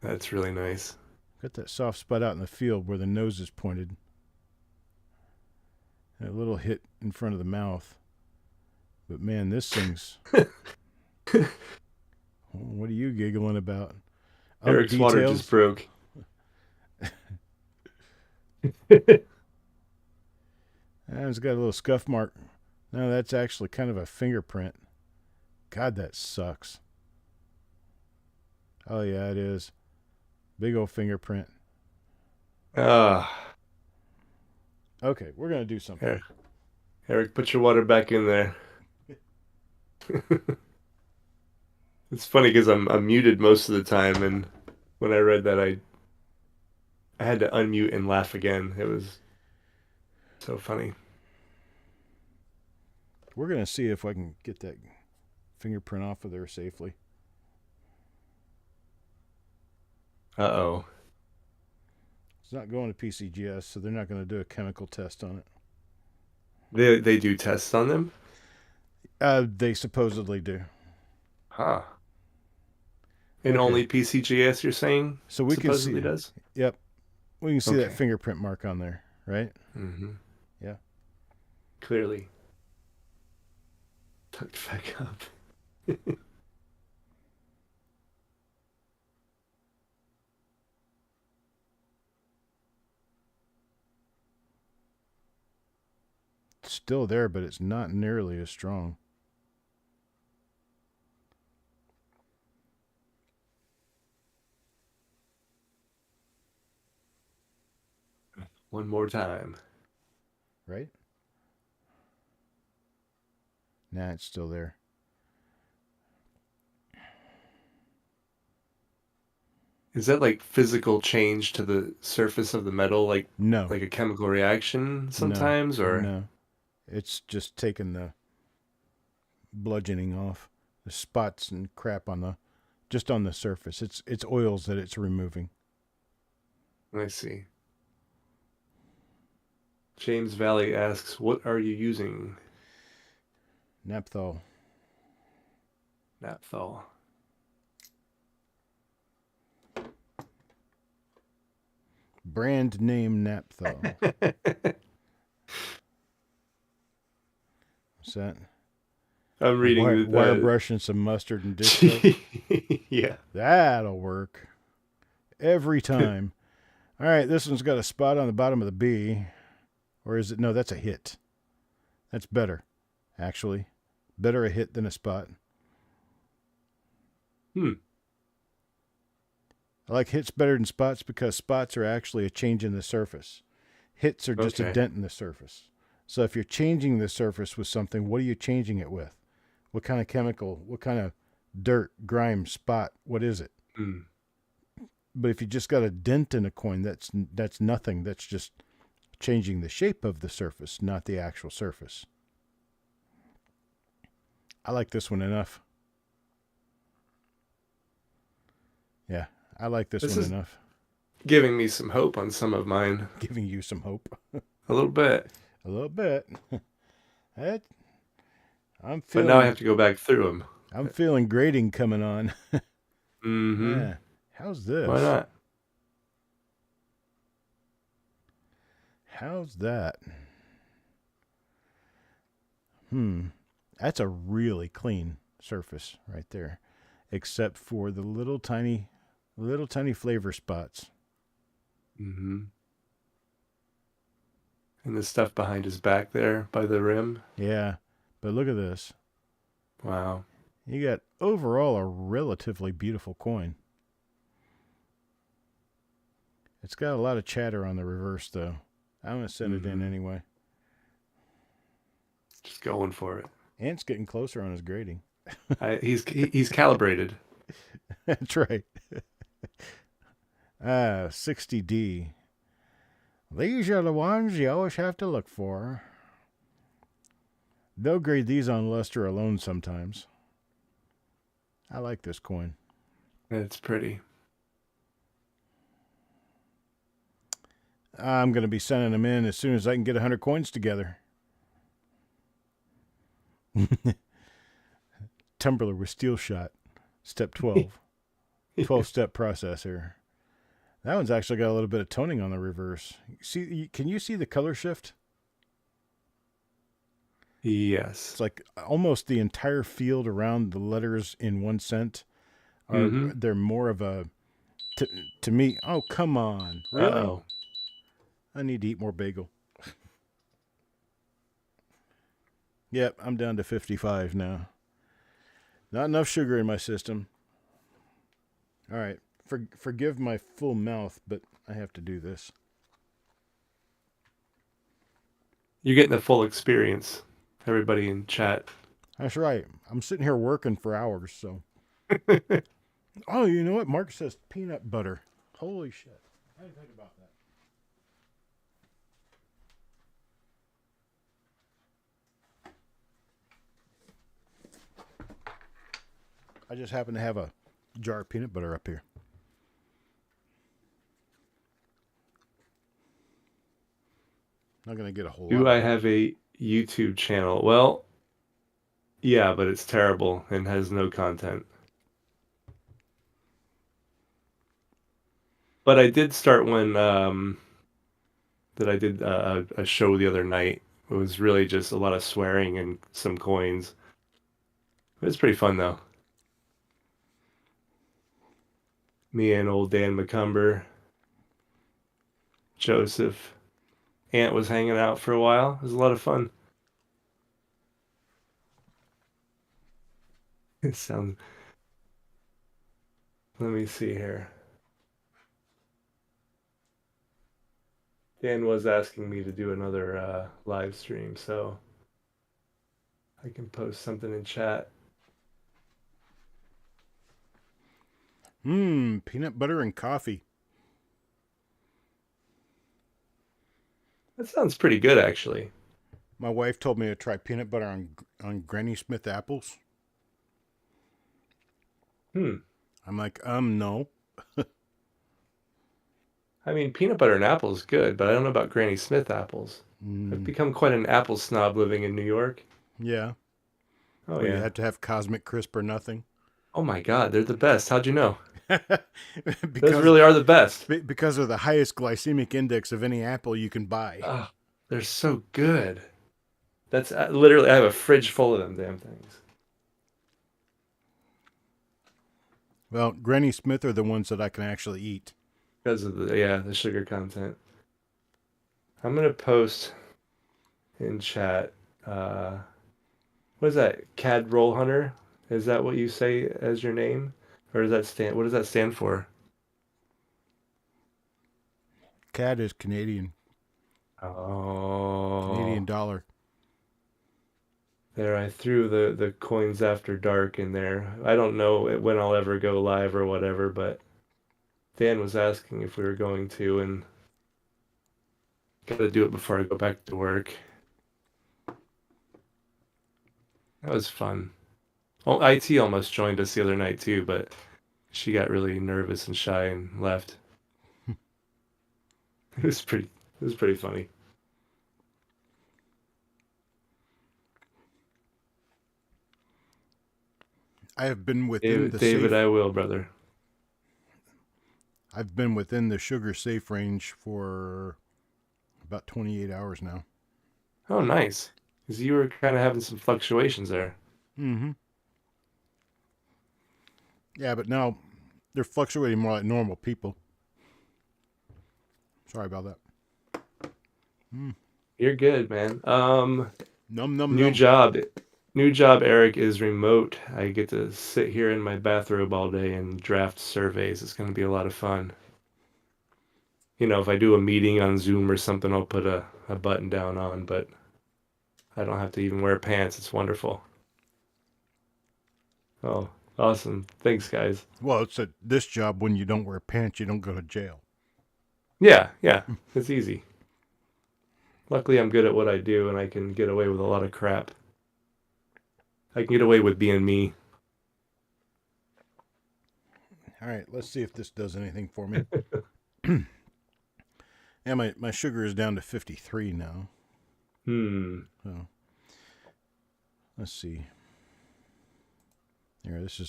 That's really nice. Got that soft spot out in the field where the nose is pointed. And a little hit in front of the mouth. But man, this thing's... What are you giggling about? Eric's water just broke. It's got a little scuff mark. No, that's actually kind of a fingerprint. God, that sucks. Oh, yeah, it is. Big old fingerprint. Okay, we're going to do something. Eric, put your water back in there. It's funny because I'm muted most of the time, and when I read that, I had to unmute and laugh again. It was so funny. We're going to see if I can get that fingerprint off of there safely. Uh-oh. It's not going to PCGS, so they're not going to do a chemical test on it. They do tests on them? They supposedly do. Huh. And Okay. only PCGS, you're saying, So we can supposedly see. does? Yep. We can see that Okay. fingerprint mark on there, right? Mm-hmm. Yeah. Clearly. Tucked back up. It's still there, but it's not nearly as strong. One more time. Right? Nah, it's still there. Is that like physical change to the surface of the metal, No. like a chemical reaction No. sometimes, or? No. It's just taking the bludgeoning off. The spots and crap on the just on the surface. It's oils that it's removing. I see. James Valley asks, what are you using? Naphthol. Naphthol. Brand name Naphthol. What's that? I'm reading Wire brush and some mustard and dish soap. Yeah. That'll work. Every time. All right, this one's got a spot on the bottom of the B. Or is it? No, that's a hit. That's better, actually. Better a hit than a spot. I like hits better than spots because spots are actually a change in the surface. Hits are just a dent in the surface. So if you're changing the surface with something, what are you changing it with? What kind of chemical? What kind of dirt, grime, spot? What is it? But if you just got a dent in a coin, that's nothing. That's just changing the shape of the surface, not the actual surface. I like this one enough. Yeah, I like this one enough. Giving me some hope on some of mine. Giving you some hope. A little bit. A little bit. I'm feeling. But now I have to go back through them. I'm feeling grading coming on. Mm-hmm. Yeah. How's this? Why not? How's that? That's a really clean surface right there, except for the little tiny flavor spots. Mm-hmm. And the stuff behind his back there by the rim. Yeah, but look at this. Wow. You got overall a relatively beautiful coin. It's got a lot of chatter on the reverse, though. I'm going to send it in anyway. Just going for it. Ant's getting closer on his grading. He's calibrated. That's right. 60D. These are the ones you always have to look for. They'll grade these on luster alone sometimes. I like this coin. It's pretty. I'm going to be sending them in as soon as I can get 100 coins together. Tumbler with steel shot. Step 12. 12-step process here. That one's actually got a little bit of toning on the reverse. Can you see the color shift? Yes. It's like almost the entire field around the letters in 1 cent they're more of a to me. Oh, come on. Really? Uh-oh. I need to eat more bagel. Yep, I'm down to 55 now. Not enough sugar in my system. All right. Forgive my full mouth, but I have to do this. You're getting the full experience, everybody in chat. That's right. I'm sitting here working for hours, so. Oh, you know what? Mark says peanut butter. Holy shit. I didn't think about that. I just happen to have a jar of peanut butter up here. Not gonna get a whole lot Do of I it. have a YouTube channel? Well, yeah, but it's terrible and has no content. But I did start one that I did a show the other night. It was really just a lot of swearing and some coins. It was pretty fun though. Me and old Dan McCumber, Joseph, Aunt was hanging out for a while. It was a lot of fun. It sounds. Let me see here. Dan was asking me to do another live stream, so I can post something in chat. Peanut butter and coffee. That sounds pretty good, actually. My wife told me to try peanut butter on Granny Smith apples. Hmm. I'm like, no. I mean, peanut butter and apple is good, but I don't know about Granny Smith apples. I've Mm, become quite an apple snob living in New York. yeah. Oh, Well, you yeah. have to have Cosmic Crisp or nothing. Oh my God, they're the best. How'd you know? Those because really are the best. because of the highest glycemic index of any apple you can buy. Oh, they're so good. That's literally, I have a fridge full of them damn things. Well, Granny Smith are the ones that I can actually eat. Because of the sugar content. I'm gonna post in chat. What is that? CAD Roll Hunter? Is that what you say as your name? Or does that stand, what does that stand for? CAD is Canadian Oh, dollar. there I threw the coins after dark in there. I don't know when I'll ever go live or whatever, but Dan was asking if we were going to, and gotta do it before I go back to work. That was fun. Oh, IT almost joined us the other night too, but she got really nervous and shy and left. It was pretty funny. I have been within David, the David, safe. I will, brother. I've been within the sugar safe range for about 28 hours now. Oh, nice. Because you were kind of having some fluctuations there. Mm-hmm. Yeah, but now they're fluctuating more like normal people. Sorry about that. You're good, man. Num num New num. job. New job, Eric, is remote. I get to sit here in my bathrobe all day and draft surveys. It's going to be a lot of fun. You know, if I do a meeting on Zoom or something, I'll put a button down on, but I don't have to even wear pants. It's wonderful. Oh, awesome. Thanks, guys. Well, it's at this job when you don't wear pants, you don't go to jail. Yeah, yeah, it's easy. Luckily, I'm good at what I do and I can get away with a lot of crap. I can get away with being me. All right, let's see if this does anything for me. Yeah, my sugar is down to 53 now. Hmm. So let's see. Here, this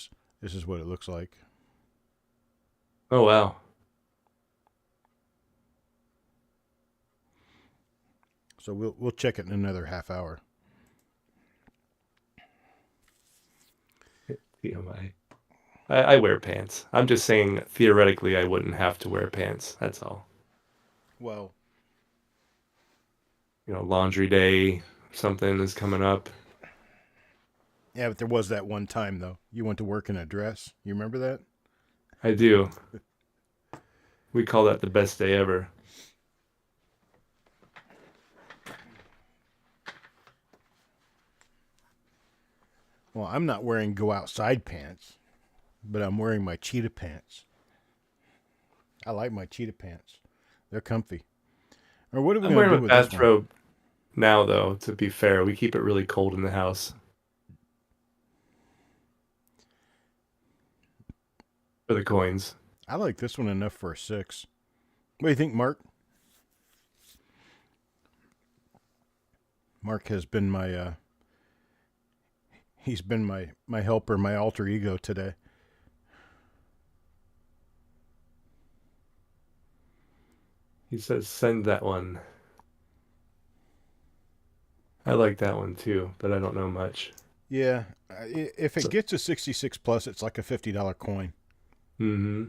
is what it looks like. Oh, wow. So we'll check it in another half hour. TMI. I wear pants. I'm just saying, theoretically, I wouldn't have to wear pants. That's all. Well, You know, laundry day, something is coming up. yeah, but there was that one time though. You went to work in a dress. You remember that? I do. We call that the best day ever. Well, I'm not wearing go outside pants, but I'm wearing my cheetah pants. I like my cheetah pants. They're comfy. Or what are we I'm going to wearing do a with this one? bathrobe now, though, to be fair. We keep it really cold in the house. for the coins. I like this one enough for a 6. What do you think, Mark? Mark has been my he's been my helper, my alter ego today. He says send that one. I like that one too, but I don't know much. Yeah, if it So, gets a 66 plus, it's like a $50 coin. mm-hmm.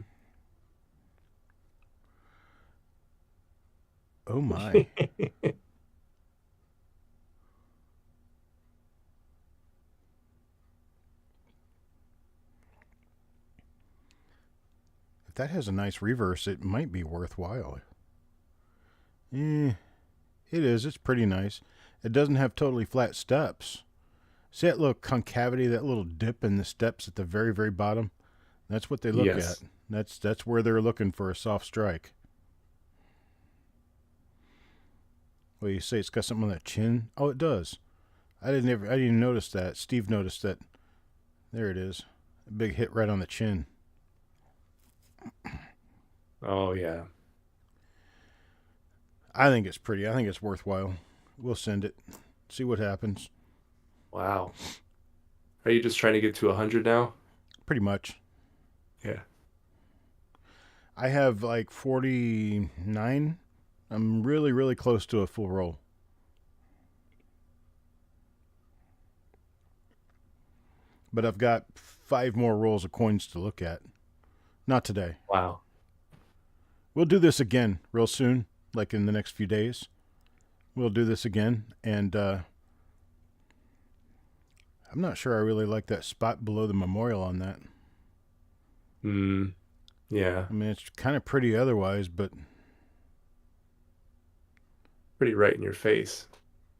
Oh my. If that has a nice reverse, it might be worthwhile. Eh, it is. It's pretty nice. It doesn't have totally flat steps. See that little concavity, that little dip in the steps at the very, very bottom? That's what they look at. Yes. That's where they're looking for a soft strike. Well, you say it's got something on that chin? Oh, it does. I didn't even notice that. Steve noticed that. There it is. A big hit right on the chin. Oh yeah. I think it's pretty. I think it's worthwhile. We'll send it. See what happens. Wow. Are you just trying to get to 100 now? Pretty much. Yeah. I have like 49. I'm really, really close to a full roll. But I've got 5 more rolls of coins to look at. Not today. Wow. We'll do this again real soon, like in the next few days. We'll do this again, and I'm not sure I really like that spot below the memorial on that. Yeah. I mean, it's kind of pretty otherwise, but Pretty right in your face,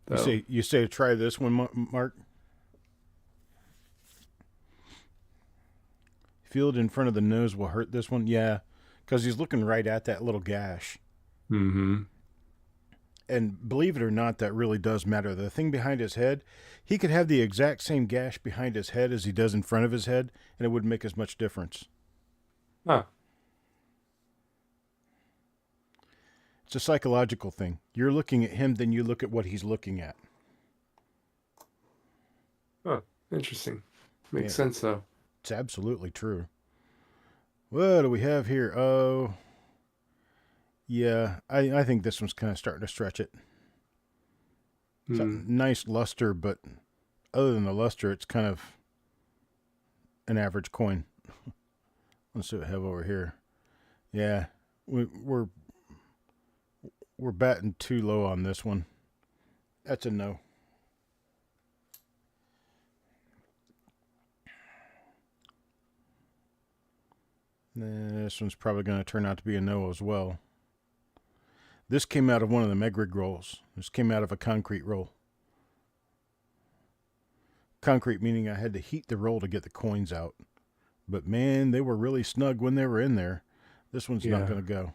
though. you say try this one, Mark. Feel it in front of the nose will hurt this one. Yeah, because he's looking right at that little gash. Mm-hmm. And believe it or not, that really does matter. The thing behind his head, he could have the exact same gash behind his head as he does in front of his head, and it wouldn't make as much difference. Huh. It's a psychological thing. You're looking at him, then you look at what he's looking at. Huh. Interesting. Makes Yeah, sense though. it's absolutely true. What do we have here? Oh, yeah, I think this one's kind of starting to stretch it. It's a Hmm. nice luster, but other than the luster, it's kind of an average coin. Let's see what we have over here. Yeah, we're batting too low on this one. That's a no. This one's probably going to turn out to be a no as well. This came out of one of the Megrig rolls. This came out of a concrete roll. Concrete meaning I had to heat the roll to get the coins out. But man, they were really snug when they were in there. This one's not Yeah. going to go.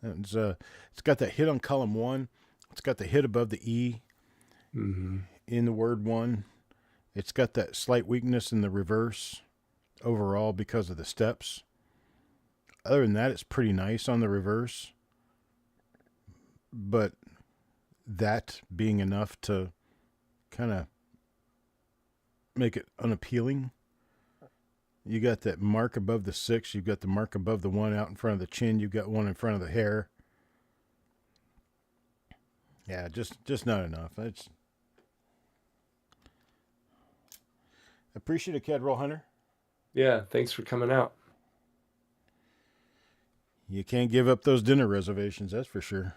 It's got that hit on column 1. It's got the hit above the E Mm-hmm. in the word 1. It's got that slight weakness in the reverse overall because of the steps. Other than that, it's pretty nice on the reverse. But that being enough to kind of make it unappealing. You got that mark above the 6. You've got the mark above the 1 out in front of the chin. You've got one in front of the hair. Yeah, just not enough. It's appreciate it, Cadroll Hunter. Yeah. Thanks for coming out. You can't give up those dinner reservations, that's for sure.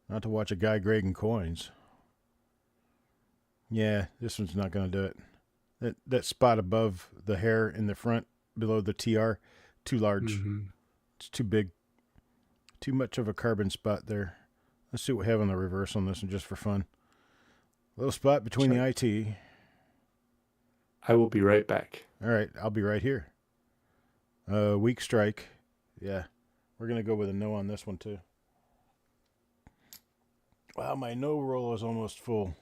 Not to watch a guy grading coins. Yeah, this one's not going to do it. That spot above the hair in the front, below the TR, too large. Mm-hmm. It's too big. Too much of a carbon spot there. Let's see what we have on the reverse on this one just for fun. Little spot between the IT. I will be right back. All right, I'll be right here. Weak strike. Yeah, we're going to go with a no on this one too. Wow, my no roll is almost full.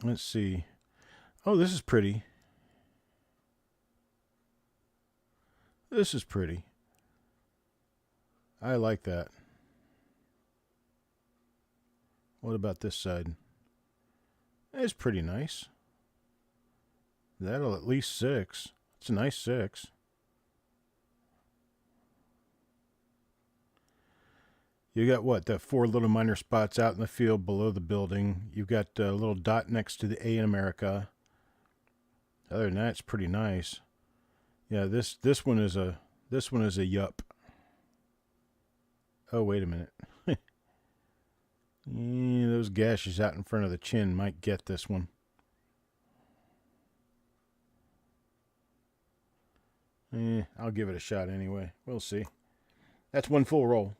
Let's see. Oh, this is pretty. This is pretty. I like that. What about this side? It's pretty nice. That'll at least 6. It's a nice 6. You got what? The 4 little minor spots out in the field below the building. You've got a little dot next to the A in America. Other than that, it's pretty nice. Yeah, this one is a yup. Oh, wait a minute. Those gashes out in front of the chin might get this one. I'll give it a shot anyway. We'll see. That's one full roll.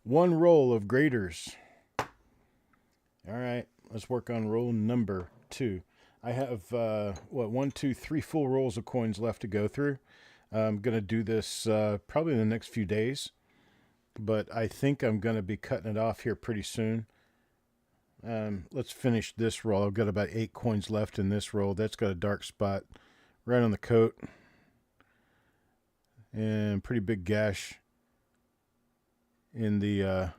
One roll of graders. All right, let's work on roll number 2. I have, 1, 2, 3 full rolls of coins left to go through. I'm going to do this probably in the next few days, but I think I'm going to be cutting it off here pretty soon. Let's finish this roll. I've got about 8 coins left in this roll. That's got a dark spot right on the coat and pretty big gash in the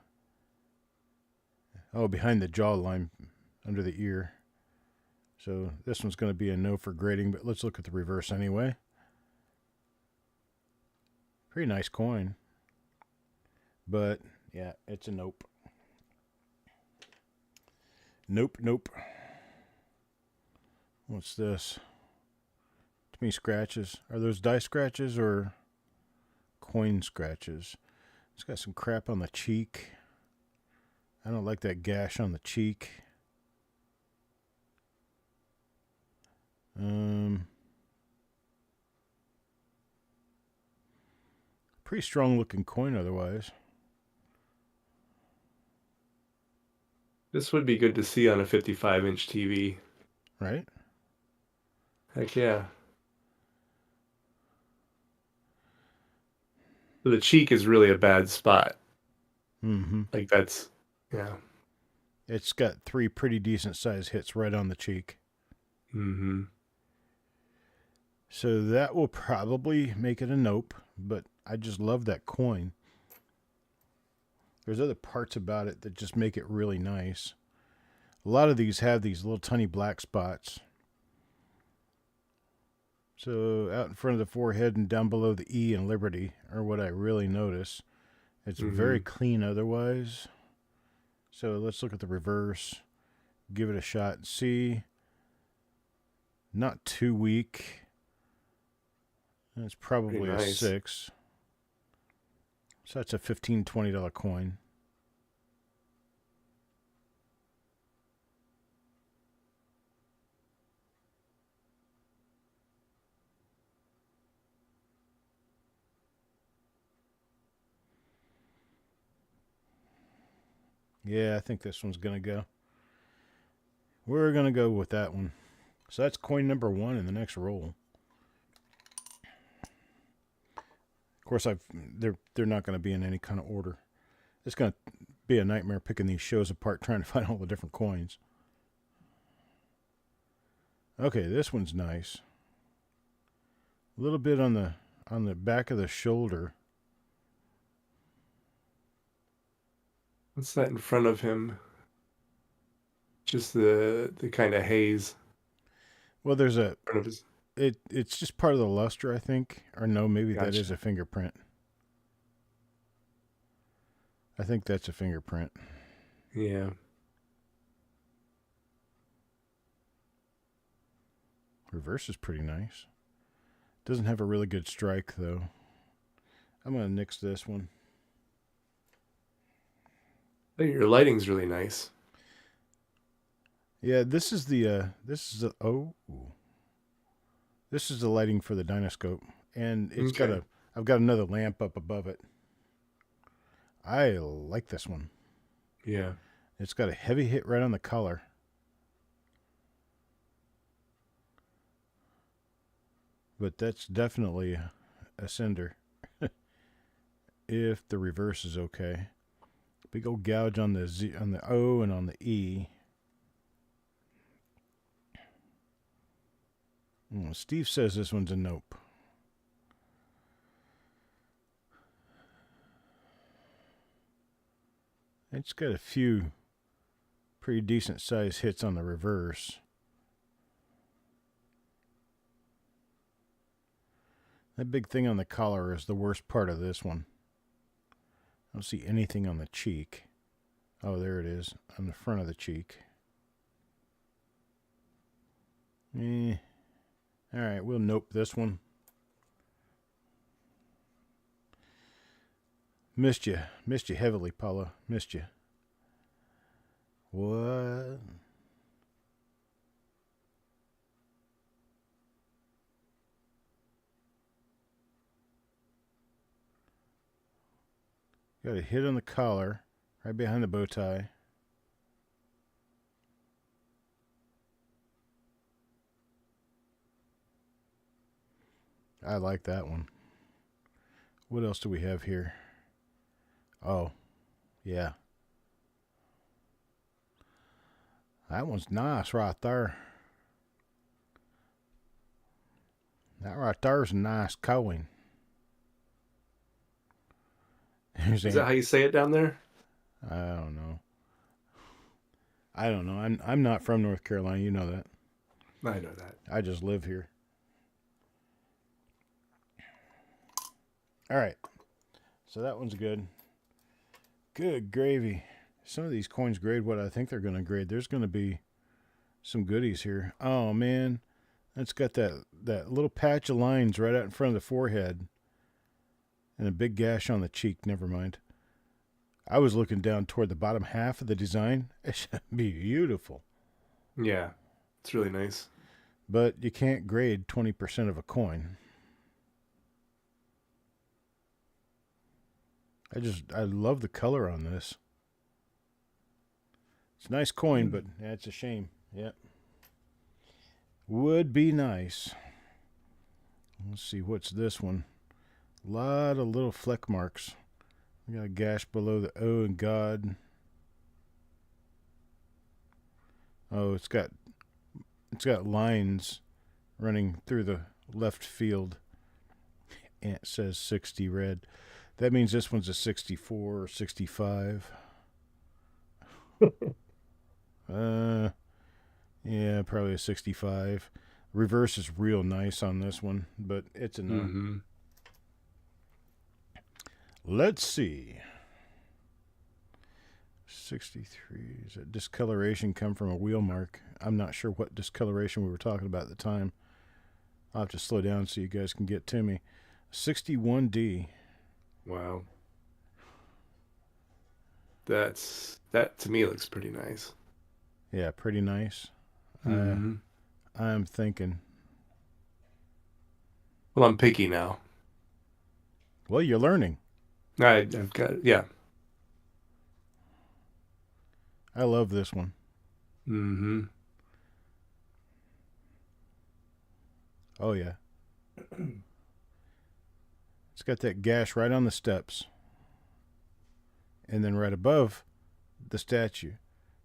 behind the jawline under the ear. So this one's going to be a no for grading, but let's look at the reverse anyway. Pretty nice coin, but yeah, it's a nope. Nope. What's this? Too many scratches. Are those die scratches or coin scratches? It's got some crap on the cheek. I don't like that gash on the cheek. Pretty strong looking coin otherwise. This would be good to see on a 55-inch TV. Right? Heck yeah. So the cheek is really a bad spot. Mm-hmm. Like that's, yeah. It's got 3 pretty decent size hits right on the cheek. Mm-hmm. So that will probably make it a nope, but I just love that coin. There's other parts about it that just make it really nice. A lot of these have these little tiny black spots. So out in front of the forehead and down below the E in Liberty are what I really notice. It's very clean otherwise. So let's look at the reverse. Give it a shot and see. Not too weak. It's probably a 6. So that's a $15, $20 coin. Yeah, I think this one's going to go. We're going to go with that one. So that's coin number 1 in the next roll. Of course, they're not going to be in any kind of order. It's going to be a nightmare picking these shows apart, trying to find all the different coins. Okay, this one's nice. A little bit on the back of the shoulder. What's that in front of him? Just the kind of haze. Well, there's a In front of his... it's just part of the luster, I think. Or no, maybe Gotcha. that is a fingerprint. I think that's a fingerprint. Yeah. Reverse is pretty nice. Doesn't have a really good strike, though. I'm going to nix this one. Hey, your lighting's really nice. Yeah, this is the lighting for the Dynoscope, and it's got I've got another lamp up above it. I like this one. Yeah. It's got a heavy hit right on the collar. But that's definitely a sender. If the reverse is okay. Big old gouge on the Z, on the O, and on the E. Steve says this one's a nope. It's got a few pretty decent sized hits on the reverse. That big thing on the collar is the worst part of this one. I don't see anything on the cheek. Oh, there it is, on the front of the cheek. Alright, we'll nope this one. Missed you heavily, Paula. Missed you. What? Got a hit on the collar, right behind the bow tie. I like that one. What else do we have here? Oh, yeah. That one's nice right there. That right there's a nice coin. Is that how you say it down there? I don't know. I'm not from North Carolina. You know that. I know that. I just live here. All right. So that one's good. Good gravy. Some of these coins grade what I think they're going to grade. There's going to be some goodies here. Oh, man. That's got that little patch of lines right out in front of the forehead. And a big gash on the cheek. Never mind. I was looking down toward the bottom half of the design. It should be beautiful. Yeah. It's really nice. But you can't grade 20% of a coin. I love the color on this. It's a nice coin, but it's a shame. Yep. Would be nice. Let's see, what's this one? A lot of little fleck marks. We got a gash below the O in God. Oh, it's got lines running through the left field. And it says 60 red. That means this one's a 64 or 65. Yeah, probably a 65. Reverse is real nice on this one, but it's a no. Mm-hmm. Let's see. 63. Does that discoloration come from a wheel mark? I'm not sure what discoloration we were talking about at the time. I'll have to slow down so you guys can get to me. 61D. Wow. That to me looks pretty nice. Yeah, pretty nice. Mm-hmm. I'm thinking. Well, I'm picky now. Well, you're learning. I've got, yeah. I love this one. Mm-hmm. Oh, yeah. It's got that gash right on the steps. And then right above the statue.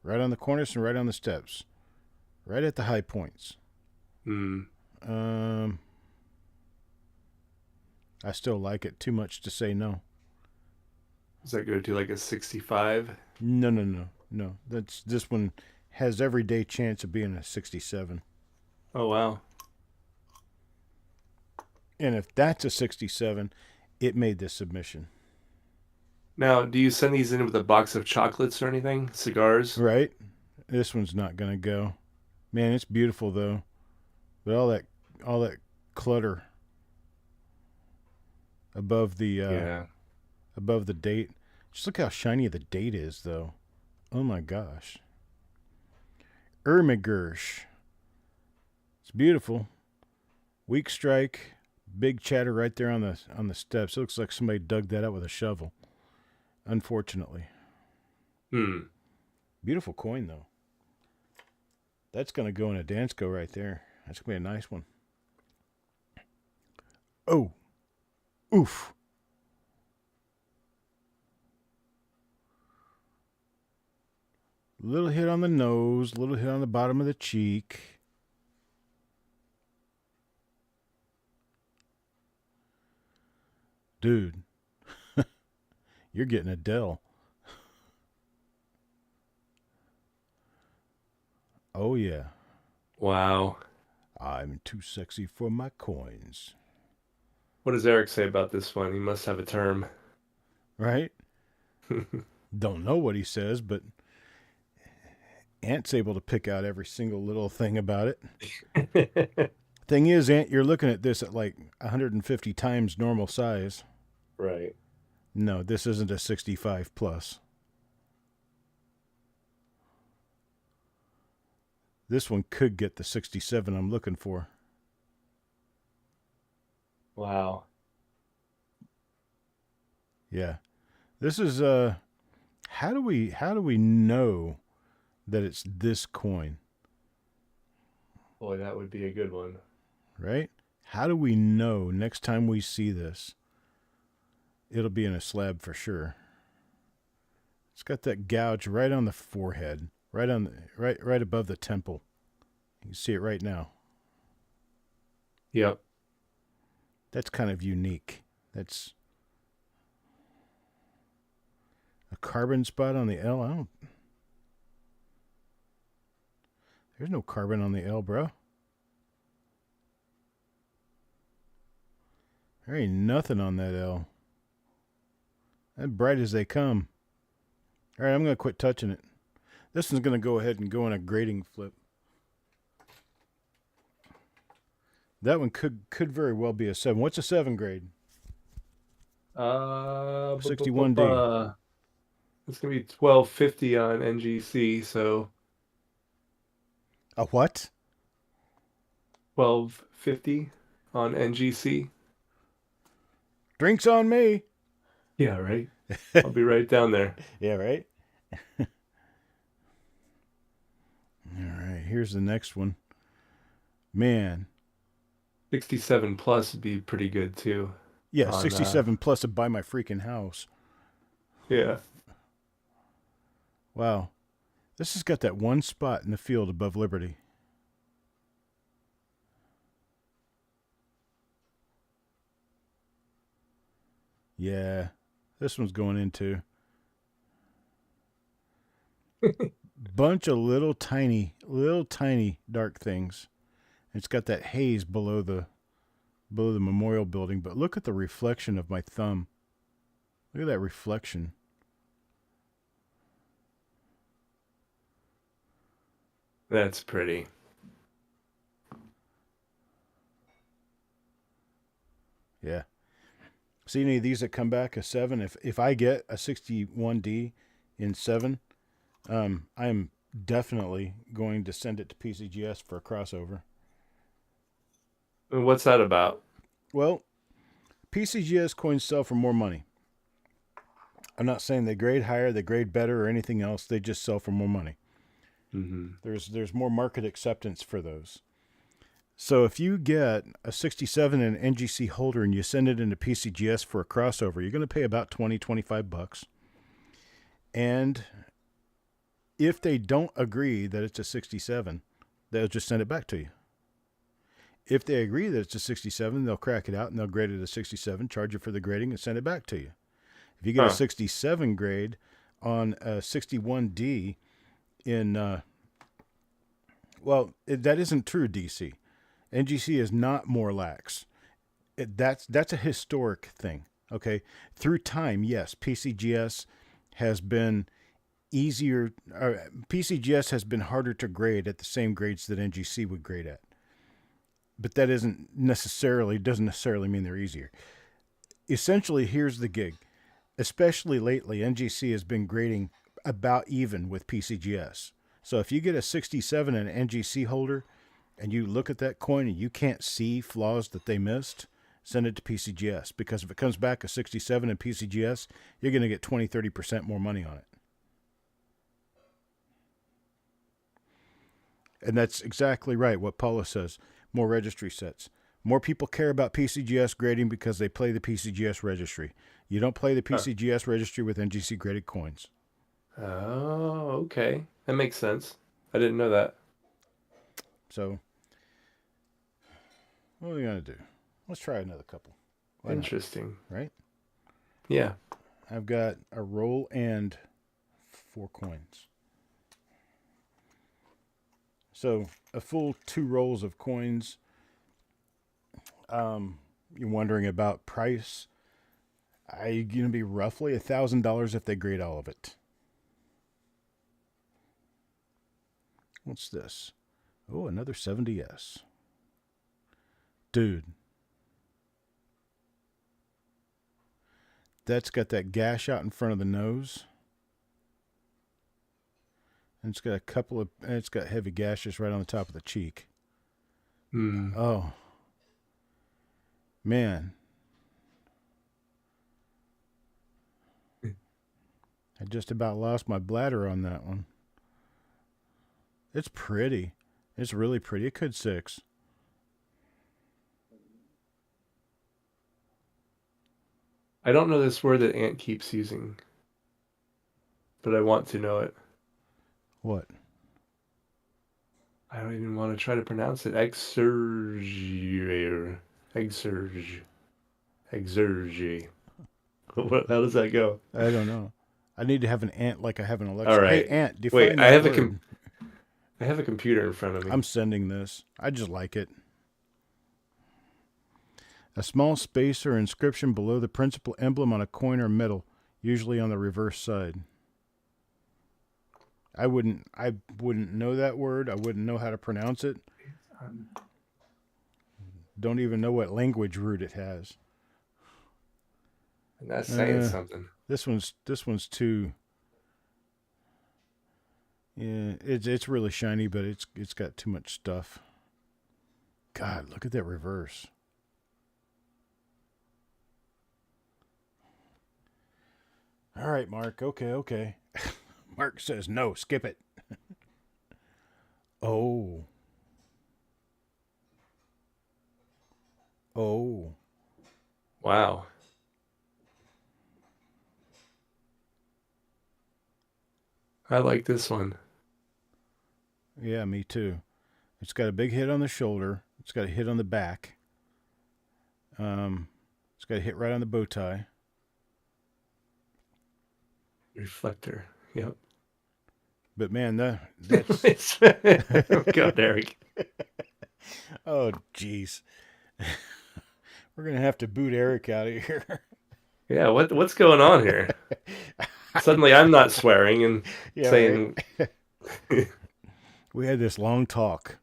Right on the cornice and right on the steps. Right at the high points. I still like it too much to say no. Does that go to like a 65? No. This one has every day chance of being a 67. Oh, wow. And if that's a 67, it made this submission. Now, do you send these in with a box of chocolates or anything? Cigars? Right? This one's not going to go. Man, it's beautiful, though. But all that clutter above the above the date. Just look how shiny the date is, though. Oh, my gosh. Ermigirsch. It's beautiful. Weak strike. Big chatter right there on the steps. It looks like somebody dug that out with a shovel. Unfortunately. Beautiful coin, though. That's going to go in a Dansko right there. That's going to be a nice one. Oh. Oof. Little hit on the nose. Little hit on the bottom of the cheek. Dude, you're getting a Dell. Oh, yeah. Wow. I'm too sexy for my coins. What does Eric say about this one? He must have a term. Right? Don't know what he says, but Ant's able to pick out every single little thing about it. Thing is, Ant, you're looking at this at like 150 times normal size. Right. No, this isn't a 65 plus. This one could get the 67 I'm looking for. Wow. Yeah. This is how do we know that it's this coin, Boy, that would be a good one. right? How do we know next time we see this? It'll be in a slab for sure. It's got that gouge right on the forehead, right above the temple. You can see it right now. Yep. That's kind of unique. That's a carbon spot on the L. I don't. There's no carbon on the L, bro. There ain't nothing on that L. That bright as they come. All right, I'm gonna quit touching it. This one's gonna go ahead and go in a grading flip. That one could very well be a 7. What's a 7 grade? 61D. It's gonna be 1250 on NGC, so A what? 1250 on NGC. Drinks on me. Yeah, right. I'll be right down there. Yeah, right? All right, here's the next one. Man. 67 plus would be pretty good too. Yeah, On 67 plus to buy my freaking house. yeah. Wow. This has got that one spot in the field above Liberty. Yeah, this one's going into bunch of little tiny dark things. It's got that haze below the memorial building, but look at the reflection of my thumb. Look at that reflection. That's pretty. Yeah. See any of these that come back a 7? If I get a 61D in 7, I'm definitely going to send it to PCGS for a crossover. And what's that about? Well, PCGS coins sell for more money. I'm not saying they grade higher, they grade better, or anything else. They just sell for more money. Mm-hmm. There's more market acceptance for those. So if you get a 67 and an NGC holder and you send it into PCGS for a crossover, you're going to pay about $20-25. And if they don't agree that it's a 67, they'll just send it back to you. If they agree that it's a 67, they'll crack it out and they'll grade it a 67, charge you for the grading, and send it back to you. If you get a 67 grade on a 61D in, that isn't true, DC. NGC is not more lax. That's a historic thing. Okay, through time, yes, PCGS has been easier. PCGS has been harder to grade at the same grades that NGC would grade at. But that doesn't necessarily mean they're easier. Essentially, here's the gig. Especially lately, NGC has been grading about even with PCGS. So if you get a 67 and an NGC holder, and you look at that coin and you can't see flaws that they missed, send it to PCGS. Because if it comes back a 67 in PCGS, you're going to get 20-30% more money on it. And that's exactly right what Paula says. More registry sets. More people care about PCGS grading because they play the PCGS registry. You don't play the PCGS registry with NGC graded coins. Oh, okay. That makes sense. I didn't know that. So, what are we going to do? Let's try another couple. Why not? Interesting. Right? Yeah. I've got a roll and 4 coins. So a full 2 rolls of coins. You're wondering about price. I'm gonna be roughly $1,000 if they grade all of it. What's this? Oh, another 70s. Dude, that's got that gash out in front of the nose. And it's got a couple of, and it's got heavy gashes right on the top of the cheek. Hmm. Oh, man. I just about lost my bladder on that one. It's pretty. It's really pretty. It could 6. I don't know this word that Ant keeps using, but I want to know it. What? I don't even want to try to pronounce it. Exurge. Exurge. Exurge. How does that go? I don't know. I need to have an ant like I have an All Alexa. Hey, right. ant, Wait, define that word. I have a computer in front of me. I'm sending this. I just like it. A small space or inscription below the principal emblem on a coin or medal, usually on the reverse side. I wouldn't know that word. I wouldn't know how to pronounce it. Don't even know what language root it has. And that's saying Uh, something. this one's too. Yeah, it's really shiny, but it's got too much stuff. God, look at that reverse. All right, Mark. Okay. Mark says no. Skip it. Oh. Oh. Wow. I like this one. Yeah, me too. It's got a big hit on the shoulder. It's got a hit on the back. It's got a hit right on the bow tie. Reflector. Yep. But man, that's Oh God, Eric. oh jeez. We're gonna have to boot Eric out of here. Yeah, what's going on here? Suddenly I'm not swearing and Yeah, right. saying We had this long talk.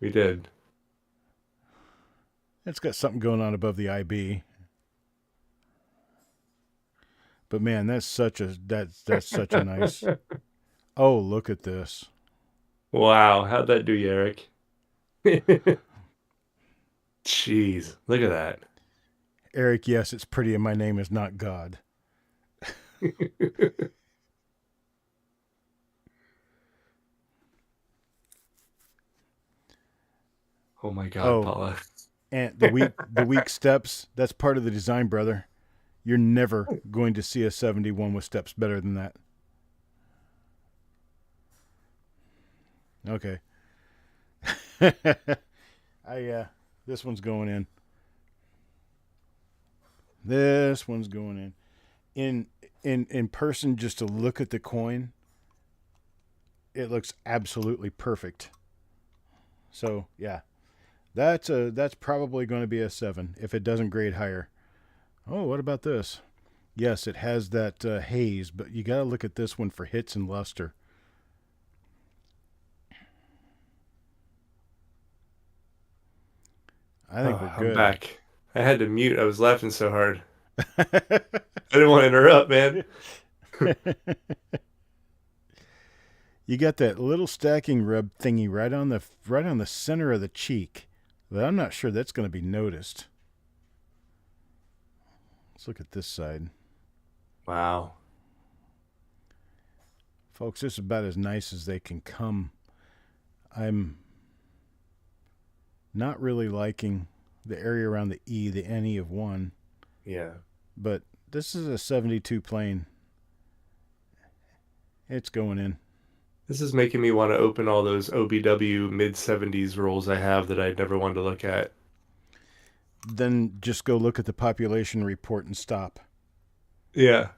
we did. It's got something going on above the IB. But man, that's such a nice. Oh, look at this. Wow, how'd that do you, Eric? Jeez, look at that. Eric, yes, it's pretty and my name is not God. Oh my God, Oh, Paula. and the weak steps, that's part of the design, brother. You're never going to see a 71 with steps better than that. Okay. This one's going in. This one's going in. In person, just to look at the coin, it looks absolutely perfect. So yeah, that's probably going to be a 7 if it doesn't grade higher. Oh, what about this? Yes, it has that haze, but you got to look at this one for hits and luster. I think we're Oh, I'm good. back. I had to mute. I was laughing so hard. I didn't want to interrupt, man. You got that little stacking rub thingy right on the center of the cheek, but I'm not sure that's going to be noticed. Let's look at this side. Wow. Folks, this is about as nice as they can come. I'm not really liking the area around the E, the NE of 1, Yeah. but this is a 72 plane. It's going in. This is making me want to open all those OBW mid 70s rolls I have that I'd never wanted to look at. Then just go look at the population report and stop. Yeah.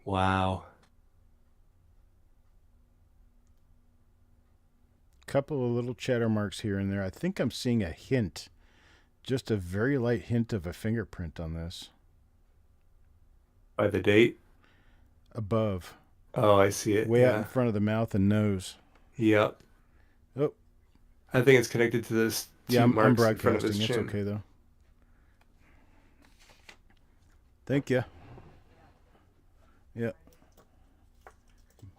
Wow. Couple of little chatter marks here and there. I think I'm seeing a hint, just a very light hint of a fingerprint on this. By the date? Above. Oh, I see it. Way out in Yeah. front of the mouth and nose. Yep. Oh, I think it's connected to those yeah, two I'm marks in front of his broadcasting. It's chin. okay, though. Thank you. Yeah.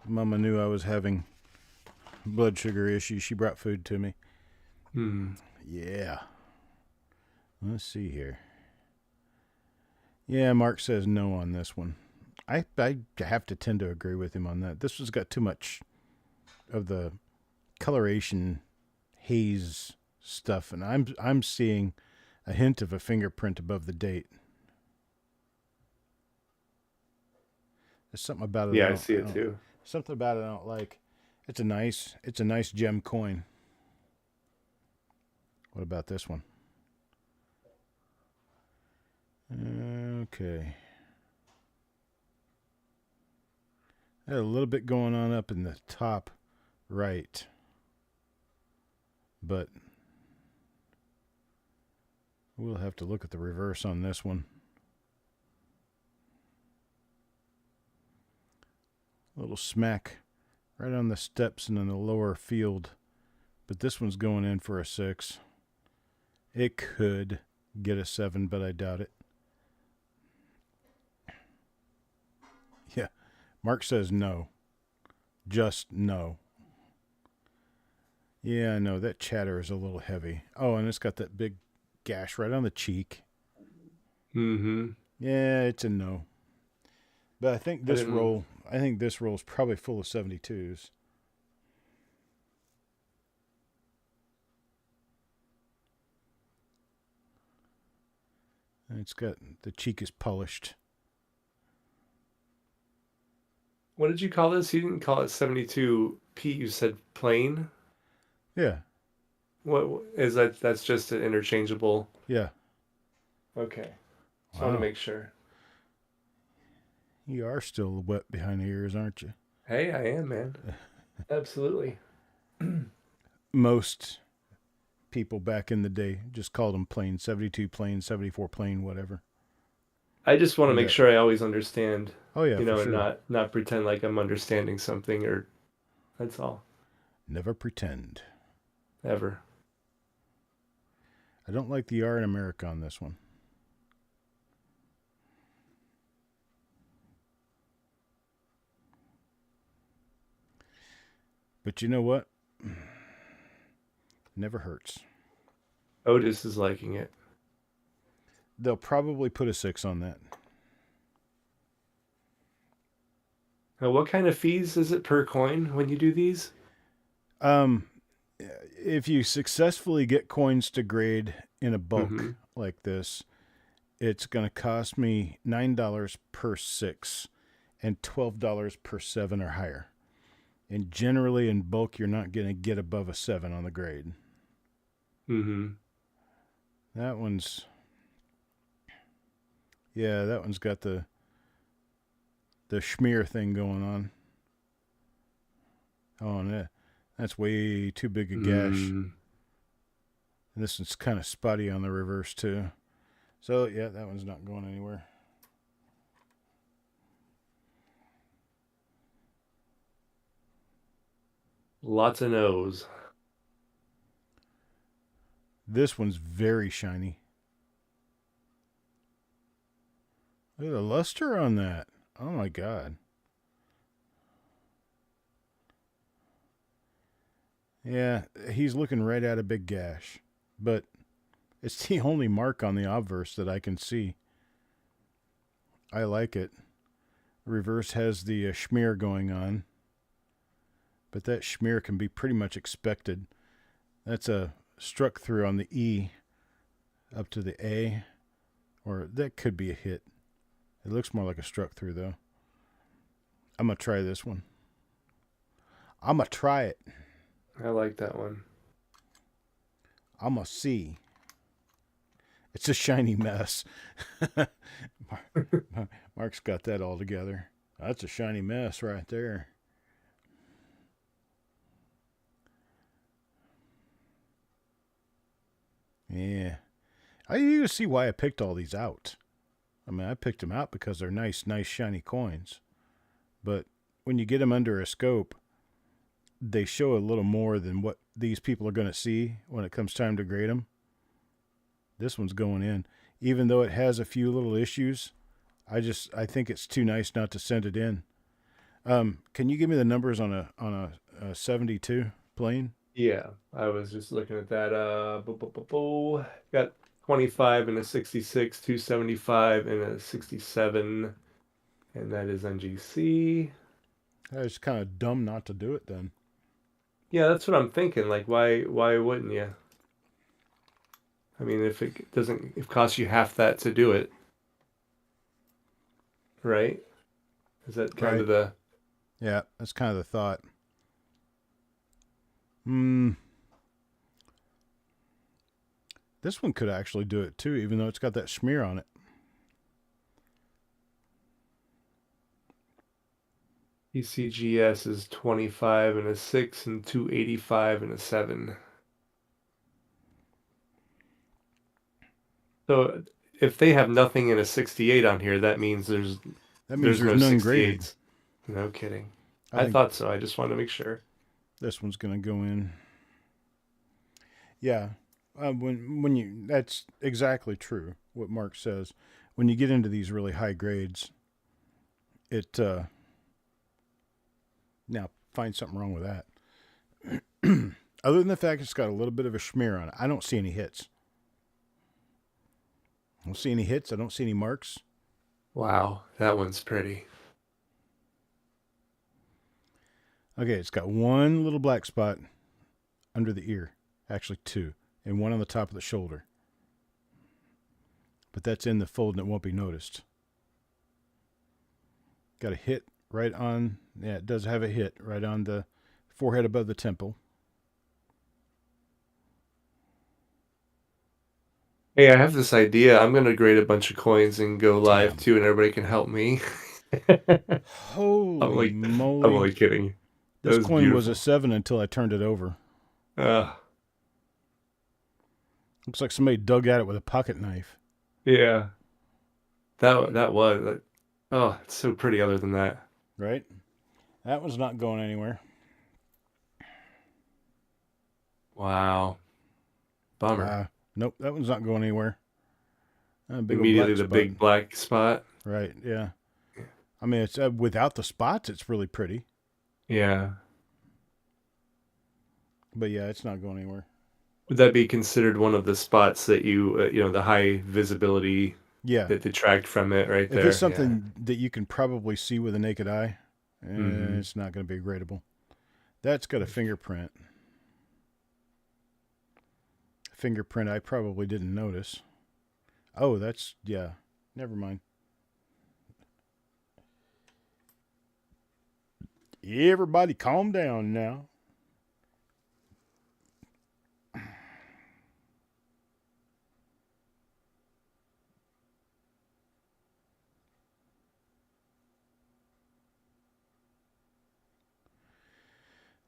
Mama knew I was having blood sugar issues. She brought food to me. Hmm. Yeah. Let's see here. Yeah, Mark says no on this one. I have to tend to agree with him on that. This has got too much of the coloration haze stuff, and I'm seeing a hint of a fingerprint above the date. There's something about it Yeah, I see it too. something about it I don't like. It's a nice gem coin. What about this one? Okay. Got a little bit going on up in the top right. But we'll have to look at the reverse on this one. A little smack right on the steps and in the lower field. But this one's going in for a 6. It could get a 7, but I doubt it. Yeah. Mark says no. Just no. Yeah, I know. That chatter is a little heavy. Oh, and it's got that big gash right on the cheek. Mm-hmm. Yeah, it's a no. But I think I this didn't. roll is probably full of 72s. And it's got the cheek is polished. What did you call this? You didn't call it 72 Pete. You said plain. Yeah, What is that? That's just an interchangeable. yeah. Okay. Just want to Wow. make sure. You are still wet behind the ears, aren't you? Hey, I am, man. Absolutely. Most people back in the day just called them plain 72 plain, 74 plain, whatever. I just want to You make got, sure I always understand, oh, yeah, for and sure. not pretend like I'm understanding something or that's all. Never pretend. Ever. I don't like the R in America on this one. But you know what? Never hurts. Otis is liking it. They'll probably put a 6 on that. Now, what kind of fees is it per coin when you do these? Um, if you successfully get coins to grade in a Mm-hmm. bulk like this, it's going to cost me $9 per 6 and $12 per 7 or higher. And generally in bulk, you're not going to get above a 7 on the grade. Mm-hmm. That one's, yeah, that one's got the schmear thing going on. Oh, and that's way too big a gash. Mm. And this one's kind of spotty on the reverse too. So yeah, that one's not going anywhere. Lots of no's. This one's very shiny. Look at the luster on that. Oh my god. Yeah, he's looking right at a big gash. But it's the only mark on the obverse that I can see. I like it. Reverse has the schmear going on. But that schmear can be pretty much expected. That's a struck through on the E up to the A. Or that could be a hit. It looks more like a struck through though. I'm going to try this one. I'm going to try it. I like that one. I'm going to see. It's a shiny mess. Mark's got that all together. That's a shiny mess right there. Yeah. You can see why I picked all these out. I mean, I picked them out because they're nice, shiny coins. But when you get them under a scope, they show a little more than what these people are going to see when it comes time to grade them. This one's going in. Even though it has a few little issues, I think it's too nice not to send it in. Can you give me the numbers on a 72 plane? Yeah, I was just looking at that. Got 25 and a 66, 275 and a 67, and that is NGC. It's kind of dumb not to do it then. Yeah, that's what I'm thinking. Like, why wouldn't you? I mean, if it doesn't, if it costs you half that to do it, right? Is that kind Right. of the Yeah, that's kind of the thought. Hmm. This one could actually do it too, even though it's got that smear on it. ECGS is 25 and a 6 and 285 and a 7. So if they have nothing in a 68 on here, that means That means there's there's no none graded. 68s. No kidding. I I think thought so. I just wanted to make sure. this one's gonna go in. Yeah, when you that's exactly true. What Mark says. When you get into these really high grades, it now find something wrong with that. Other than the fact it's got a little bit of a smear on it, I don't see any hits. I don't see any hits. I don't see any marks. Wow, that one's pretty. Okay, it's got one little black spot under the ear, actually two, and one on the top of the shoulder. But that's in the fold and it won't be noticed. Got a hit right on, yeah, it does have a hit right on the forehead above the temple. Hey, I have this idea. I'm gonna grade a bunch of coins and go live Damn. too, and everybody can help me. I'm Holy like, I'm moly. only kidding. That This was coin was a beautiful. 7 until I turned it over. Uh, Looks like somebody dug at it with a pocket knife. yeah, that was. Oh, it's so pretty. Other than that, Right? That one's not going anywhere. wow, bummer. Nope, that one's not going anywhere. A big old Immediately black the spot. big black spot. Right, yeah. I mean, it's without the spots, it's really pretty. Yeah. But yeah, it's not going anywhere. Would that be considered one of the spots that the high visibility Yeah. that detract from it right If it's there? Yeah. something that you can probably see with a naked eye, Hmm. it's not going to be gradable. That's got a fingerprint. Fingerprint I probably didn't notice. Oh, yeah. Never mind. Everybody calm down now.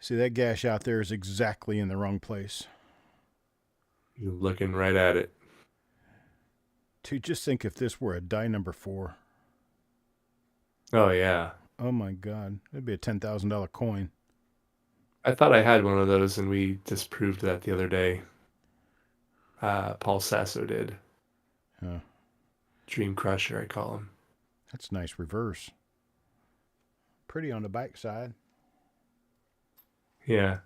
See, that gash out there is exactly in the wrong place. You're looking right at it. To just think if this were a die number 4. Oh yeah. Oh my God. It'd be a $10,000 coin. I thought I had one of those and we disproved that the other day. Paul Sasso did. Uh, Dream Crusher, I call him. that's nice reverse. Pretty on the backside. Yeah.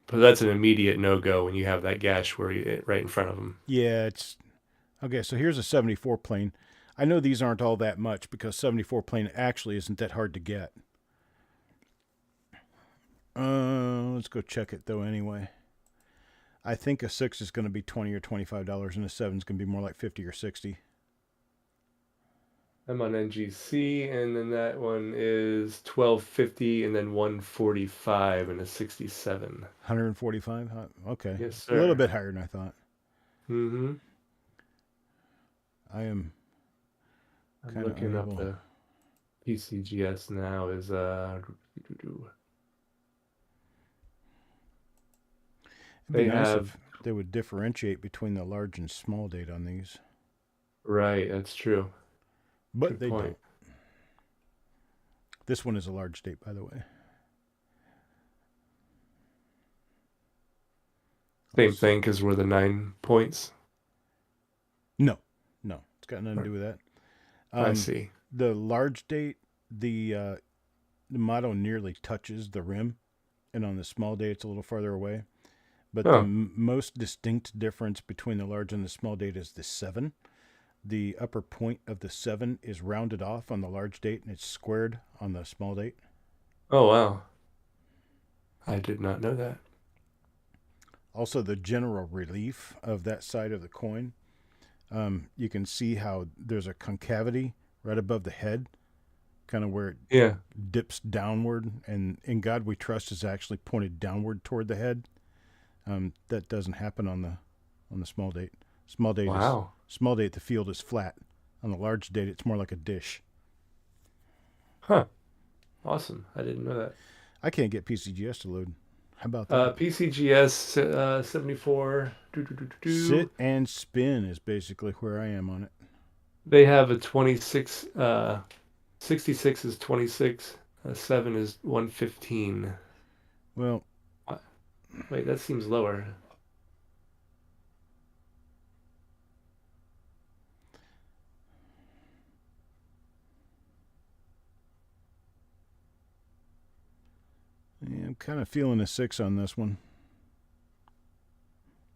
But that's an immediate no-go when you have that gash right in front of him. Yeah, it's okay. So here's a 74 plane. I know these aren't all that much because 74 plane actually isn't that hard to get. Let's go check it though anyway. I think a 6 is going to be $20 or $25 and a 7 is going to be more like 50 or 60. I'm on NGC, and then that one is 1250 and then 145 and a 67. 145? Okay. Yes, A little sir. bit higher than I thought. Mm-hmm. I am I'm kind of looking up unable. the PCGS now. Is It'd be they nice have if they would differentiate between the large and small date on these, right? That's true. but Good they point. don't. This one is a large date, by the way. Same thing because we're the 9 points. No, no, it's got nothing to do with that. I Um, see. the large date, the motto nearly touches the rim, and on the small date, it's a little farther away. But the Oh, most distinct difference between the large and the small date is the 7. The upper point of the 7 is rounded off on the large date, and it's squared on the small date. oh wow. I did not know that. Also, the general relief of that side of the coin, you can see how there's a concavity right above the head, kind of where it Yeah. dips downward, and In God We Trust is actually pointed downward toward the head. That doesn't happen on the small date. Small date is Wow. small date. The field is flat. On the large date, it's more like a dish. Huh. Awesome. I didn't know that. I can't get PCGS to load. How about that? PCGS 74. Sit and spin is basically where I am on it. They have a 26. 66 is 26. 7 is 115. Well, Wait, that seems lower. yeah, I'm kind of feeling a 6 on this one.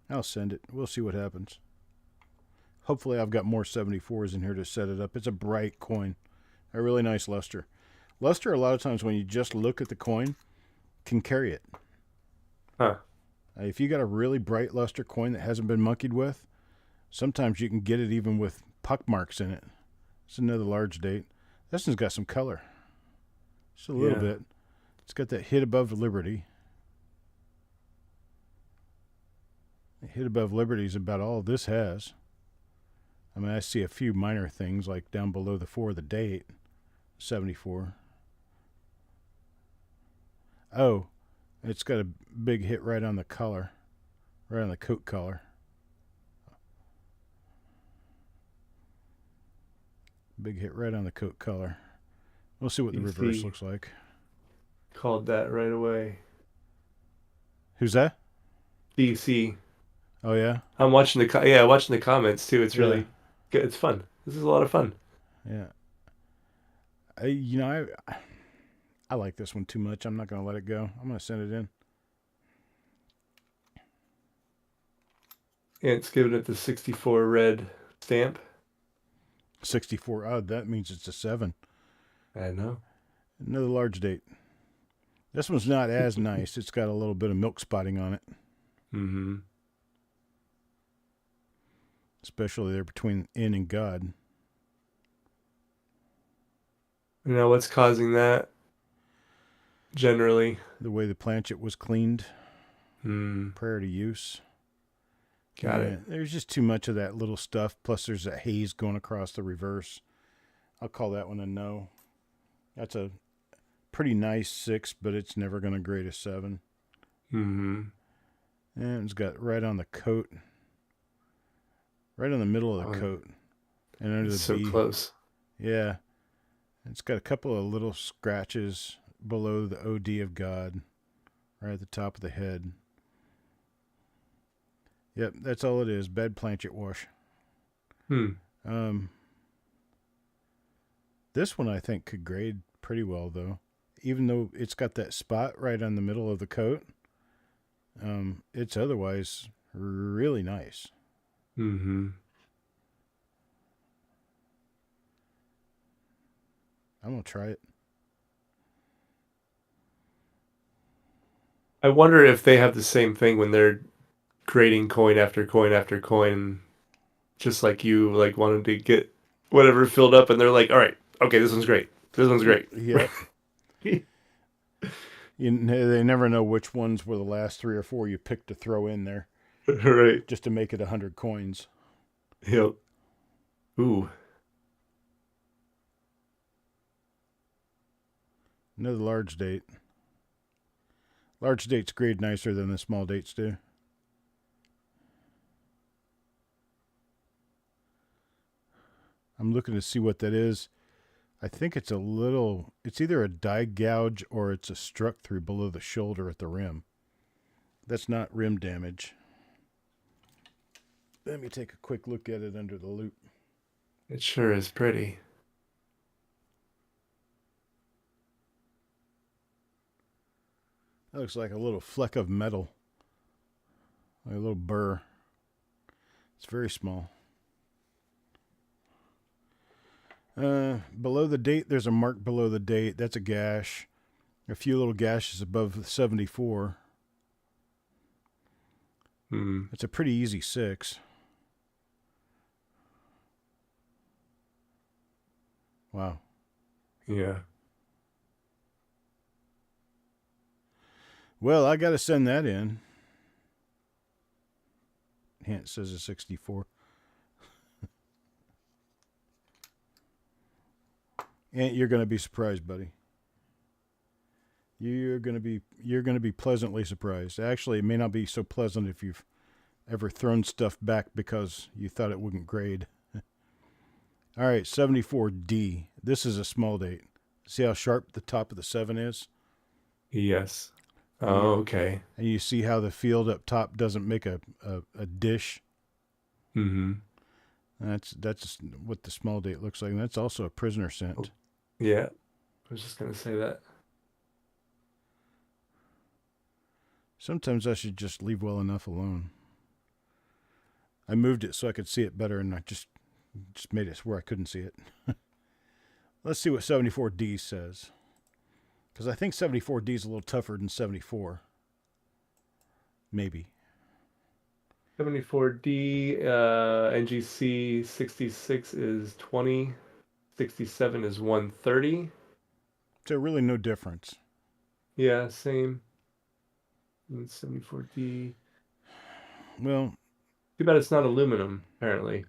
I'll send it. We'll see what happens. Hopefully, I've got more 74s in here to set it up. It's a bright coin, a really nice luster. Luster, a lot of times when you just look at the coin, can carry it. Huh. If you got a really bright luster coin that hasn't been monkeyed with, sometimes you can get it even with puck marks in it. It's another large date. This one's got some color. Just a little Yeah. bit. It's got that hit above Liberty. The hit above Liberty is about all this has. I mean, I see a few minor things like down below the 4 of the date, 74. Oh, it's got a big hit right on the collar, right on the coat collar. Big hit right on the coat collar. We'll see what the reverse DC looks like. called that right away. Who's that? DC. Oh, yeah? I'm watching watching the comments too. It's Yeah, really good. It's fun. This is a lot of fun. yeah. I like this one too much. I'm not going to let it go. I'm going to send it in. And it's giving it the 64 red stamp. 64. Oh, that means it's a 7. I know. Another large date. This one's not as nice. It's got a little bit of milk spotting on it, Mm-hmm. especially there between in and God. You know what's causing that generally? The way the planchet was cleaned Hmm. prior to use. Got Yeah, it. there's just too much of that little stuff. Plus, there's that haze going across the reverse. I'll call that one a no. That's a pretty nice 6, but it's never going to grade a 7. Mm-hmm. And it's got right on the coat, right on the middle of the Oh, coat, and under it's the so B. close. Yeah, it's got a couple of little scratches below the OD of God, right at the top of the head. Yep, that's all it is. Bad planchet wash. Hmm. Um, this one I think could grade pretty well though, even though it's got that spot right on the middle of the coat. It's otherwise really nice. Mm-hmm. I'm gonna try it. I wonder if they have the same thing when they're grading coin after coin after coin, just like you like wanted to get whatever filled up, and they're like, "All right, okay, this one's great. This one's great." Yep. They never know which ones were the last 3 or 4 you picked to throw in there Right. just to make it 100 coins. Yep. Ooh, Another large date. Large dates grade nicer than the small dates do. I'm looking to see what that is. I think it's it's either a die gouge or it's a struck through below the shoulder at the rim. That's not rim damage. Let me take a quick look at it under the loupe. it sure is pretty. That looks like a little fleck of metal, like a little burr. It's very small. Below the date, there's a mark below the date. That's a gash. A few little gashes above 74. It's a pretty easy 6. Wow. Yeah. Well, I got to send that in. Hint says a 64. And you're going to be surprised, buddy. You're going to be pleasantly surprised. Actually, it may not be so pleasant if you've ever thrown stuff back because you thought it wouldn't grade. All right, 74D. This is a small date. See how sharp the top of the 7 is? Yes. And Oh, okay. And you see how the field up top doesn't make a dish? Mm-hmm. That's what the small date looks like. And that's also a prisoner scent. Yeah. I was just going to say that. Sometimes I should just leave well enough alone. I moved it so I could see it better, and I just made it where I couldn't see it. Let's see what 74D says. Because I think 74D is a little tougher than 74. Maybe. 74D, NGC 66 is 20. 67 is 130. So really no difference. Yeah, same. And 74D. Well, too bad it's not aluminum, apparently.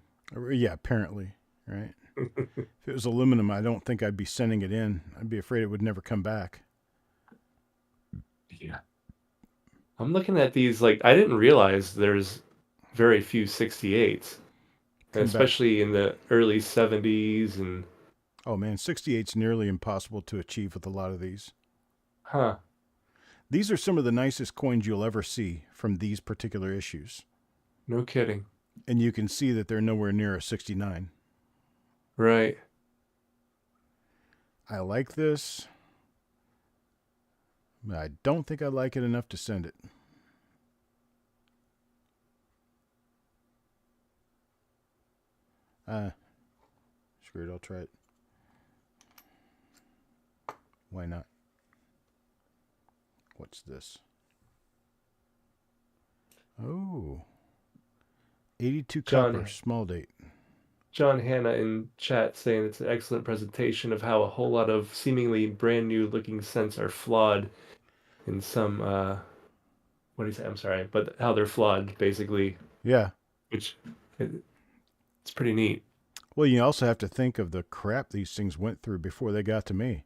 Yeah, apparently, right? If it was aluminum, I don't think I'd be sending it in. I'd be afraid it would never come back. Yeah. I'm looking at these, like, I didn't realize there's very few 68s, especially in the early 70s. And oh man, 68's nearly impossible to achieve with a lot of these. Huh. These are some of the nicest coins you'll ever see from these particular issues. No kidding. And you can see that they're nowhere near a 69. Right. I like this, but I don't think I like it enough to send it. Screw it, I'll try it. Why not? What's this? Oh. 82 copper, small date. John Hanna in chat saying it's an excellent presentation of how a whole lot of seemingly brand new looking scents are flawed in some, what do you say? I'm sorry, but how they're flawed, basically. Yeah. Which, it's pretty neat. Well, you also have to think of the crap these things went through before they got to me.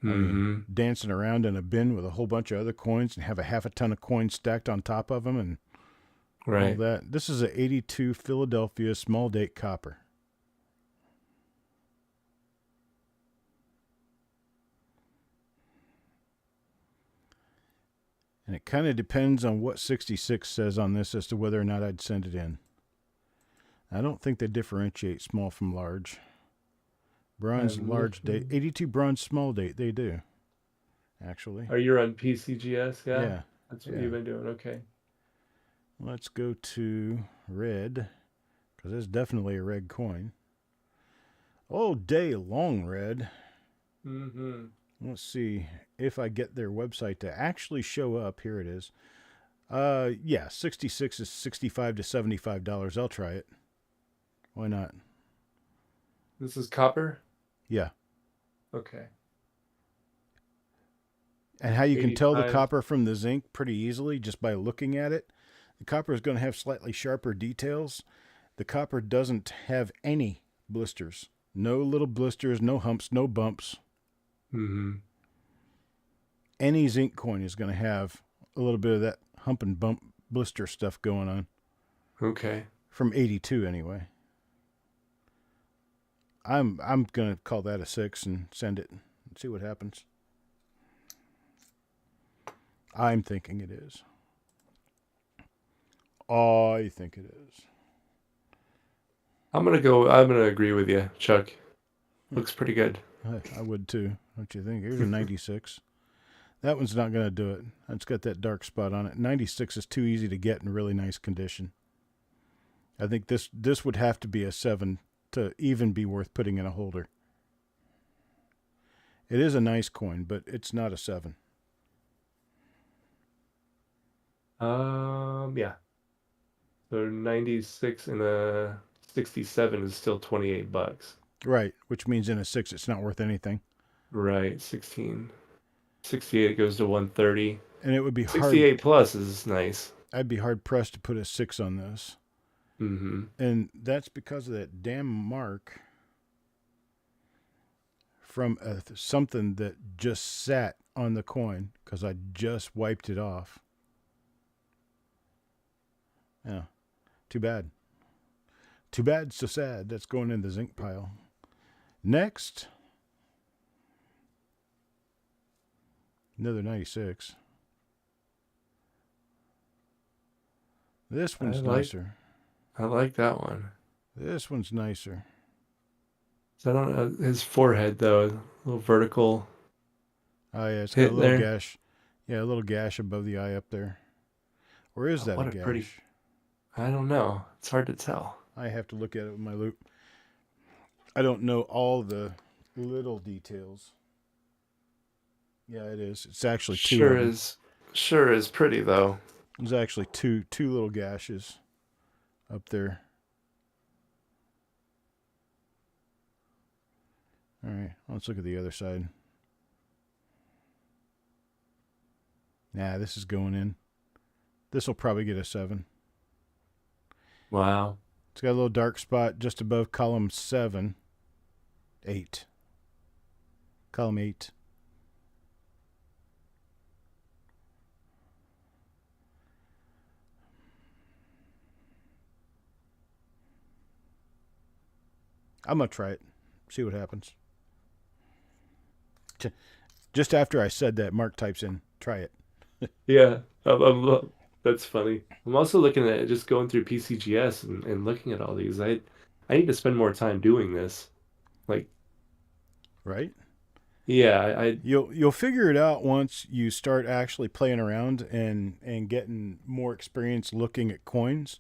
I mean, dancing around in a bin with a whole bunch of other coins and have a half a ton of coins stacked on top of them and all that. This is a 82 Philadelphia small date copper. And it kind of depends on what 66 says on this as to whether or not I'd send it in. I don't think they differentiate small from large. Bronze large date. 82 bronze small date. They do, actually. Are you on PCGS? Yeah? Yeah. That's what you've been doing. Okay. Let's go to red, because it's definitely a red coin. All day long red. Mm-hmm. Let's see if I get their website to actually show up. Here it is. Yeah, 66 is $65 to $75. I'll try it. Why not? This is copper? Yeah. Okay. And how you can tell the copper from the zinc pretty easily just by looking at it. The copper is going to have slightly sharper details. The copper doesn't have any blisters. No little blisters, no humps, no bumps. Mm-hmm. Any zinc coin is going to have a little bit of that hump and bump blister stuff going on. Okay. From 82 anyway. I'm going to call that a 6 and send it and see what happens. I'm thinking it is. I think it is. I'm gonna agree with you, Chuck. Looks pretty good. I would too, don't you think? Here's a 96. That one's not going to do it. It's got that dark spot on it. 96 is too easy to get in really nice condition. I think this would have to be a 7 to even be worth putting in a holder. It is a nice coin, but it's not a 7. Yeah. So 96 and a 67 is still $28. Right, which means in a 6 it's not worth anything. Right, 16. 68 it goes to 130. And it would be 68 plus is nice. I'd be hard pressed to put a 6 on this. Mm-hmm. And that's because of that damn mark from something that just sat on the coin because I just wiped it off. Yeah, too bad. Too bad, so sad. That's going in the zinc pile. Next, another 96. This one's nicer. I like that one. This one's nicer. So I don't know his forehead though, a little vertical. Oh yeah, it's got a little gash. Yeah, a little gash above the eye up there. Or is that a gash? I don't know. It's hard to tell. I have to look at it with my loupe. I don't know all the little details. Yeah, it is. It's actually two. Sure is pretty though. There's actually two little gashes up there. All right, let's look at the other side. Nah, this is going in. This will probably get a 7. Wow. It's got a little dark spot just above column 7. 8. Column 8. I'm going to try it. See what happens. Just after I said that, Mark types in, try it. Yeah, that's funny. I'm also looking at just going through PCGS and looking at all these. I need to spend more time doing this. Like, right? Yeah, you'll figure it out once you start actually playing around and getting more experience looking at coins.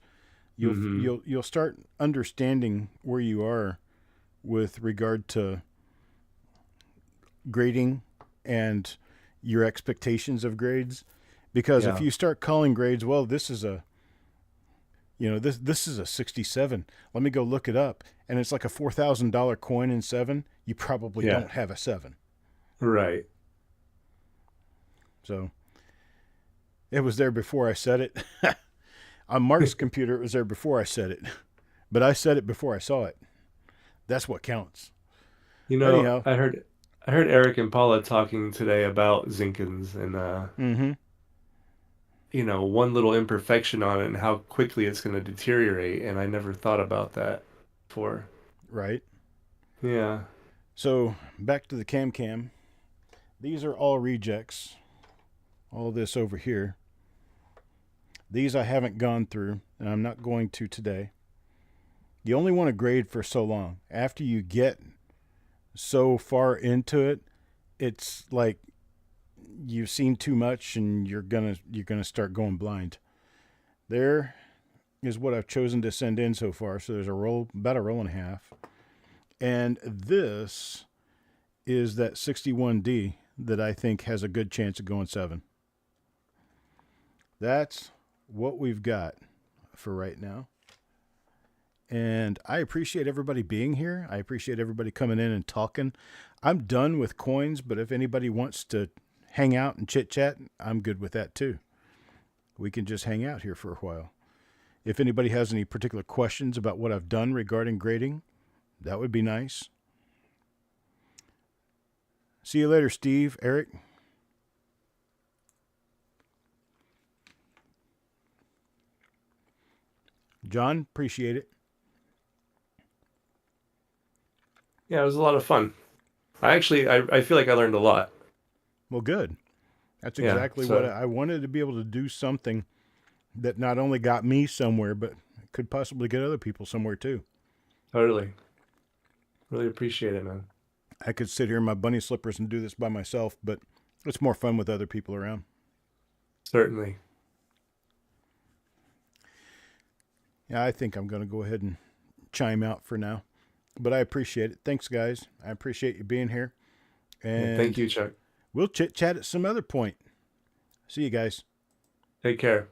You'll start understanding where you are with regard to grading and your expectations of grades, because if you start calling grades, well, this is a this is a 67. Let me go look it up, and it's like a $4,000 coin in 7. You probably don't have a 7. Right. So it was there before I said it. On Mark's computer, it was there before I said it, but I said it before I saw it. That's what counts. Anyhow. I heard Eric and Paula talking today about Zinkins and one little imperfection on it and how quickly it's going to deteriorate, and I never thought about that before. Right. Yeah. So back to the cam. These are all rejects. All this over here. These I haven't gone through, and I'm not going to today. You only want to grade for so long. After you get so far into it, it's like you've seen too much and you're gonna start going blind. There is what I've chosen to send in so far. So there's about a roll and a half. And this is that 61D that I think has a good chance of going 7. That's what we've got for right now. And I appreciate everybody being here. I appreciate everybody coming in and talking. I'm done with coins, but if anybody wants to hang out and chit-chat, I'm good with that too. We can just hang out here for a while. If anybody has any particular questions about what I've done regarding grading, That would be nice. See you later, Steve, Eric. John, appreciate it. Yeah, it was a lot of fun. I feel like I learned a lot. Well, good. That's Yeah, exactly what so I wanted, to be able to do something that not only got me somewhere, but could possibly get other people somewhere too. totally. Really appreciate it, man. I could sit here in my bunny slippers and do this by myself, but it's more fun with other people around. Certainly. Yeah, I think I'm going to go ahead and chime out for now. But I appreciate it. Thanks, guys. I appreciate you being here. Yeah, thank And you, Chuck. we'll chit chat at some other point. See you guys. Take care.